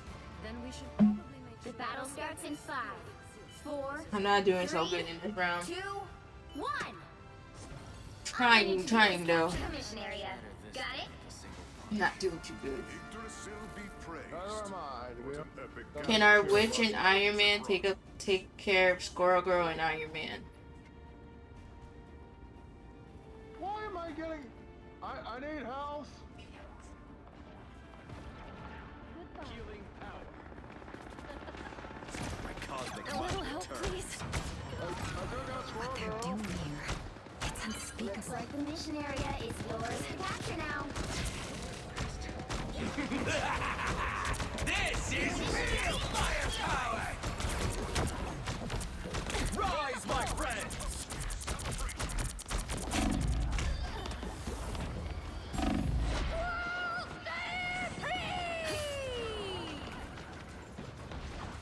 Then we should probably make The battle starts in 5, 4. I'm not doing so good in this round. 2, 1. Trying though. The mission area. Got it? Not doing too good. Yggdrasil be praised. Neither am I. What an epic Can our witch and Iron Man take care of Squirrel Girl and Iron Man? Why am I getting... I need health. healing power. My cosmic A little mind help, returns. please. What they're doing here, it's Looks unspeakable. like the mission area is yours to capture now. This is real firepower! Rise, my friends!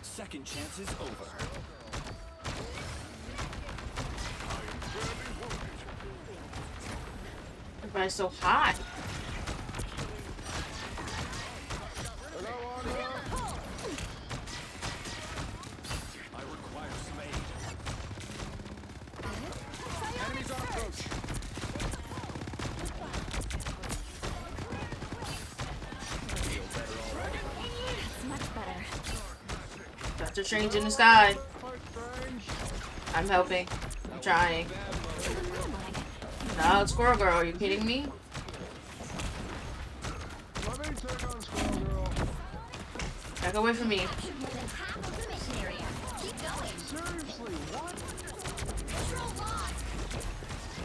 Second chance is over. Everybody's so hot. I require some aid. Enemies on approach. It's much better. Doctor Strange in the sky. I'm helping. I'm trying. No, it's Squirrel Girl. Are you kidding me? Let me take on Squirrel Girl. Back away from me. More than half of the mission area. Keep going. Seriously, what? Control lost.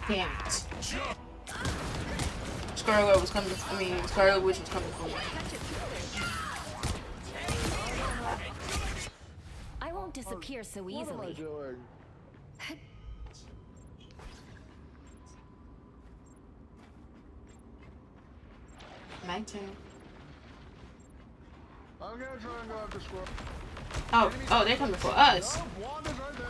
Damn it. Squirrel Girl was coming. I mean, Scarlet Witch was coming for me. I won't disappear so What am I easily. doing? My turn. I'm gonna try and go after Squirrel. Oh, they're coming for us. No, Wanda's right there.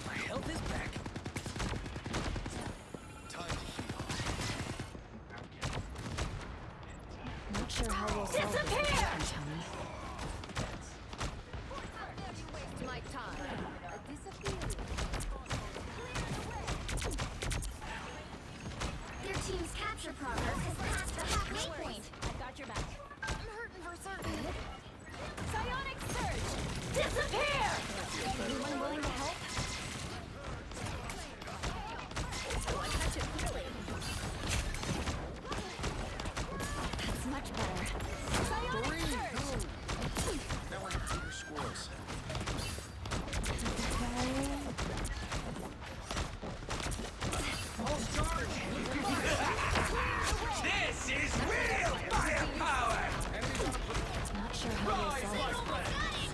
My health is back. Time to heal. Not sure how we'll solve this problem, Tony. my time. Their team's capture progress has passed the halfway point. I've got your back. I'm hurting for certain. Psionic surge! Disappear! Anyone willing to help? That's much better. Psionic surge! Now I have bigger squirrels. This is real firepower! Not sure how we'll solve this.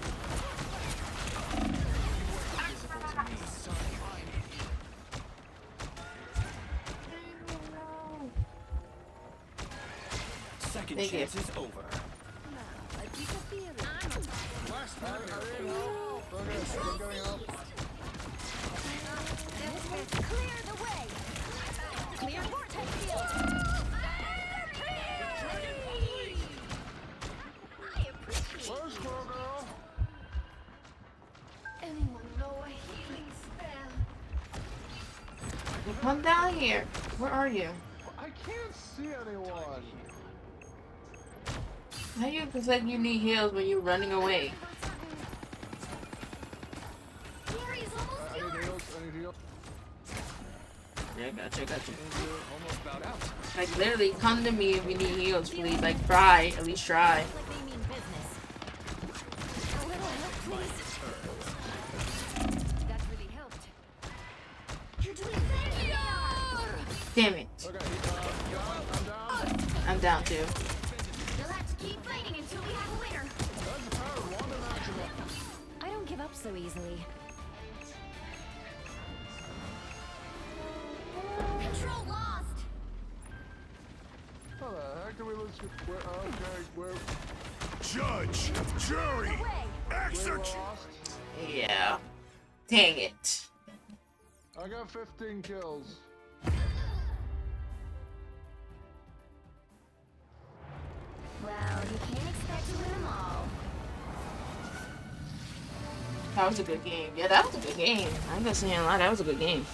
Second Thank you. chance is over. Last time, I'm getting help. Clear the way! Clear vortex field! Where's Squirrel Girl? Anyone know a healing spell? Well, come down here. Where are you? I can't see anyone. How you look like you need heals when you're running away? Gary's almost I need yours! heals. I need heals. Yeah, gotcha. almost about out. Like, literally, come to me if you need heals, please. Like, try. At least try. Like they mean business. A little help, please. That really helped. You're doing better! Damn it. Okay, I'm down. I'm down too. You'll have to keep fighting until we have a winner. That's the power of Wanda Maximoff. I don't give up so easily. Control lost. How the heck did we lose? Okay, we're Judge, jury, execute. lost. Yeah. Dang it. I got 15 kills. Well, you can't expect to win them all. That was a good game. Yeah, that was a good game. I ain't gonna say a lot. That was a good game.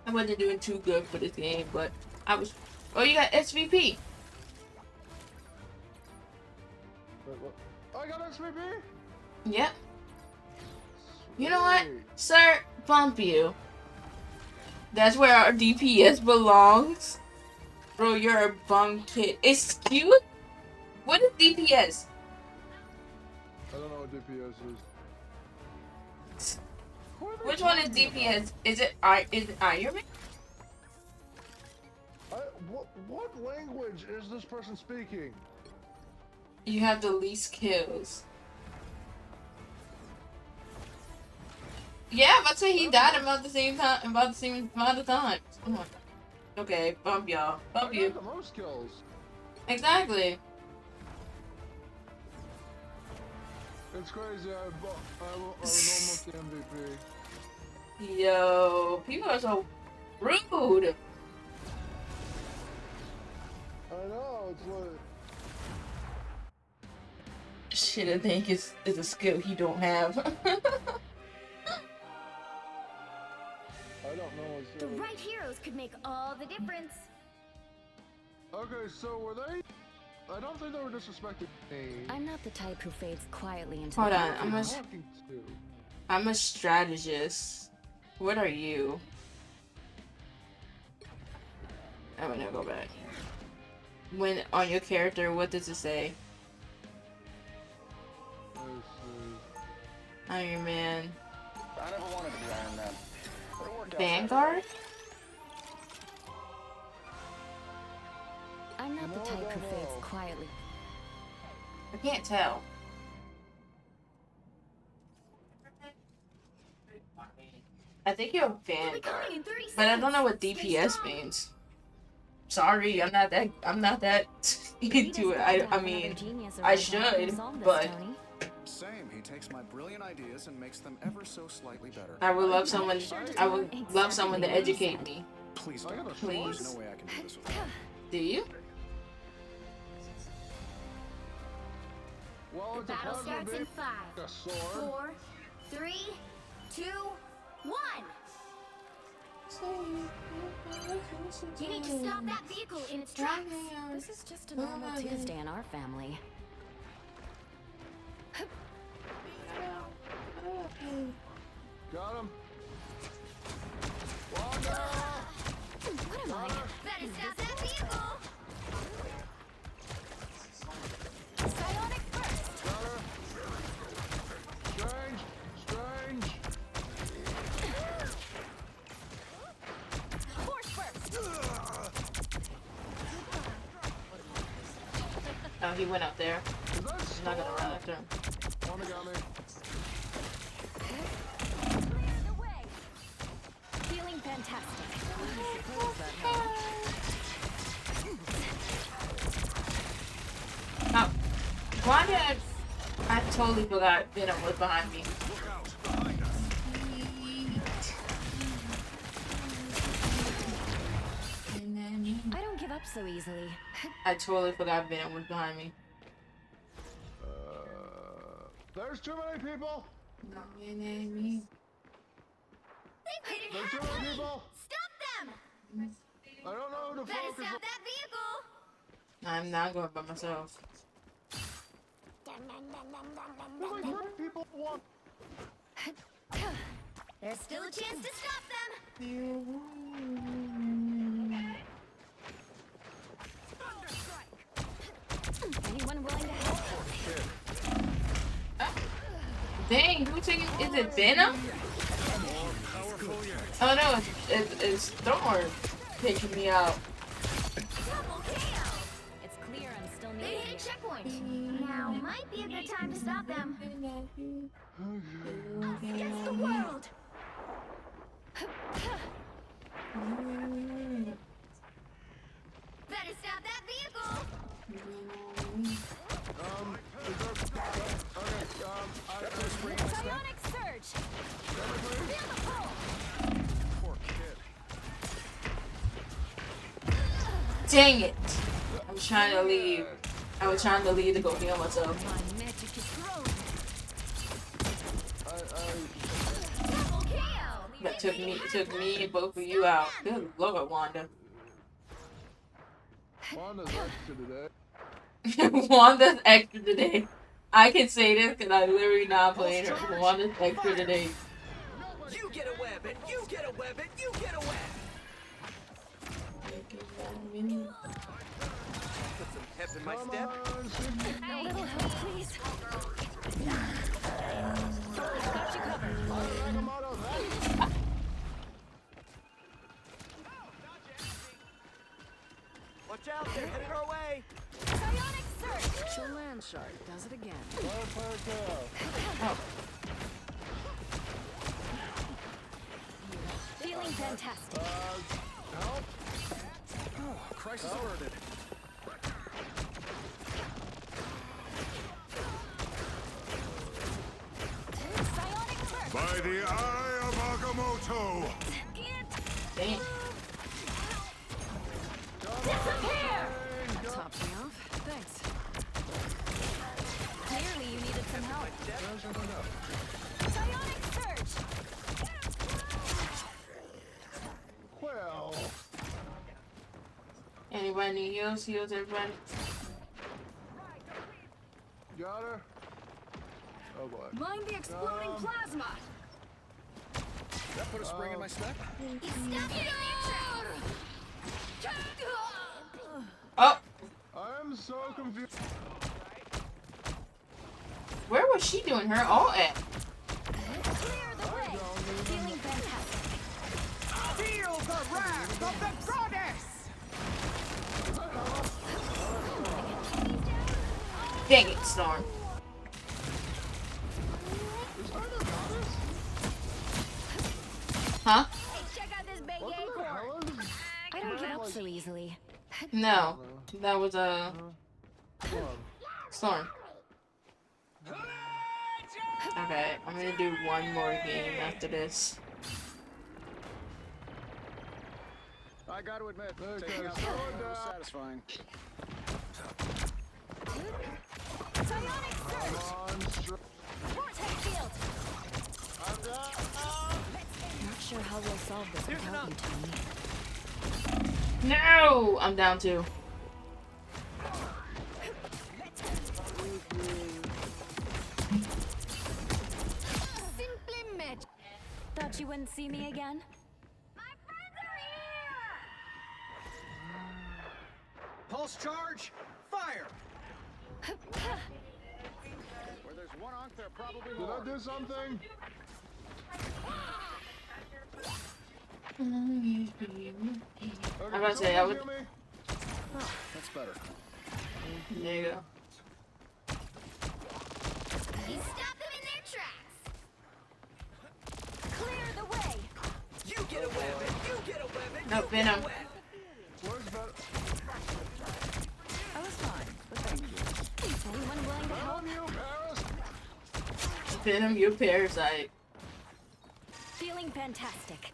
I wasn't doing too good for this game, but I was. Oh, you got SVP. Wait, what? I got SVP? Yep. You know what, sir? Bump you. That's where our DPS belongs. Bro, you're a bum kid. Excuse? What is DPS? I don't know what DPS is. Which one is DPS? Is it Iron Man? What language is this person speaking? You have the least kills. Yeah, but say he died about the same time, about the same amount of times. Oh my. Okay, bump y'all. Bump you. I got the most kills. Exactly. It's crazy. I'm almost the MVP. Yo, people are so rude. I know, it's like... Shit, I think is a skill he don't have. I don't know what's The right heroes could make all the difference. Okay, so were they... I don't think they were disrespecting me. I'm not the type who fades quietly into Hold the on, background. I'm a strategist. What are you? I'm gonna go back. When on your character, what does it say? Iron Man. I never wanted to be Iron Man. But it worked out. Vanguard? I'm not the type who fades quietly. I can't tell. I think you're a Vanguard, but I don't know what DPS means. Sorry, I'm not that into it. I mean, I should, but Same. He takes my brilliant ideas and makes them ever so slightly better. I would love someone to educate me. Please don't. Please. There's no way I can do this with you. Do you? Well, The battle starts in 5, 4, 3, 2, 1. You need to stop that vehicle in its tracks. This is just a normal Tuesday in our family. Got him. What am I? Better stop that vehicle. Psionic burst. Got her. Strange. Force burst. Oh, he went up there. I'm not gonna run after him. One got me. Clear the way. Feeling fantastic. Oh, why did I totally forgot Venom was behind me. I don't give up so easily. I totally forgot Venom was behind me. There's too many people. They made it There's too many people. Stop them. I don't know who to Better focus stop on. that vehicle. I'm not going by myself. People want. There's still a chance to stop them. Anyone willing to help? Dang, who taking? Is it Venom? Oh no, it's Storm taking me out. Double KO. It's clear I'm still They needed hit a here. checkpoint. Now Now might be a good time to stop them. Against the world! Better stop that vehicle! Psionic surge! Feel the pull! Poor kid. Dang it! I was trying to leave. I was trying to leave to go heal myself. My magic is growing. That took me and both of you out. Good Lord, Wanda. Wanda's extra today. Wanda's extra today. I can say this because I literally not playing her. Wanda's extra today. You get a web, and you get a web, and you get a web. Put some pep in my step. A little help, please. Got you covered. Watch out, they're headed our way. Psionic surge! The land shark does it again. Feeling fantastic. Help! Oh, crisis averted. Psionic surge! By the eye of Agamotto! Dang. Disappear! Top me off. Thanks. Clearly you needed some help. Psionic surge! Well, Anybody need heals? Heals, everybody. got her? Oh boy. Mind the exploding plasma! That put a spring in my step? Oh, I'm so confused. where was she doing her all at? Clear the way! Feeling fantastic. Feel the wrath of the goddess! Dang it, Storm. Huh? Hey, check out this big What the acorn! hell is this? I don't give up so easily. No, that was a Storm. Okay, I'm gonna do one more game after this. I gotta admit, Okay, taking out slow it was down. satisfying. Psionic surge! Monster. Vortex field! Not sure how we'll solve this without you, Tony. No! I'm down two. Simply magic! Thought you wouldn't see me again? My friends are here! Pulse charge, fire! Where there's one onk, there are probably Did more. I do something? I'm about to say, I would. Hear me? That's better. There you go. You stop them in their tracks! Clear the way! You get a web, and you get a web, and No, you get a Venom. web! Where's better? I was fine, but thank you. Is anyone willing to help? Damn you, Paris! Venom, you parasite. Feeling fantastic.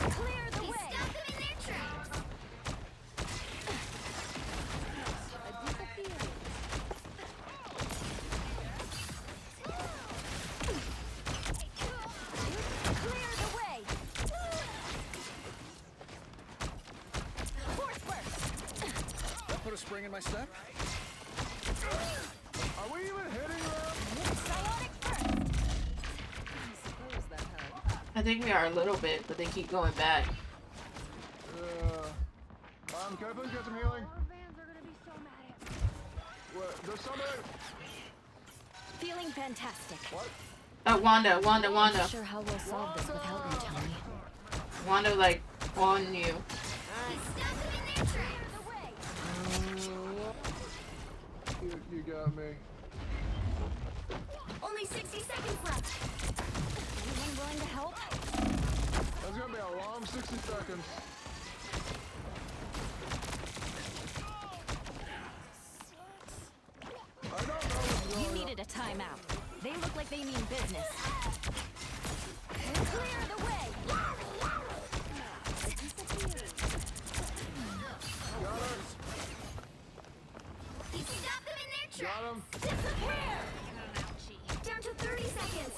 Clear the way! Stop them in their tracks! Clear the way! Force burst! That put a spring in my step? Are we even hitting them? Psionic burst! I suppose that helped. I think we are a little bit, but they keep going back. Can I please get some healing? Our fans are gonna be so mad at me. What? There's somebody. Feeling fantastic. What? Wanda. Not sure how we'll solve this without you, Tony. Wanda, like, on you. Stop You got me. Only 60 seconds left. Anyone willing to help? That's gonna be a long 60 seconds. I don't know what's You going on. needed a timeout. They look like they mean business. Clear the way! Got her. Stop them in their Got tracks. him. Disappear. Down to 30 seconds.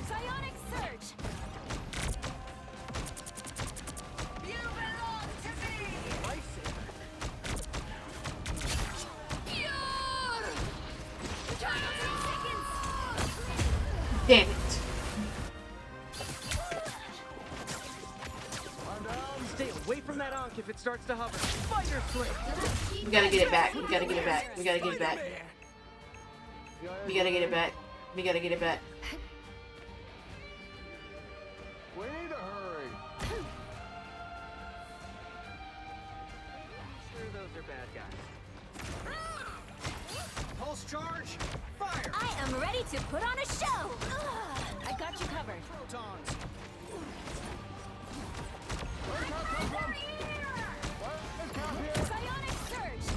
Psionic surge! You belong to me! Damn it. I'm down. Stay away from that Ankh if it starts to hover. Spider Flame! We gotta get it back. We gotta get it back. We gotta get it back. We gotta get it back. We gotta get it back. We need to hurry. Sure, those are bad guys. Pulse charge! Fire! I am ready to put on a show! I got you covered. Protons! Where's Cap come from? Where's Cap here? Psionic surge!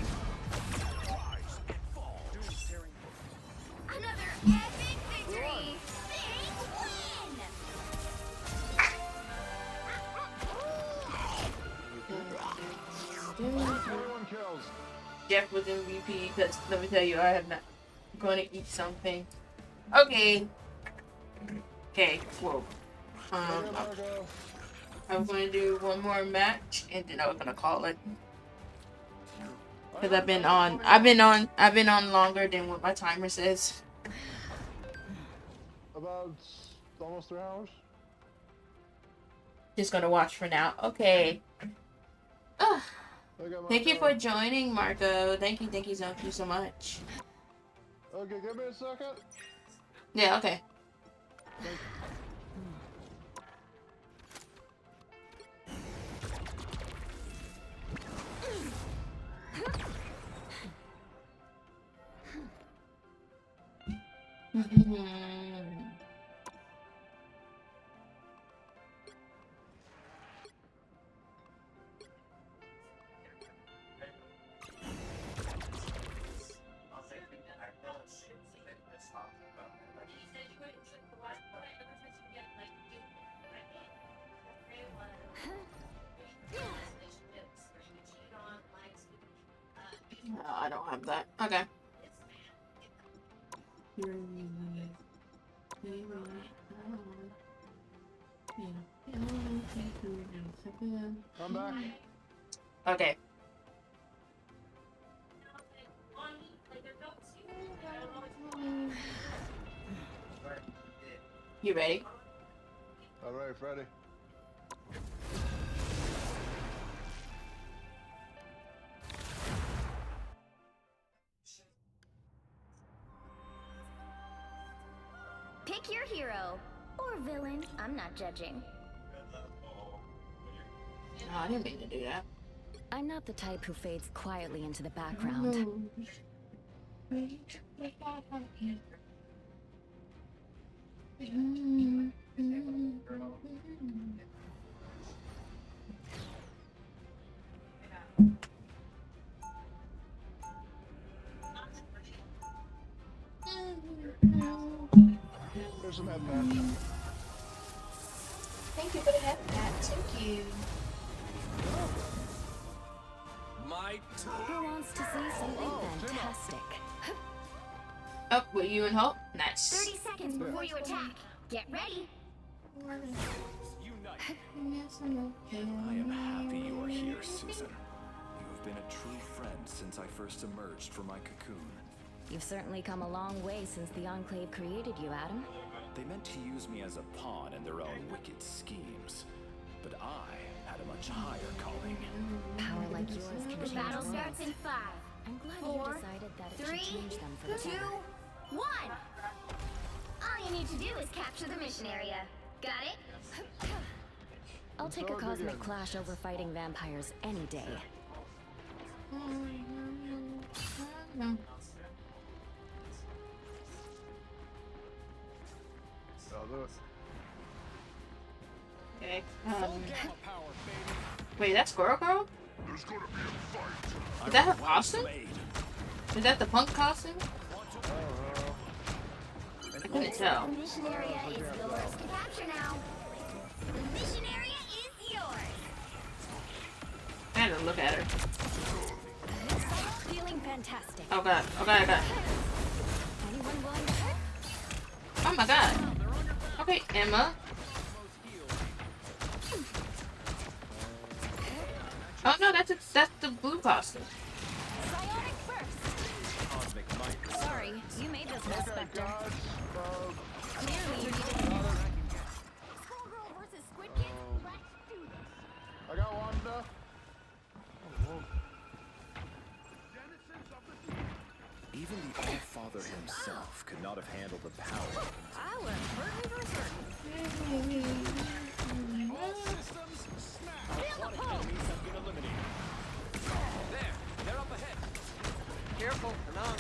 Another epic victory. Big win. Everyone kills. Jeff with MVP, because let me tell you, I am not going to eat something. Okay. Okay, whoa. I'm going to do one more match, and then I'm going to call it. Because I've been on longer than what my timer says. About almost 3 hours. Just going to watch for now. Okay. Ugh. Thank you for joining, Marco. Thank you so much. Okay, give me a second. Yeah, okay. I don't have that. Okay. I'm back. Okay. You ready? All right, Freddy. Pick your hero or villain. I'm not judging. No, I didn't mean to do that. I'm not the type who fades quietly into the background. Here's some head patch. Thank you for the head patch. Thank you. Who wants to see something fantastic? Oh, were you in hope? Nice. 30 seconds before you attack. Get ready. I am happy you are here, Susan. You have been a true friend since I first emerged from my cocoon. You've certainly come a long way since the Enclave created you, Adam. They meant to use me as a pawn in their own wicked schemes, but I had a much higher calling. Power like yours can The change battle worlds. starts in 5, I'm glad 4, you decided that it 3, should change them for the 2, better. 1. All you need to do is capture the mission area. Got it? I'll take a cosmic clash over fighting vampires any day. Okay. Wait, that's Squirrel Girl? Is that her costume? Is that the punk costume? I couldn't tell. The mission area is yours to capture now. The mission area is yours. I had to look at her. Feeling fantastic. Oh god, oh god, oh god. Anyone willing to hurt? Oh my god. Okay, Emma. Oh no, that's the blue costume. Psionic burst. Sorry, you made this mess, Spectre. Clearly you needed Skullgirl versus Squid Kids. Let's do this. I got Wanda. Even the All-Father himself could not have handled the power. I was hurt. All systems snap. Feel the pulse. There, they're up ahead. Careful, Anon.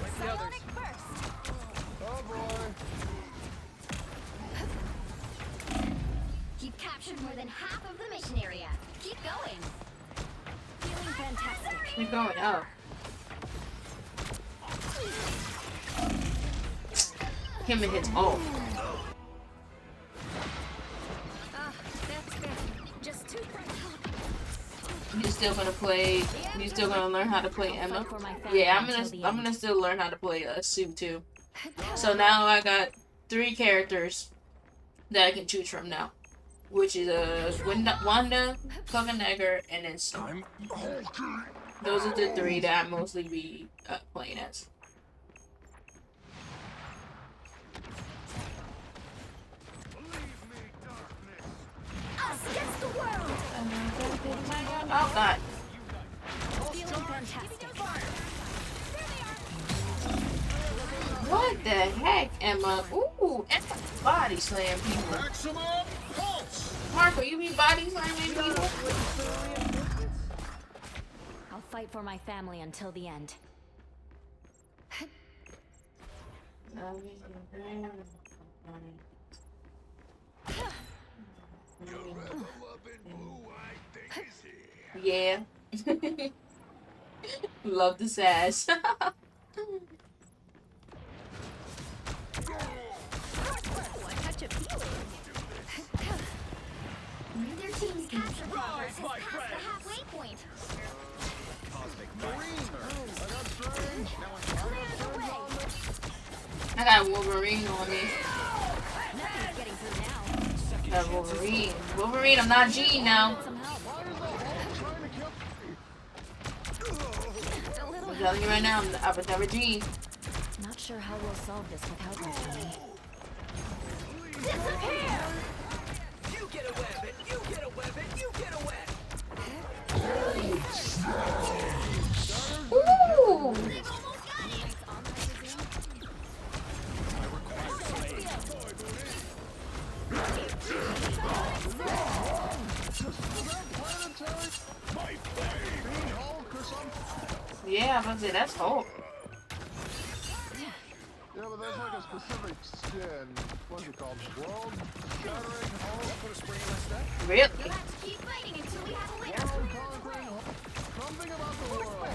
Like the others. Psionic burst. Oh boy. You've captured more than half of the mission area. Keep going. Feeling fantastic. Keep going up. Him and his ult. That's good. Just two You still gonna play? You still gonna learn how to play Emma? Yeah, I'm gonna still learn how to play Sue too. So now I got 3 characters that I can choose from now, which is Wanda, Cloak and Dagger, and then Storm. Those are the 3 that I mostly be playing as. Us against the world. Oh god. feeling fantastic. What the heck, Emma? Ooh, Emma body slam people. Maximum pulse. Marco, you be body slamming people? I'll fight for my family until the end. Yeah. Love the sass. Their team's capture progress has passed the halfway point. Clear the way. I got Wolverine on me. Nothing's getting through now. I got Wolverine. Wolverine, I'm not Jean now. I'm telling you right now, I was never Jean. Not sure how we'll solve this without my family. Disappear! You get a web it, you get a web it, you get a web. Ooh! Yeah, I'm gonna say that's Hulk. Yeah, but there's like a specific skin. What's it called? World Shattering Hulk? Put a spring in my step? Really? You'll have to keep fighting until we have a winner. World Conquering Hulk. Something about the world.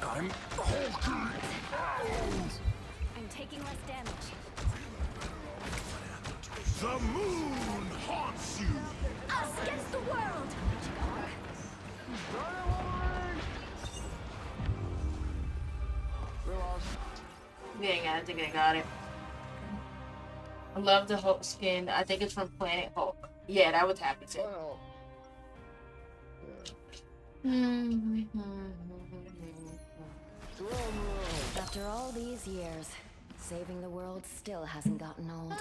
I'm hulking. I'm taking less damage. The moon haunts you. Us against the world. Yeah, I think I got it. I love the Hulk skin. I think it's from Planet Hulk. Yeah, that would happen too. After all these years, saving the world still hasn't gotten old.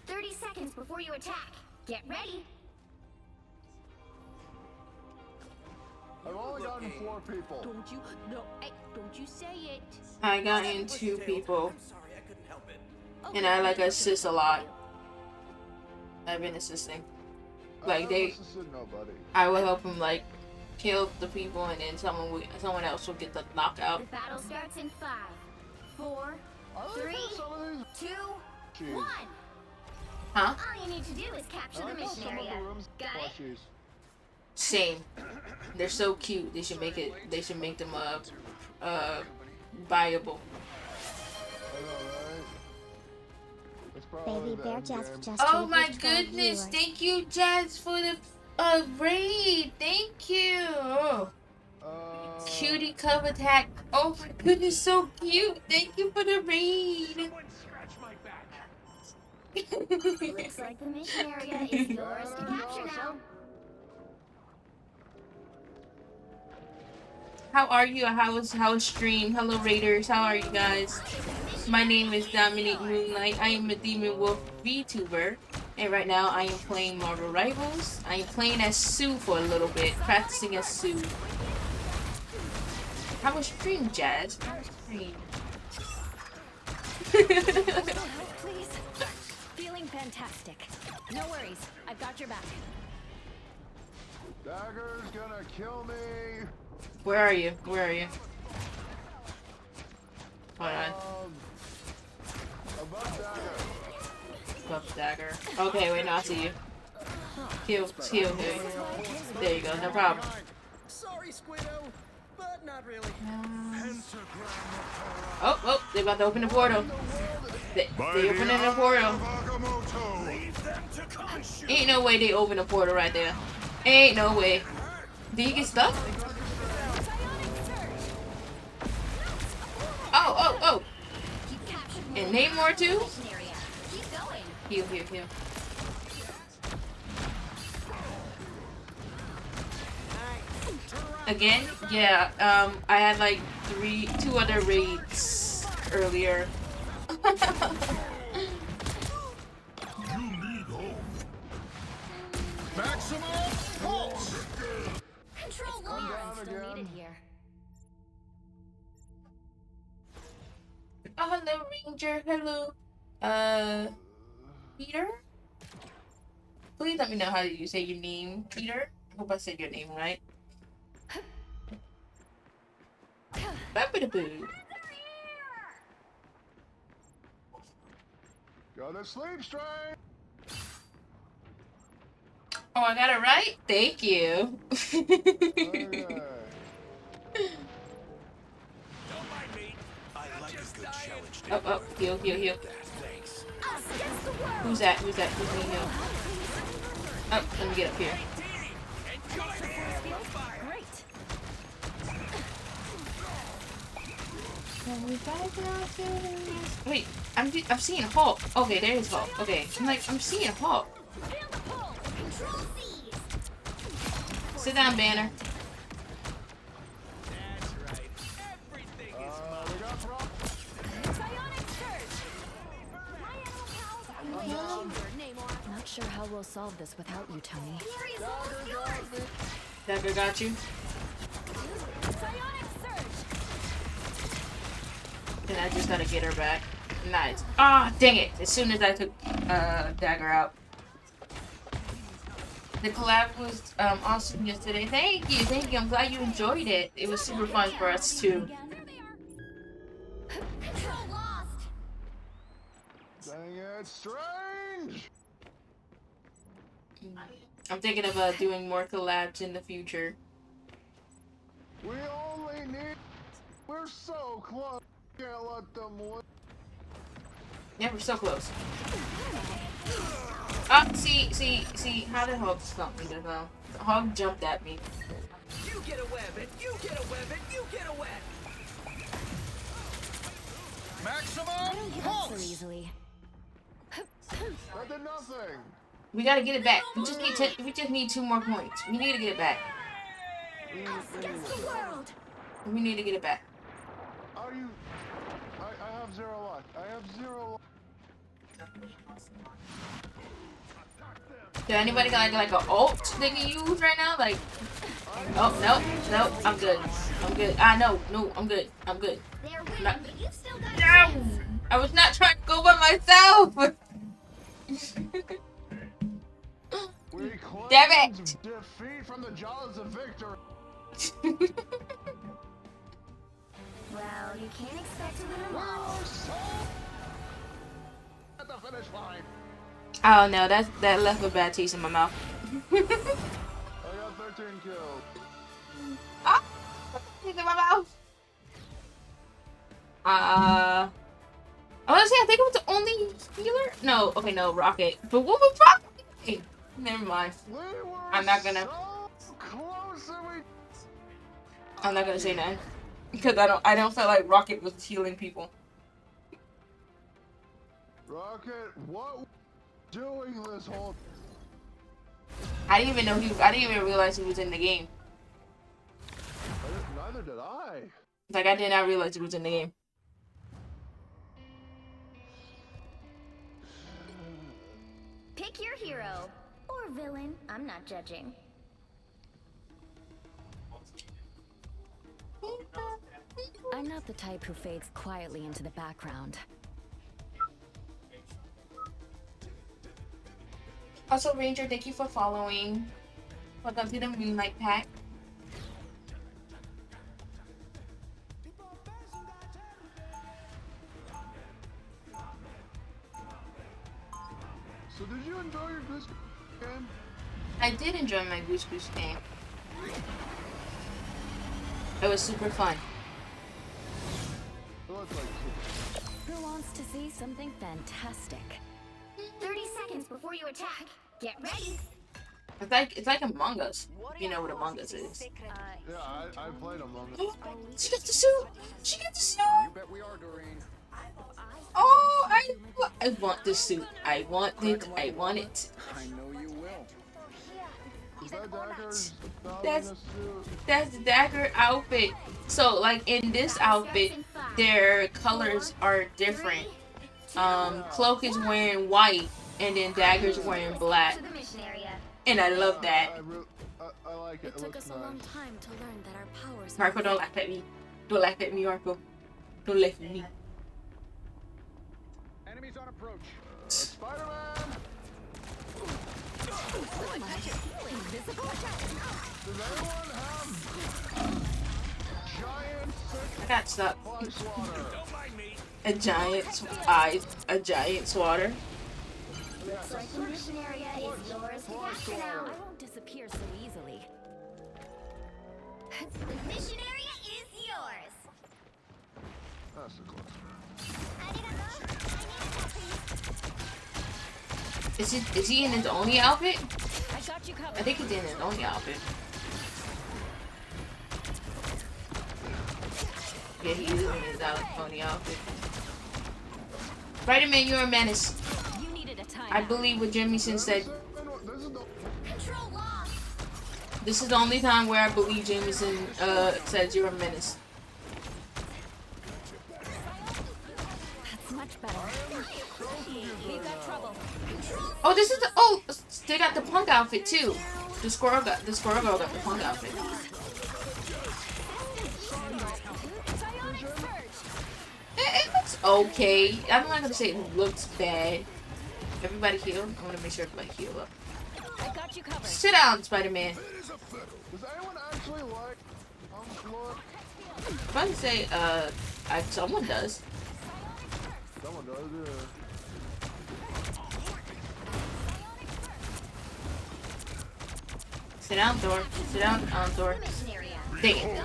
30 seconds before you attack. Get ready. I've only gotten 4 people. Don't you? No. Hey, don't you say it. I got in 2 people, I'm sorry, I couldn't help it. and I like assist a lot. I've been assisting. Like they, Nobody. I will help them like kill the people, and then someone else will get the knockout. The battle starts in 5, 4, 3, 2, 1. Huh? All you need to do is capture the mission area. Got it? Same. They're so cute. They should make it. They should make them viable. Baby Bear Jazz just Oh traded my with 12 goodness! viewers. Thank you, Jazz, for the raid. Thank you. Cutie cover tag. Oh my goodness, so cute. Thank you for the raid. Looks like the mission area is yours to capture now. How are you? How's stream? Hello Raiders, how are you guys? My name is Dominique Moonlight. I am a Demon Wolf VTuber, and right now I am playing Marvel Rivals. I am playing as Sue for a little bit, practicing as Sue. How was stream, Jazz? How was stream? Please. Feeling fantastic. No worries. I've got your back. Dagger's gonna kill me. Where are you? Where are you? Hold on. Above Dagger. Above Dagger. Okay, wait, no, I see you. Heal. There you go, no problem. Sorry, Squiddo, but not really. Oh, they about to open the portal. They opening the portal. Ain't no way they open the portal right there. Ain't no way. Did you get stuck? Oh. And Namor too? Heal. Again? Yeah, I had like 2 other raids earlier. Maximum pulse! Control lost. Still needed here. Oh, hello, Ranger. Hello. Peter? Please let me know how you say your name, Peter. I hope I said your name right. Boo. Got a sleep strain. Oh, I got it right? Thank you. Oh, heal. Who's that? Who's me heal? Oh, let me get up here. Wait, I'm seeing Hulk. Okay, there's Hulk. Okay, I'm seeing Hulk. Sit down, Banner. Not sure how we'll solve this without you, Tony. Dagger got you. Then I just gotta get her back. Nice. Ah, dang it! As soon as I took Dagger out. The collab was awesome yesterday. Thank you. I'm glad you enjoyed it. It was super fun for us too. Dang it, Strange! I'm thinking of doing more collabs in the future. We only need... We're so close. Can't let them win. Yeah, we're so close. Ah, see, how did Hulk stop me just now? Hulk jumped at me. You get a web and you get a web and you get a web. Maximum Not so easily. That did nothing. We gotta get it back. We just need 2 more points. We need to get it back. We need to get it back. Are you... I have 0 luck. I have 0 luck. Do anybody got like an ult they can use right now? Like, oh no, I'm good. I'm good. No, I'm good. I'm good. Not, no, I was not trying to go by myself. Damn it! Defeat from the jaws of victory. Well, you can't expect to win them all. At the finish line. Oh no, that left a bad taste in my mouth. I got 13 kills. Ah, taste in my mouth. I want to say I think it was the only healer. No, okay, no, Rocket. But what was Rocket? Never mind. I'm not gonna. I'm not gonna say that because I don't feel like Rocket was healing people. Rocket, what doing this whole? I didn't even know I didn't even realize he was in the game. Neither did I. Like I did not realize he was in the game. Pick your hero or villain. I'm not judging. I'm not the type who fades quietly into the background. Also, Ranger, thank you for following. Welcome to the Moonlight Pack. So did you enjoy your Goose game? I did enjoy my Goose Goose game. It was super fun. Who wants to see something fantastic? 30 seconds before you attack. Get ready. It's like Among Us. You know what Among Us is. Yeah, I played Among Us. She got the suit. She got the suit. You bet we are, Doreen. Oh, I want this suit. I want it. I want it. I know you will. Is that Dagger's That's Dagger outfit. So like in this outfit, their colors are different. Cloak is wearing white, and then Dagger's wearing black. And I love that. I like it. It took us a long time to learn that our powers. Marco, don't laugh at me. Don't laugh at me, Marco. Don't laugh at me. Enemies on approach. Spider-Man! Does anyone have giant I got stuck. swatter? A giant swatter. Looks like the mission area is yours to capture now. I won't disappear so easily. The mission area is yours. That's the close. Is he in his only outfit? I got you covered. I think he's in his only outfit. Yeah, he is in his only outfit. Spider-Man, you're a menace. You needed a time. I believe what Jamison said. This is the only time where I believe Jamison says you're a menace. That's much better. We've got trouble. Oh, this is the they got the punk outfit too. The squirrel girl got the punk outfit. It looks okay. I'm not gonna say it looks bad. Everybody heal. I want to make sure everybody heal up. I got you covered. Sit down, Spider-Man. Does anyone actually like look? I'm about to say, someone does. Someone does, yeah. Sit down, Thor. Sit down, Thor. Dang it.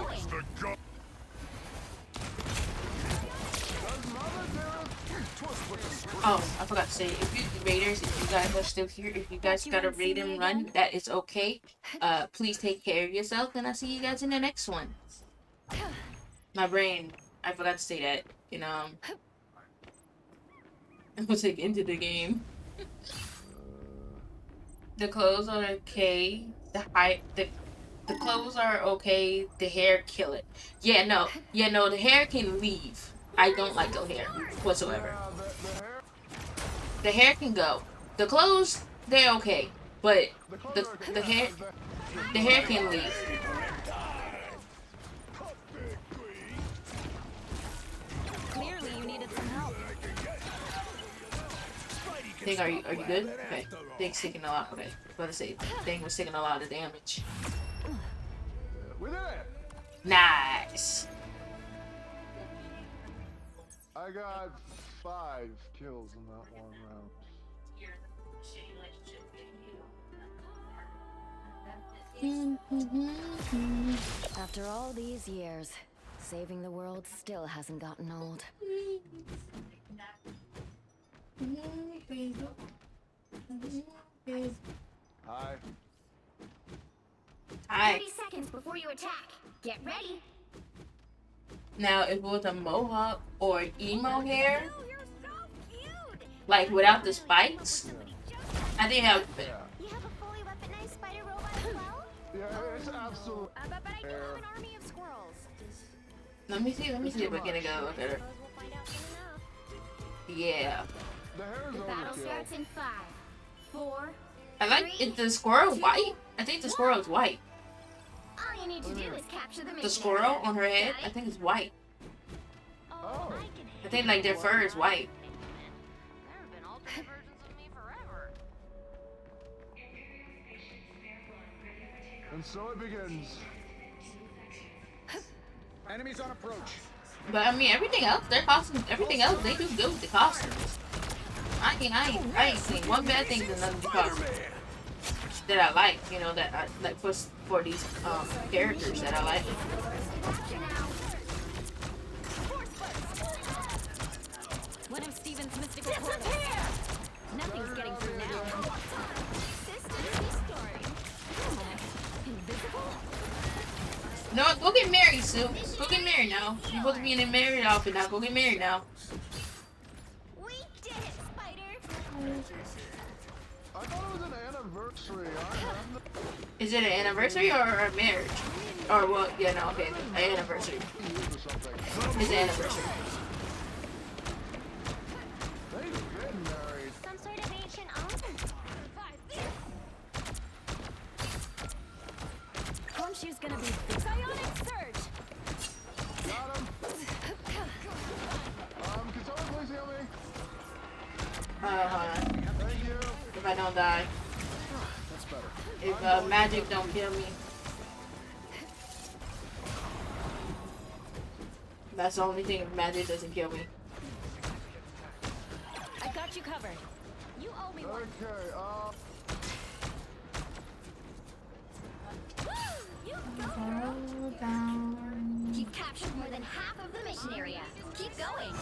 Oh, I forgot to say, if you Raiders, if you guys are still here, if you guys gotta raid and run, that is okay. Please take care of yourself, and I'll see you guys in the next one. My brain, I forgot to say that. You know, I was like into the game. The clothes are okay. The clothes are okay. The hair, kill it. Yeah, no, the hair can leave. I don't like the hair whatsoever. The hair can go. The clothes, they're okay. but the hair can leave. Clearly, you needed some help. Thing, are you good? Okay. Thing's taking a lot. Okay. About to say, Thing was taking a lot of damage. We did it! Nice. I got 5 kills in that one round. After all these years, saving the world still hasn't gotten old. Hi. Hi. 30 seconds before you attack. Get ready. Now, if it was a mohawk or emo hair, like without the spikes, I think that would fit. You have a fully weaponized spider robot as well? Yeah, it's absolute. But I do have an army of squirrels. Let me see if I can go look at her. We'll find out soon enough. Yeah. The hair is The battle overkill. starts in 5, 4. I like it. The squirrel white? I think the squirrel is white. All you need to do is capture the The squirrel on her head, I think it's white. Oh. I think like their fur is white. There have been alternate versions of me forever. And so it begins. Enemies on approach. But I mean, everything else, their costumes, everything else, they do good with the costumes. I ain't seen one bad thing to none of the costumes that I like. You know, that I like for these characters that I like. One of Steven's mystical portals. Nothing's getting through now. Invisible? No, go get married, Sue. Go get married now. You're supposed to be in a married outfit now. Go get married now. We did it, Spider! I thought it was an anniversary. Is it an anniversary or a marriage? Or well, yeah, no, okay, an anniversary. It's an anniversary. They've been married. Some sort of ancient omen. Khonshu's gonna be psionic surge. Got him. Can someone please heal me? Hold on. Thank you. If I don't die. That's better. If magic don't kill me. That's the only thing if magic doesn't kill me. I got you covered. You owe me one. Okay, You go, You've captured more than half of the mission area. Keep going.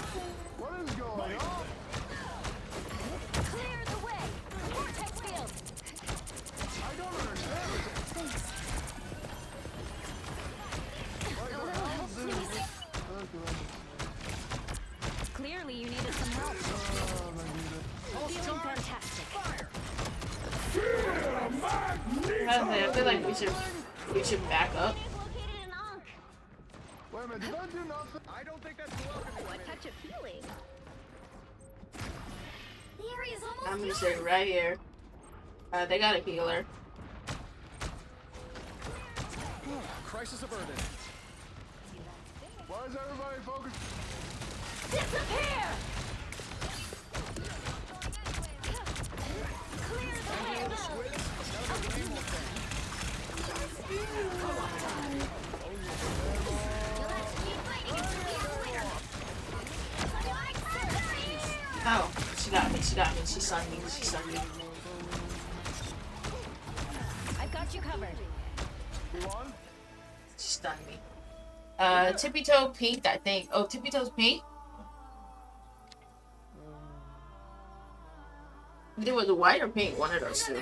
what is going on? Clear the way. Vortex field. I don't understand. Clearly, you needed some help. Feeling fantastic. I feel like we should back up. Wait a minute, did I do nothing? I don't think that's welcome. What touch of healing? The area's almost I'm gonna sit right here. They got a healer. Crisis averted. Why is everybody focused? disappear! Oh, she got me, she got me, she stunned me, she stunned me. I've got you covered. You won? She stunned me. Tippy Toe Pink, I think. Oh, Tippy Toe's Pink? It was a white or pink, one of those two.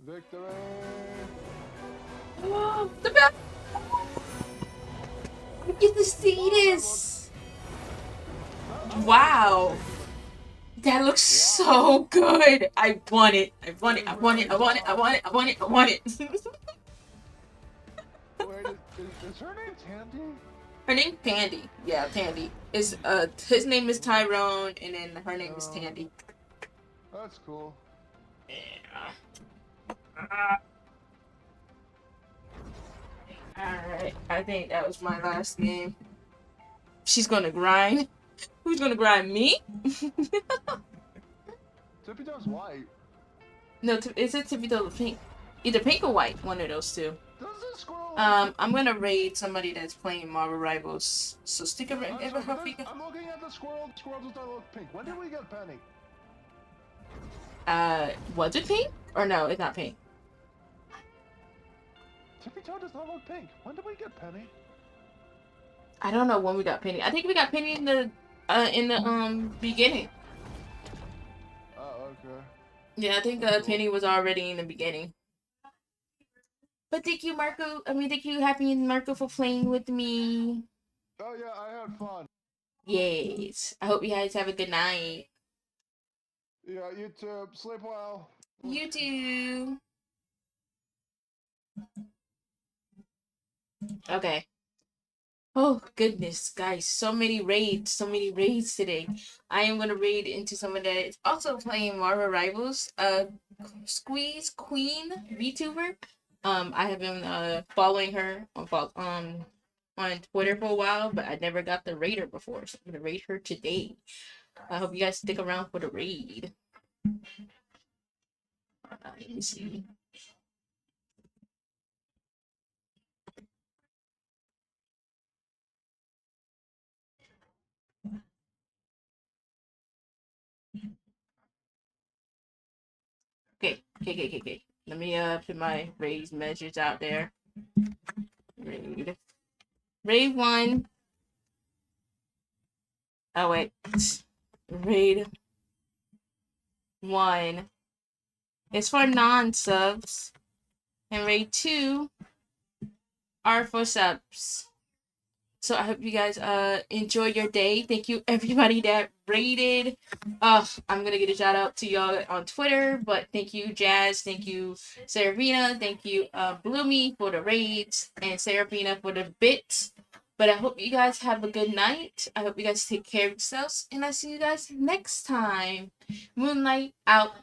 Victory! Oh, the best! I get to see this! Wow! That looks so good! I want it! I want it! I want it! I want it! I want it! I want it! I want it! Wait, is her name Tandy? Her name's Tandy. Yeah, Tandy. Is his name is Tyrone, and then her name is Tandy. That's cool. Yeah. Alright, I think that was my last game. She's gonna grind. Who's gonna grind me? Tippy Toes white. No, is it Tippy Toes pink? Either pink or white, one of those two. Does the squirrel? I'm gonna raid somebody that's playing Marvel Rivals. So stick around. I'm looking at the squirrel. The squirrel does not look pink. When did we get Penny? Was it pink? Or no, it's not pink. Tippy Toe does not look pink. When did we get Penny? I don't know when we got Penny. I think we got Penny in the beginning. Oh, okay. Yeah, I think Penny was already in the beginning. But thank you, Marco. Thank you, Happy and Marco, for playing with me. Oh yeah, I had fun. Yes. I hope you guys have a good night. Yeah, you too. Sleep well. You too. Okay. Oh goodness, guys, so many raids today. I am gonna raid into someone that is also playing Marvel Rivals. Squeeze Queen VTuber. I have been following her on Twitter for a while, but I never got the raider before, so I'm gonna raid her today. I hope you guys stick around for the raid. Let me see. Okay. Let me put my raid measures out there. Raid 1. Oh wait. Raid 1 is for non-subs, and raid 2 are for subs. So I hope you guys enjoy your day. Thank you everybody that raided. I'm gonna get a shout out to y'all on Twitter, but thank you Jazz, thank you Seraphina, thank you Bloomy for the raids, and Seraphina for the bits. But I hope you guys have a good night. I hope you guys take care of yourselves, and I'll see you guys next time. Moonlight out.